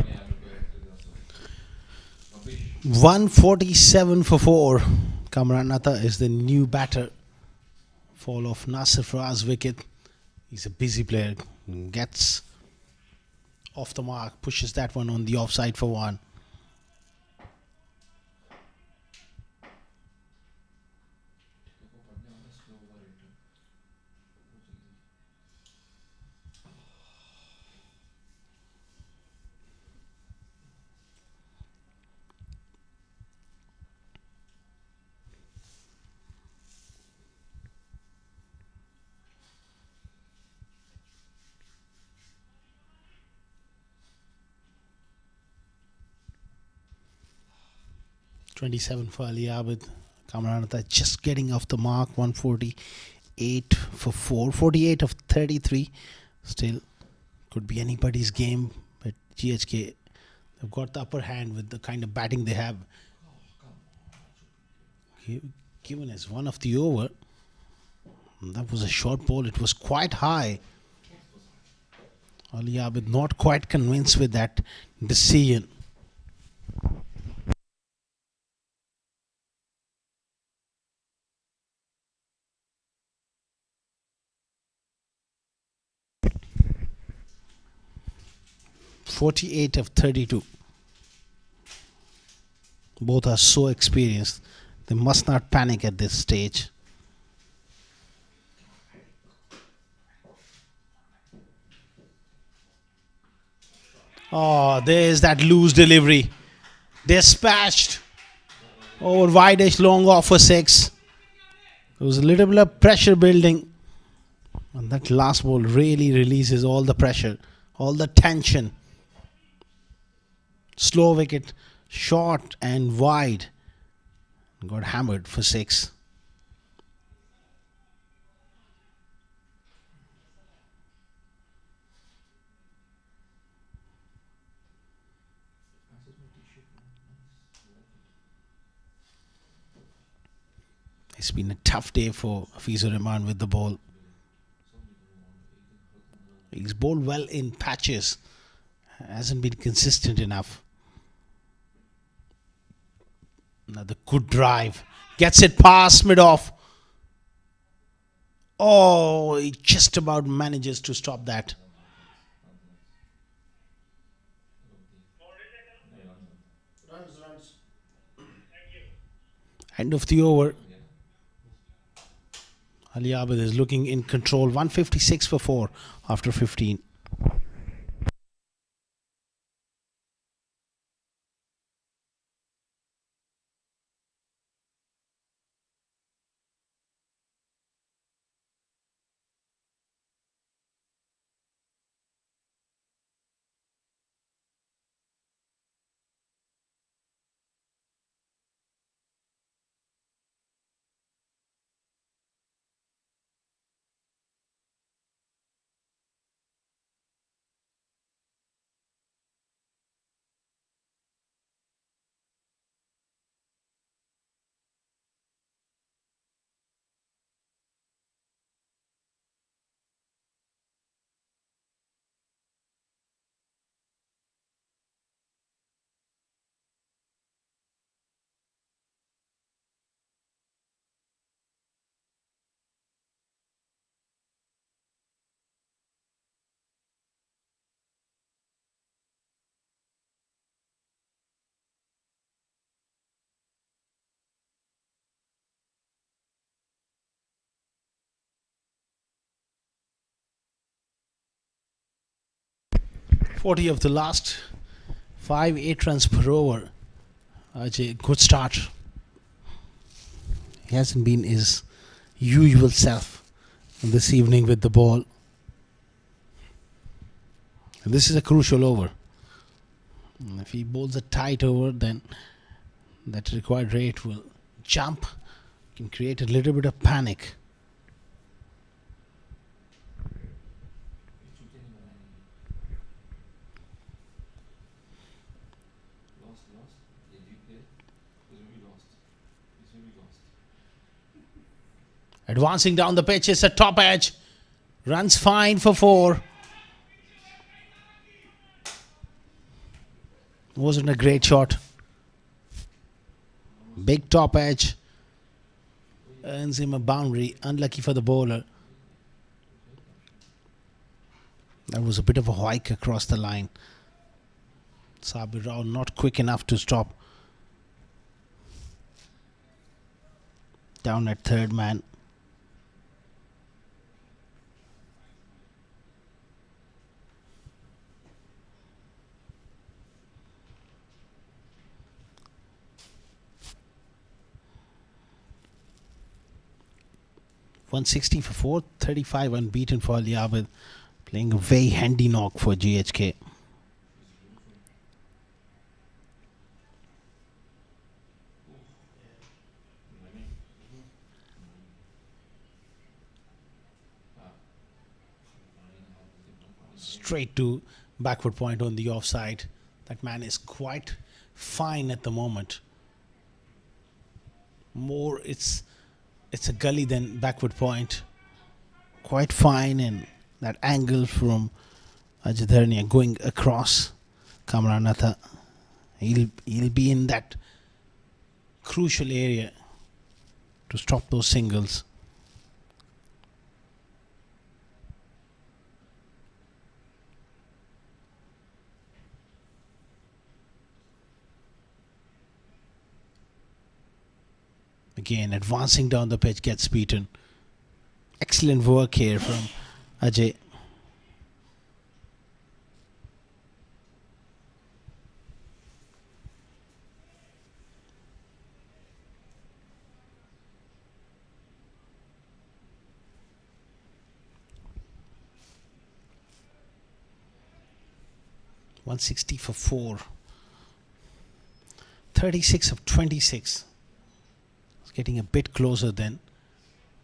Yeah, 147 for 4. Kamran Atta is the new batter. Fall of Nasir Faraz's wicket. He's a busy player. Gets off the mark, pushes that one on the offside for 1. .27 for Ali Abid. Kamran Atta just getting off the mark. 148 for 4. 48 of 33. Still could be anybody's game, but GHK, they've got the upper hand with the kind of batting they have. Given as one of the over. That was a short ball. It was quite high. Ali Abid not quite convinced with that decision. .48 of 32. Both are so experienced. They must not panic at this stage. Oh, there's that loose delivery. Dispatched over wide-ish long off for 6. There was a little bit of pressure building. And that last ball really releases all the pressure, all the tension. Slow wicket, short and wide. Got hammered for 6. It's been a tough day for Hafizur Rahman with the ball. He's bowled well in patches. Hasn't been consistent enough. Another good drive. Gets it past mid-off. Oh, he just about manages to stop that. Runs. End of the over. Ali Abid is looking in control. 156 for 4 after 15. 40 of the last 5, 8 runs per over. Ajay, good start. He hasn't been his usual self this evening with the ball. And this is a crucial over. And if he bowls a tight over, then that required rate will jump, can create a little bit of panic. Lost. Yeah, you play. Because we lost. It's when we lost. Advancing down the pitch is a top edge. Runs fine for 4. Wasn't a great shot. Big top edge. Earns him a boundary. Unlucky for the bowler. That was a bit of a hike across the line. Sabir Rao not quick enough to stop. Down at third man. .160 for 4, 35 unbeaten for Ali Abid, playing a very handy knock for GHK. Straight to backward point on the offside. That man is quite fine at the moment. More it's a gully than backward point. Quite fine, and that angle from Ajadharnia going across Kamranatha. He'll be in that crucial area to stop those singles. Again, advancing down the pitch, gets beaten. Excellent work here from Ajay. .160 for 4. 36 of 26. Getting a bit closer than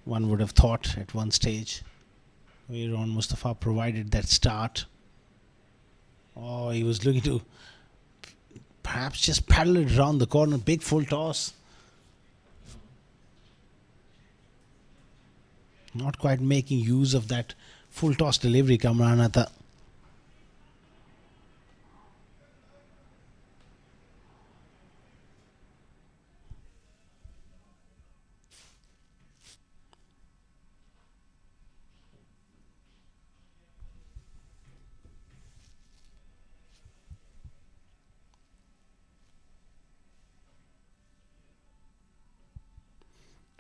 one would have thought at one stage. Whereon Mustafa provided that start. Oh, he was looking to perhaps just paddle it around the corner. Big full toss. Not quite making use of that full toss delivery, Kamranatha.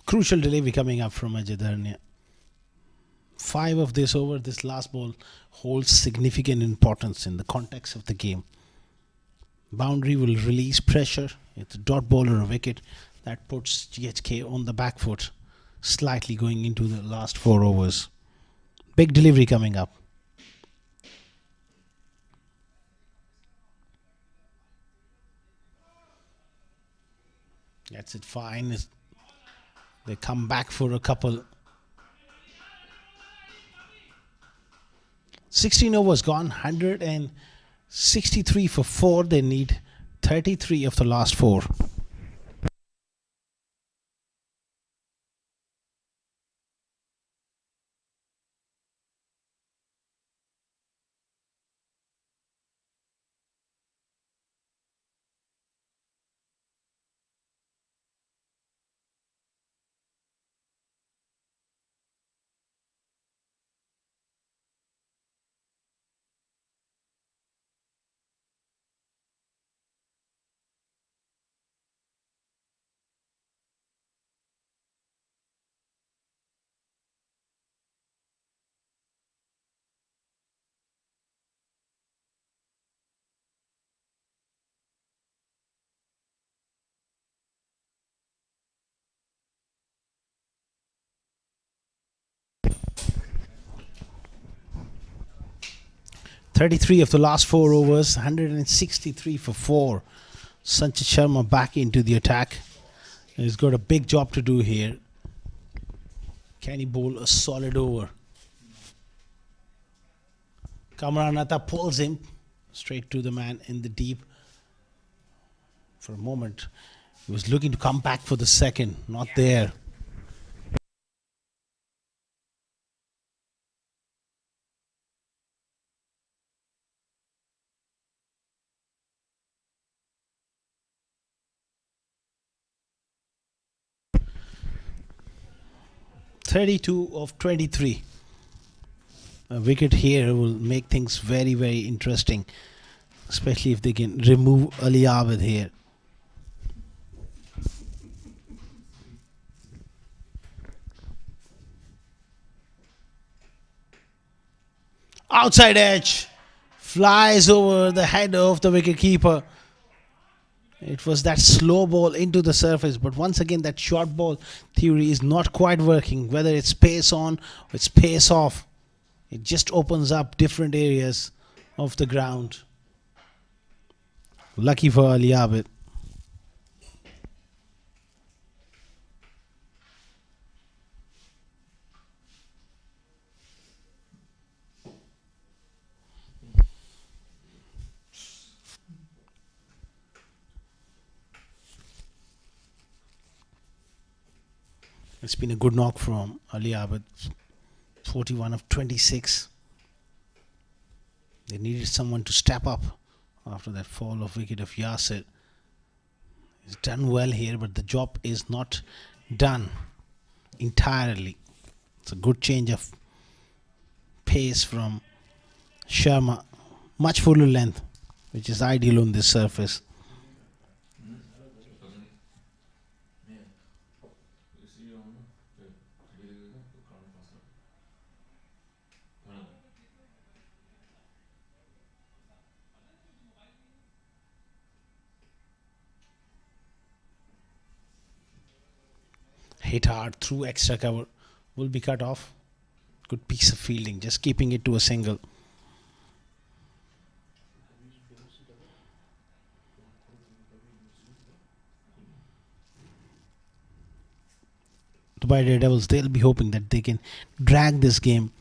Crucial delivery coming up from Ajadharnia. 5 of this over, this last ball holds significant importance in the context of the game. Boundary will release pressure. It's a dot ball or a wicket. That puts GHK on the back foot, slightly going into the last 4 overs. Big delivery coming up. That's it, fine. They come back for a couple. 16 overs gone, 163 for 4. They need 33 of the last 4. 33 of the last 4 overs, 163 for 4. Sanchit Sharma back into the attack. He's got a big job to do here. Can he bowl a solid over? Kamran Atta pulls him straight to the man in the deep. For a moment, he was looking to come back for the second. Not there. (32 of 23). A wicket here will make things very, very interesting, especially if they can remove Ali Abid here. Outside edge, flies over the head of the wicket keeper. It was that slow ball into the surface, but once again that short ball theory is not quite working, whether it's pace on or it's pace off. It just opens up different areas of the ground. Lucky for Ali Abid. It's been a good knock from Ali Abid. 41 of 26. They needed someone to step up after that fall of wicket of Yasir. He's done well here, but the job is not done entirely. It's a good change of pace from Sharma. Much fuller length, which is ideal on this surface. Hit hard through extra cover, will be cut off. Good piece of fielding, just keeping it to a single. Dubai Daredevils, they'll be hoping that they can drag this game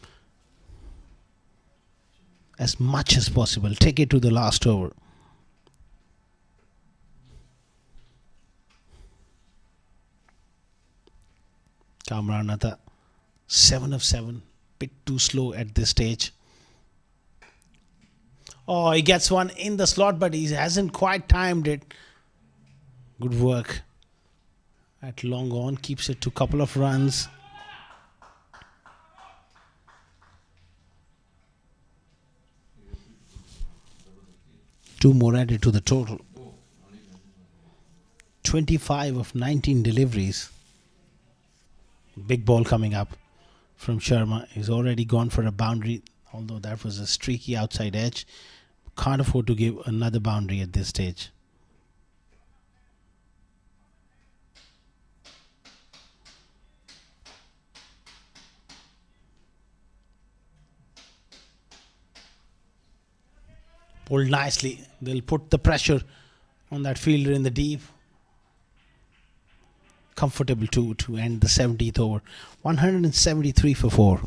as much as possible, take it to the last over. Kamran Atta, 7 of 7, bit too slow at this stage. Oh, he gets one in the slot, but he hasn't quite timed it. Good work at long on, keeps it to a couple of runs. Two more added to the total. 25 of 19 deliveries. Big ball coming up from Sharma. He's already gone for a boundary, although that was a streaky outside edge. Can't afford to give another boundary at this stage. Pulled nicely. They'll put the pressure on that fielder in the deep. Comfortable to end the 70th over. 173 for 4.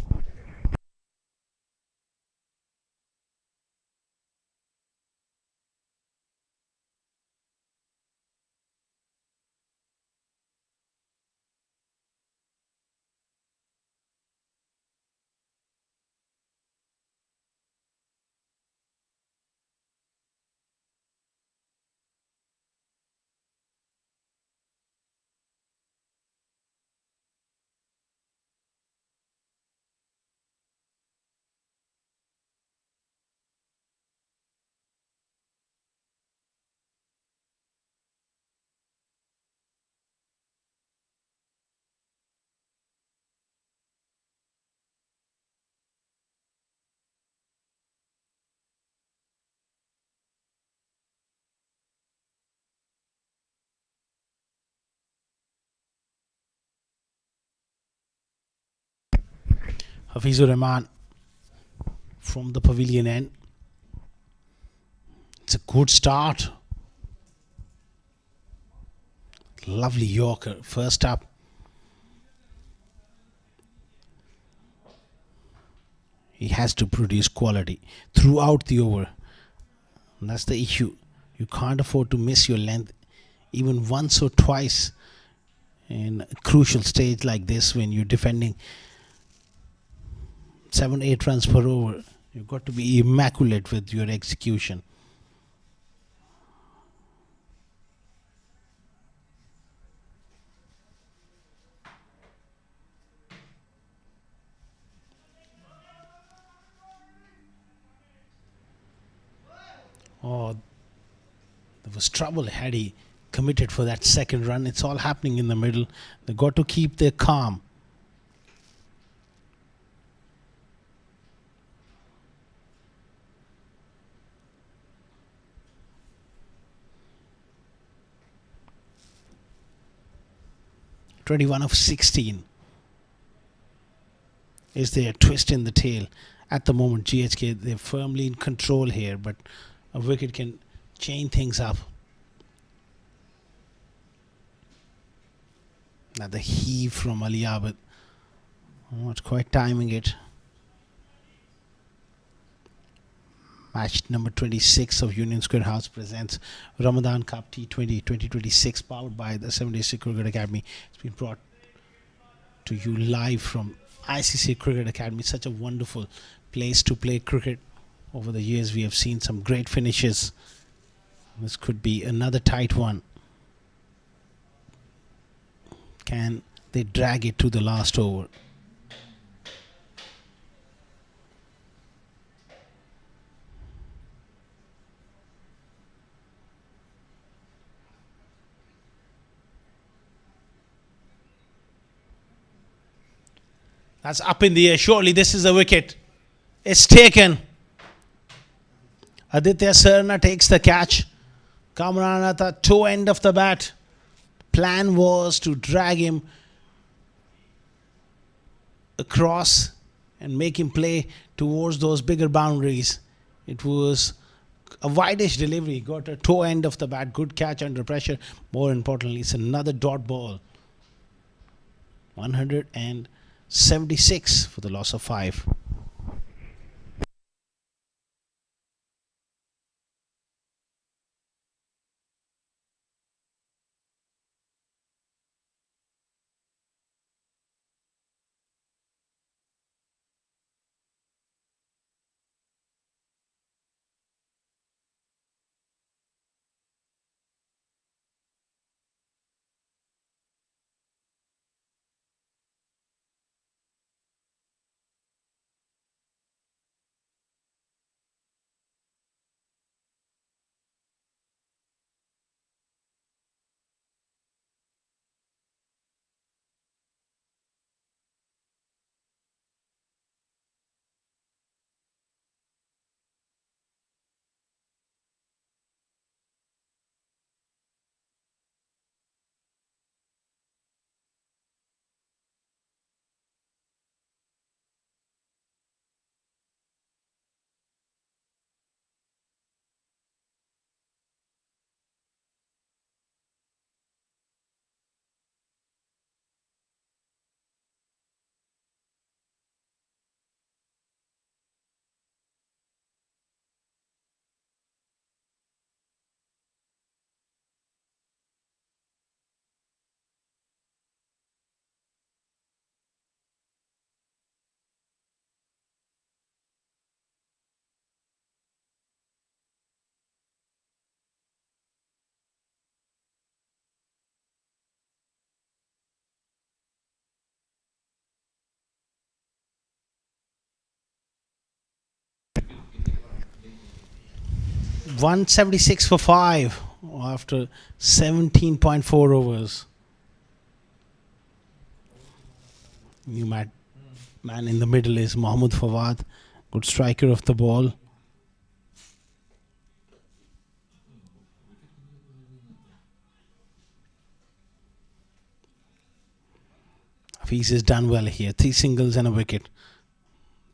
Hafizur Rahman from the pavilion end. It's a good start. Lovely Yorker. First up. He has to produce quality throughout the over. And that's the issue. You can't afford to miss your length even once or twice in a crucial stage like this when you're defending 7-8 runs per over. You've got to be immaculate with your execution. Oh, there was trouble had he committed for that second run. It's all happening in the middle. They got to keep their calm. (21 of 16). Is there a twist in the tail? At the moment, GHK, they're firmly in control here, but a wicket can change things up. Now the heave from Ali Abid. Not quite timing it. Match number 26 of Union Square House presents Ramadan Cup T20 2026, powered by the 76 Cricket Academy. It's been brought to you live from ICCA Cricket Academy. Such a wonderful place to play cricket. Over the years, we have seen some great finishes. This could be another tight one. Can they drag it to the last over? That's up in the air. Surely this is a wicket. It's taken. Aditya Sarna takes the catch. Kamran at the toe end of the bat. Plan was to drag him across and make him play towards those bigger boundaries. It was a wide-ish delivery. Got a toe end of the bat. Good catch under pressure. More importantly, it's another dot ball. 176 for the loss of 5. (176 for 5 after 17.4 overs. New man in the middle is Mohammad Fawad, good striker of the ball. Hafiz has done well here. 3 singles and a wicket.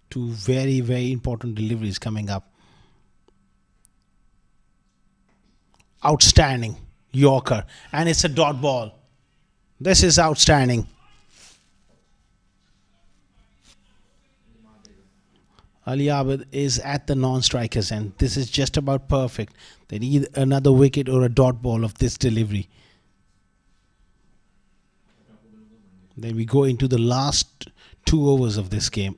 2 very, very important deliveries coming up. Outstanding Yorker. And it's a dot ball. This is outstanding. Ali Abid is at the non-strikers end. This is just about perfect. They need another wicket or a dot ball of this delivery. Then we go into the last 2 overs of this game.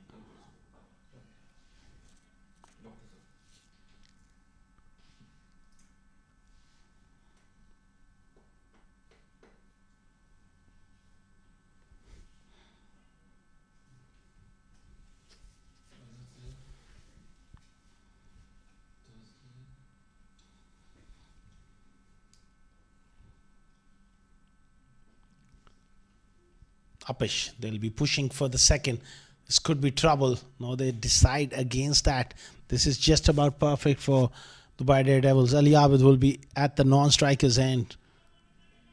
Uppish. They'll be pushing for the second. This could be trouble. No, they decide against that. This is just about perfect for Dubai Daredevils. Ali Abid will be at the non-strikers end.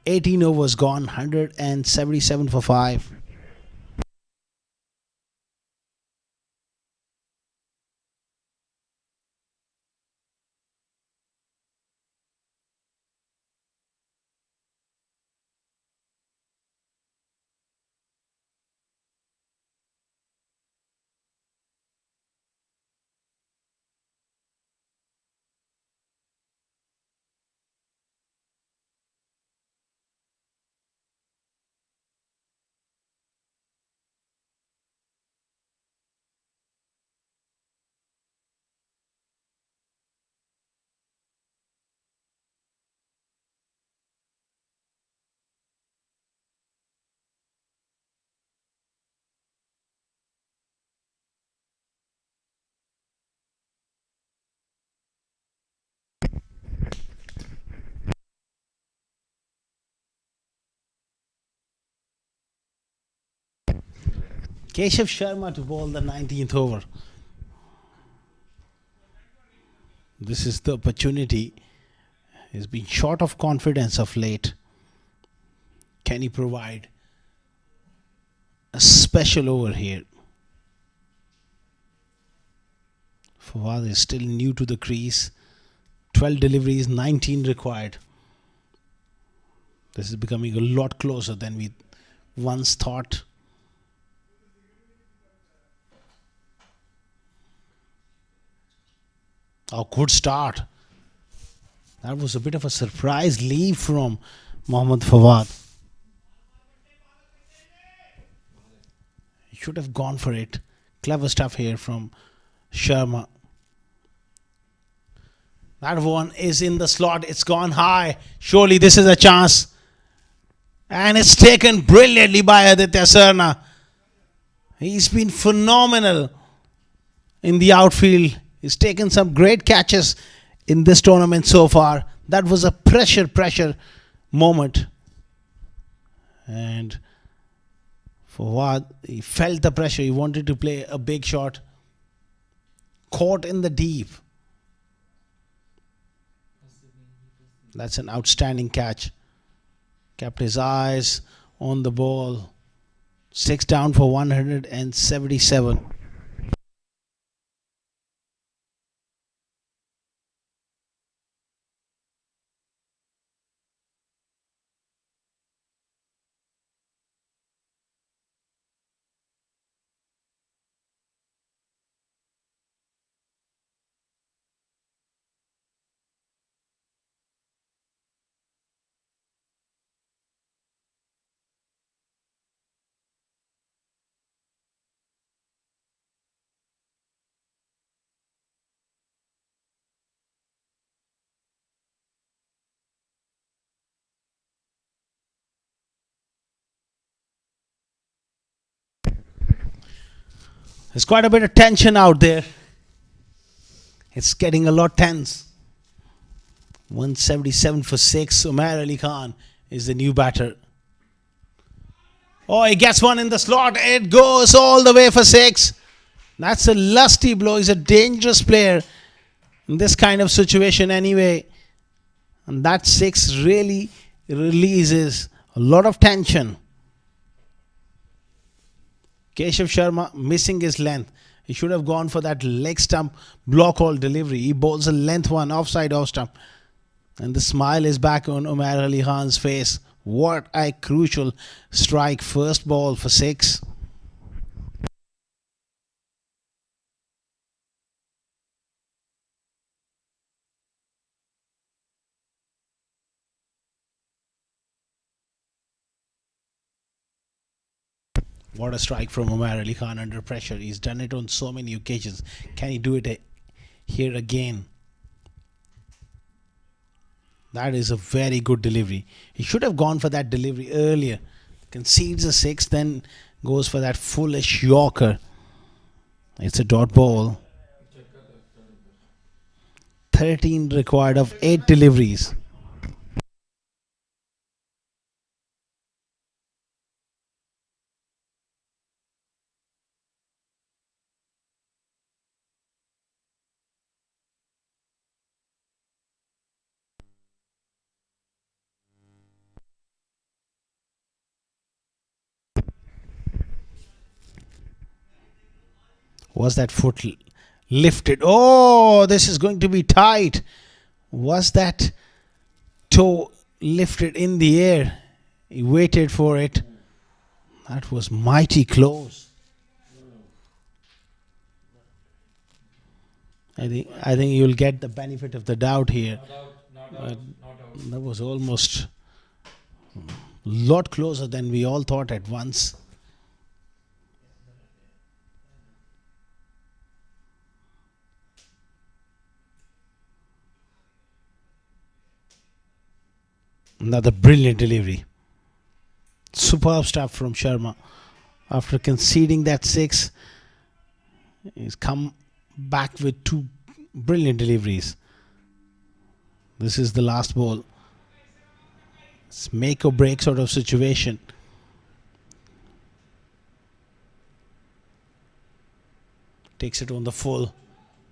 18 overs gone. 177 for 5. Keshav Sharma to bowl the 19th over. This is the opportunity. He's been short of confidence of late. Can he provide a special over here? Fawad is still new to the crease. 12 deliveries, 19 required. This is becoming a lot closer than we once thought. Oh, good start. That was a bit of a surprise leave from Mohammad Fawad. He should have gone for it. Clever stuff here from Sharma. That one is in the slot. It's gone high. Surely this is a chance. And it's taken brilliantly by Aditya Sarna. He's been phenomenal in the outfield. He's taken some great catches in this tournament so far. That was a pressure moment. And Fawad, he felt the pressure. He wanted to play a big shot. Caught in the deep. That's an outstanding catch. Kept his eyes on the ball. 6 down for 177. There's quite a bit of tension out there. It's getting a lot tense. 177 for 6. Umar Ali Khan is the new batter. Oh, he gets one in the slot. It goes all the way for 6. That's a lusty blow. He's a dangerous player in this kind of situation anyway. And that 6 really releases a lot of tension. Keshav Sharma missing his length. He should have gone for that leg stump block all delivery. He bowls a length one, offside off stump. And the smile is back on Umar Ali Khan's face. What a crucial strike. First ball for 6. What a strike from Umar Ali Khan under pressure. He's done it on so many occasions. Can he do it here again? That is a very good delivery. He should have gone for that delivery earlier. Concedes a 6, then goes for that foolish Yorker. It's a dot ball. 13 required of 8 deliveries. Was that foot lifted? Oh, this is going to be tight. Was that toe lifted in the air? He waited for it. That was mighty close. I think you'll get the benefit of the doubt here. That was almost a lot closer than we all thought at once. Another brilliant delivery. Superb stuff from Sharma. After conceding that 6, he's come back with 2 brilliant deliveries. This is the last ball. It's make or break sort of situation. Takes it on the full.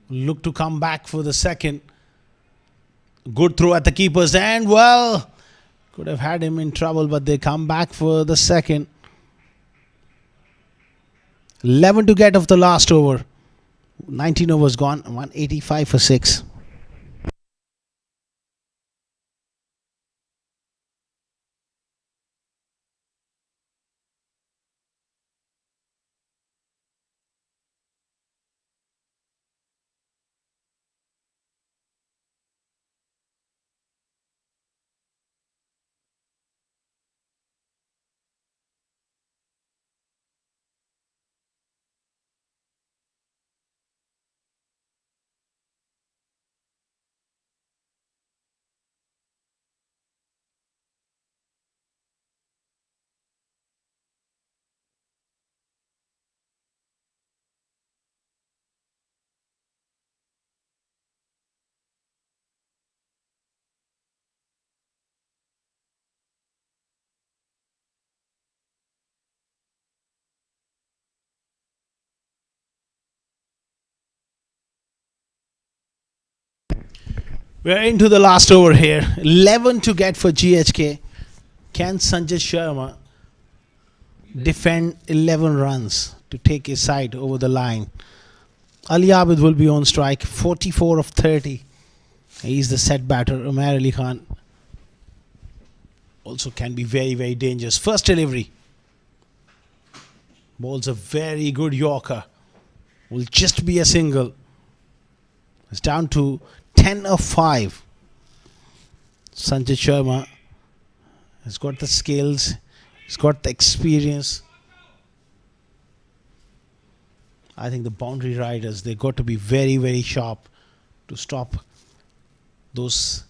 Look to come back for the second. Good throw at the keeper's end. Well, could have had him in trouble, but they come back for the second. 11 to get of the last over. 19 overs gone. 185 for 6. We're into the last over here. 11 to get for GHK. Can Sanjay Sharma defend 11 runs to take his side over the line? Ali Abid will be on strike. 44 of 30. He's the set batter. Umar Ali Khan also can be very, very dangerous. First delivery. Bowls a very good Yorker. Will just be a single. It's down to 10 of 5. Sanjay Sharma has got the skills. He's got the experience. I think the boundary riders, they got to be very, very sharp to stop those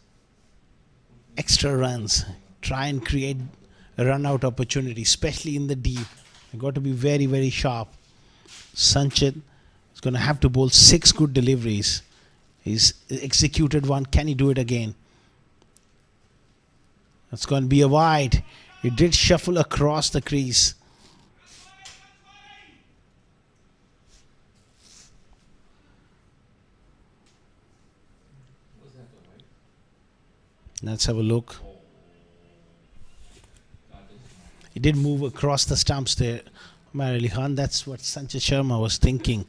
extra runs. Try and create a run out opportunity, especially in the deep. They got to be very, very sharp. Sanchit is going to have to bowl 6 good deliveries. He's executed one. Can he do it again? That's going to be a wide. He did shuffle across the crease. Let's have a look. He did move across the stumps there. Umar Ali Khan, that's what Sanjay Sharma was thinking.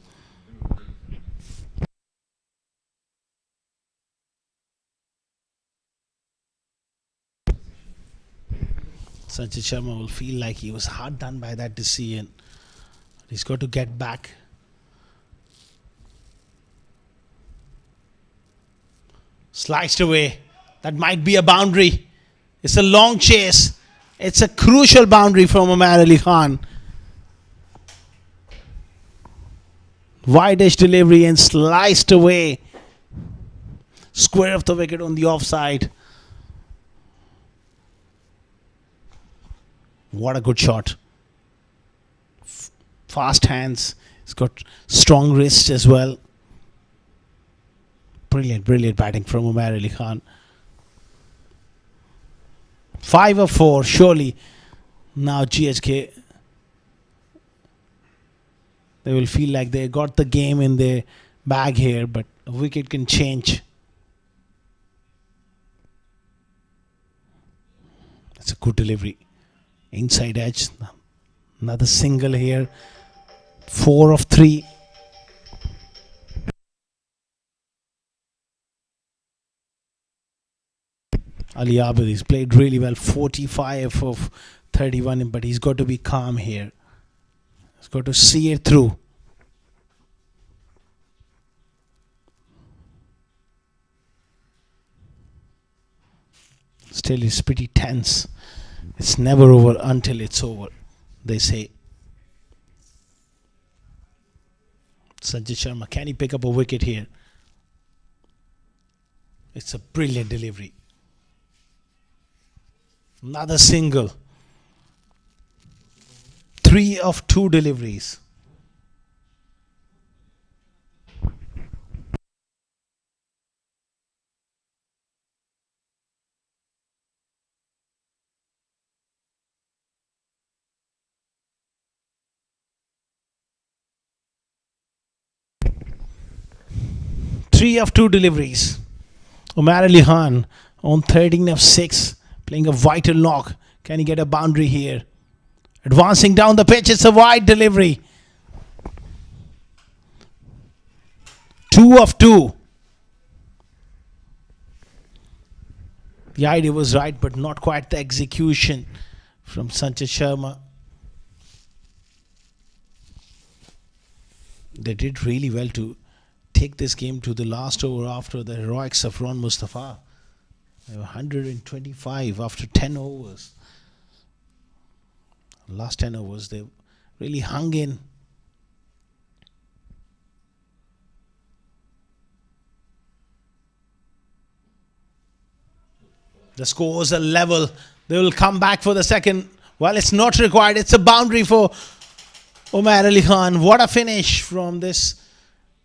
Sanjay Sharma will feel like he was hard done by that decision. He's got to get back. Sliced away. That might be a boundary. It's a long chase. It's a crucial boundary from Umar Ali Khan. Wide-edge delivery and sliced away. Square of the wicket on the offside. What a good shot. Fast hands. He's got strong wrists as well. Brilliant batting from Umar Ali Khan. 5 of 4, surely. Now GHK, they will feel like they got the game in their bag here, but a wicket can change. That's a good delivery. Inside edge. Another single here. 4 of 3. Ali Abid, he's played really well. 45 of 31, but he's got to be calm here. He's got to see it through. Still, it's pretty tense. It's never over until it's over, they say. Sanjay Sharma, can he pick up a wicket here? It's a brilliant delivery. Another single. 3 of 2 deliveries. Umar Ali Khan on 13 of 6, playing a vital knock. Can he get a boundary here? Advancing down the pitch, it's a wide delivery. 2 of 2. The idea was right, but not quite the execution from Sanjay Sharma. They did really well to take this game to the last over after the heroics of Mustafa. They were 125 after 10 overs. Last 10 overs, they really hung in. The scores are level. They will come back for the second. Well, it's not required. It's a boundary for Umar Ali Khan. What a finish from this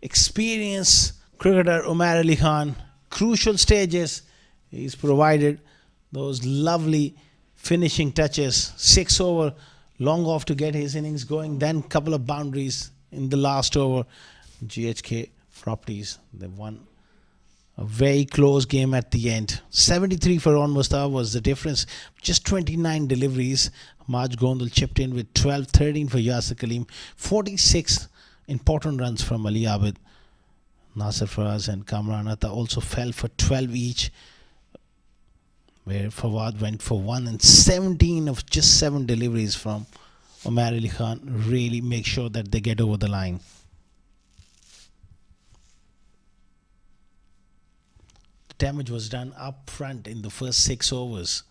experienced cricketer Umar Ali Khan. Crucial stages. He's provided those lovely finishing touches. 6 over, long off to get his innings going. Then couple of boundaries in the last over. GHK properties. They won a very close game at the end. 73 for Mustafa was the difference. Just 29 deliveries. Maj Gondal chipped in with 12, 13 for Yasir Kaleem. 46 important runs from Ali Abid. Nasir Faraz and Kamran Atta also fell for 12 each, where Fawad went for 1, and 17 of just 7 deliveries from Umar Ali Khan really make sure that they get over the line. Damage was done up front in the first 6 overs.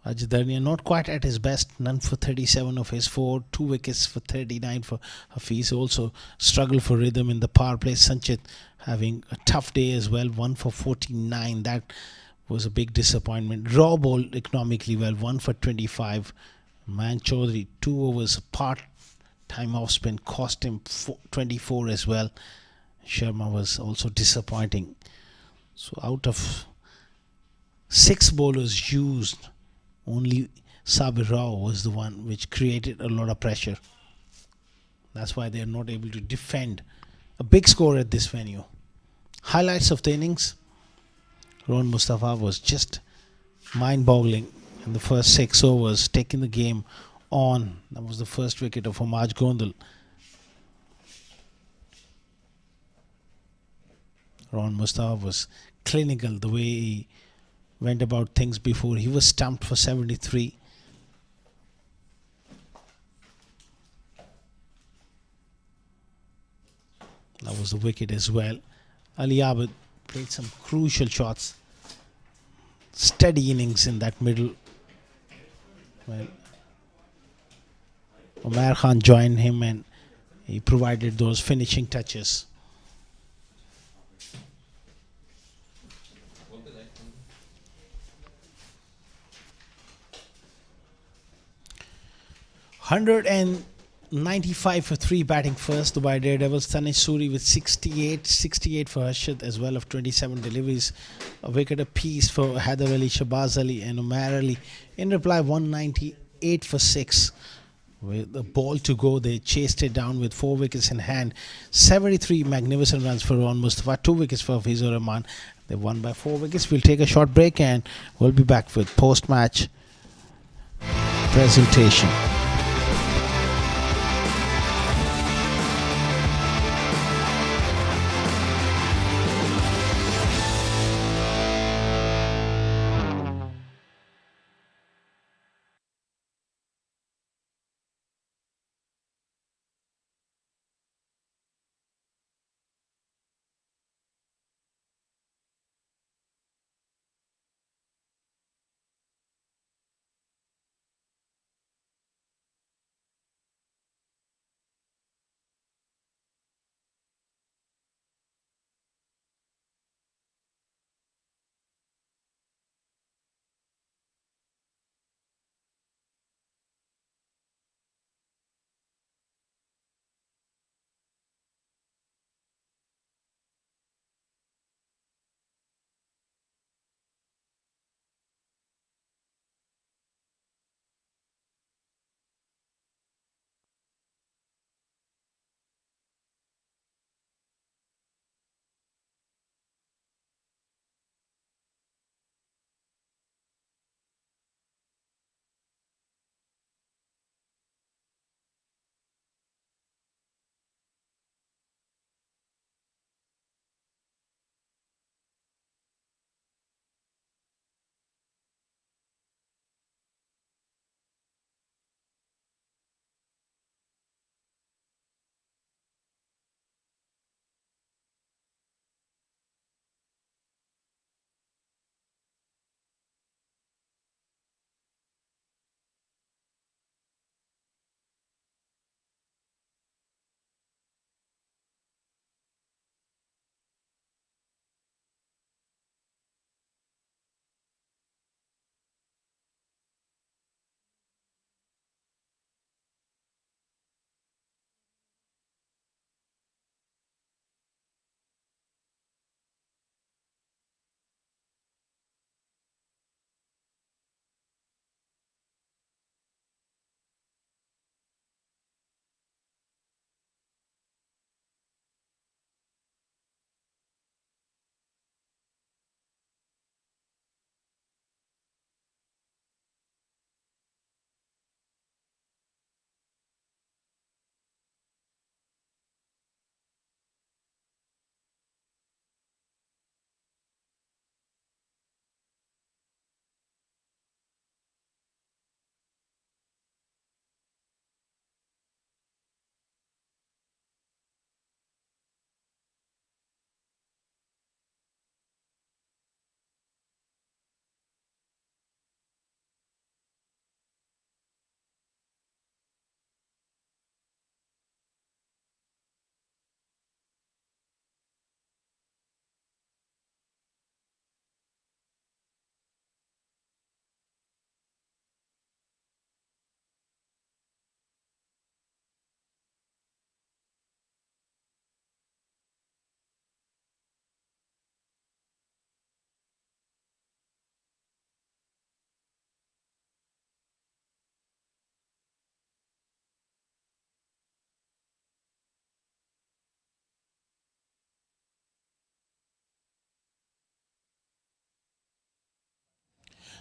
Ajit Darnia not quite at his best, none for 37 of his 4, 2 wickets for 39 for Hafiz. Also struggled for rhythm in the power play. Sanchit having a tough day as well, 1 for 49. That was a big disappointment. Raw bowled economically well, 1 for 25. Man Chaudhary, 2 overs, part time off spin cost him 24 as well. Sharma was also disappointing. So out of 6 bowlers used, only Sabir Rao was the one which created a lot of pressure. That's why they are not able to defend a big score at this venue. Highlights of the innings. Mustafa was just mind-boggling in the first 6 overs, taking the game on. That was the first wicket of Maj Gondal. Mustafa was clinical the way he went about things before. He was stumped for 73. That was the wicket as well. Ali Abid played some crucial shots. Steady innings in that middle. Well, Umar Khan joined him and he provided those finishing touches. Hundred and 95 for 3 batting first. Dubai Daredevils. Tanish Suri with 68 for Harshad as well of 27 deliveries. A wicket apiece for Haider Ali, Shabaz Ali and Umar Ali. In reply, 198 for 6. With the ball to go, they chased it down with 4 wickets in hand. 73 magnificent runs for Ron Mustafa. 2 wickets for Hafizur Rahman. They won by 4 wickets. We'll take a short break and we'll be back with post-match presentation.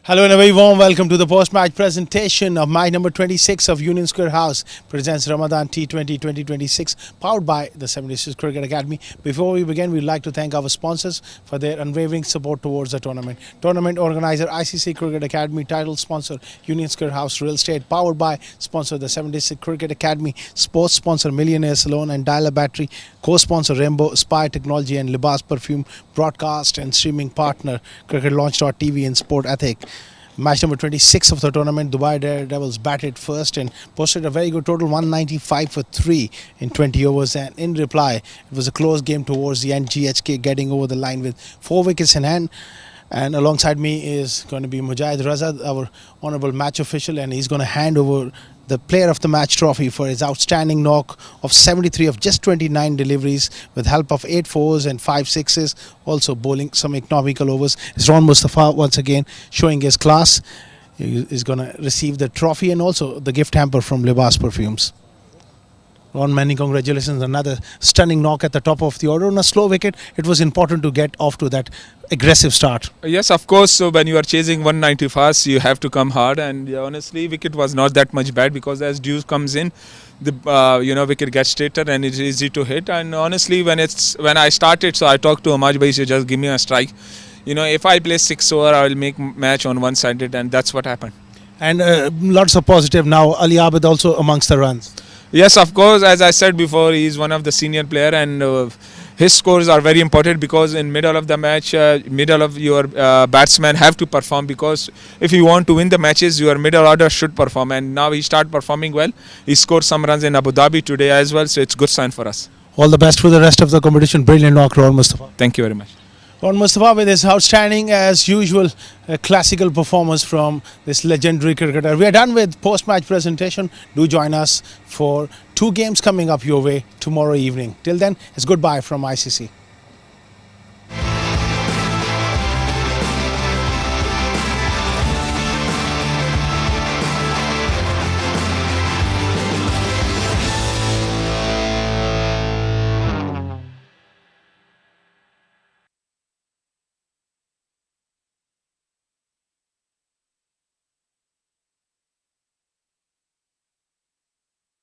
Hello and a very warm welcome to the post-match presentation of match number 26 of Union Square House presents Ramadan T20 2026 powered by the 76 Cricket Academy. Before we begin, we'd like to thank our sponsors for their unwavering support towards the tournament. Tournament organizer ICCA Cricket Academy, title sponsor Union Square House Real Estate, powered by sponsor the 76 Cricket Academy, sports sponsor Millionaire Salon and Dialer Battery, co-sponsor Rainbow Spy Technology and Libas Perfume, broadcast and streaming partner cricketlaunch.tv and Sport Ethic. Match number 26 of the tournament, Dubai Daredevils batted first and posted a very good total, 195 for 3 in 20 overs. And in reply, it was a close game towards the end, GHK getting over the line with 4 wickets in hand. And alongside me is going to be Mujahid Raza, our honourable match official, and he's going to hand over the player of the match trophy for his outstanding knock of 73 of just 29 deliveries with help of 8 fours and 5 sixes, also bowling some economical overs. It's Ron Mustafa once again showing his class. He is going to receive the trophy and also the gift hamper from Libas Perfumes. Ron, many congratulations. Another stunning knock at the top of the order. On a slow wicket, it was important to get off to that aggressive start. Yes, of course. So when you are chasing 190 fast, you have to come hard. And honestly, wicket was not that much bad because as dew comes in, the wicket gets straighter and it's easy to hit. And honestly, when I started, so I talked to Amaj bhai, so just give me a strike. If I play 6 over, I will make match on one-sided, and that's what happened. And lots of positive now. Ali Abid also amongst the runs. Yes, of course. As I said before, he is one of the senior player, and his scores are very important because in middle of the match, middle of your batsmen have to perform, because if you want to win the matches, your middle order should perform. And now he start performing well. He scored some runs in Abu Dhabi today as well, so it's good sign for us. All the best for the rest of the competition. Brilliant knock, Ron Mustafa. Thank you very much. Ron Mustafa with his outstanding, as usual, classical performance from this legendary cricketer. We are done with post-match presentation. Do join us for 2 games coming up your way tomorrow evening. Till then, it's goodbye from ICC.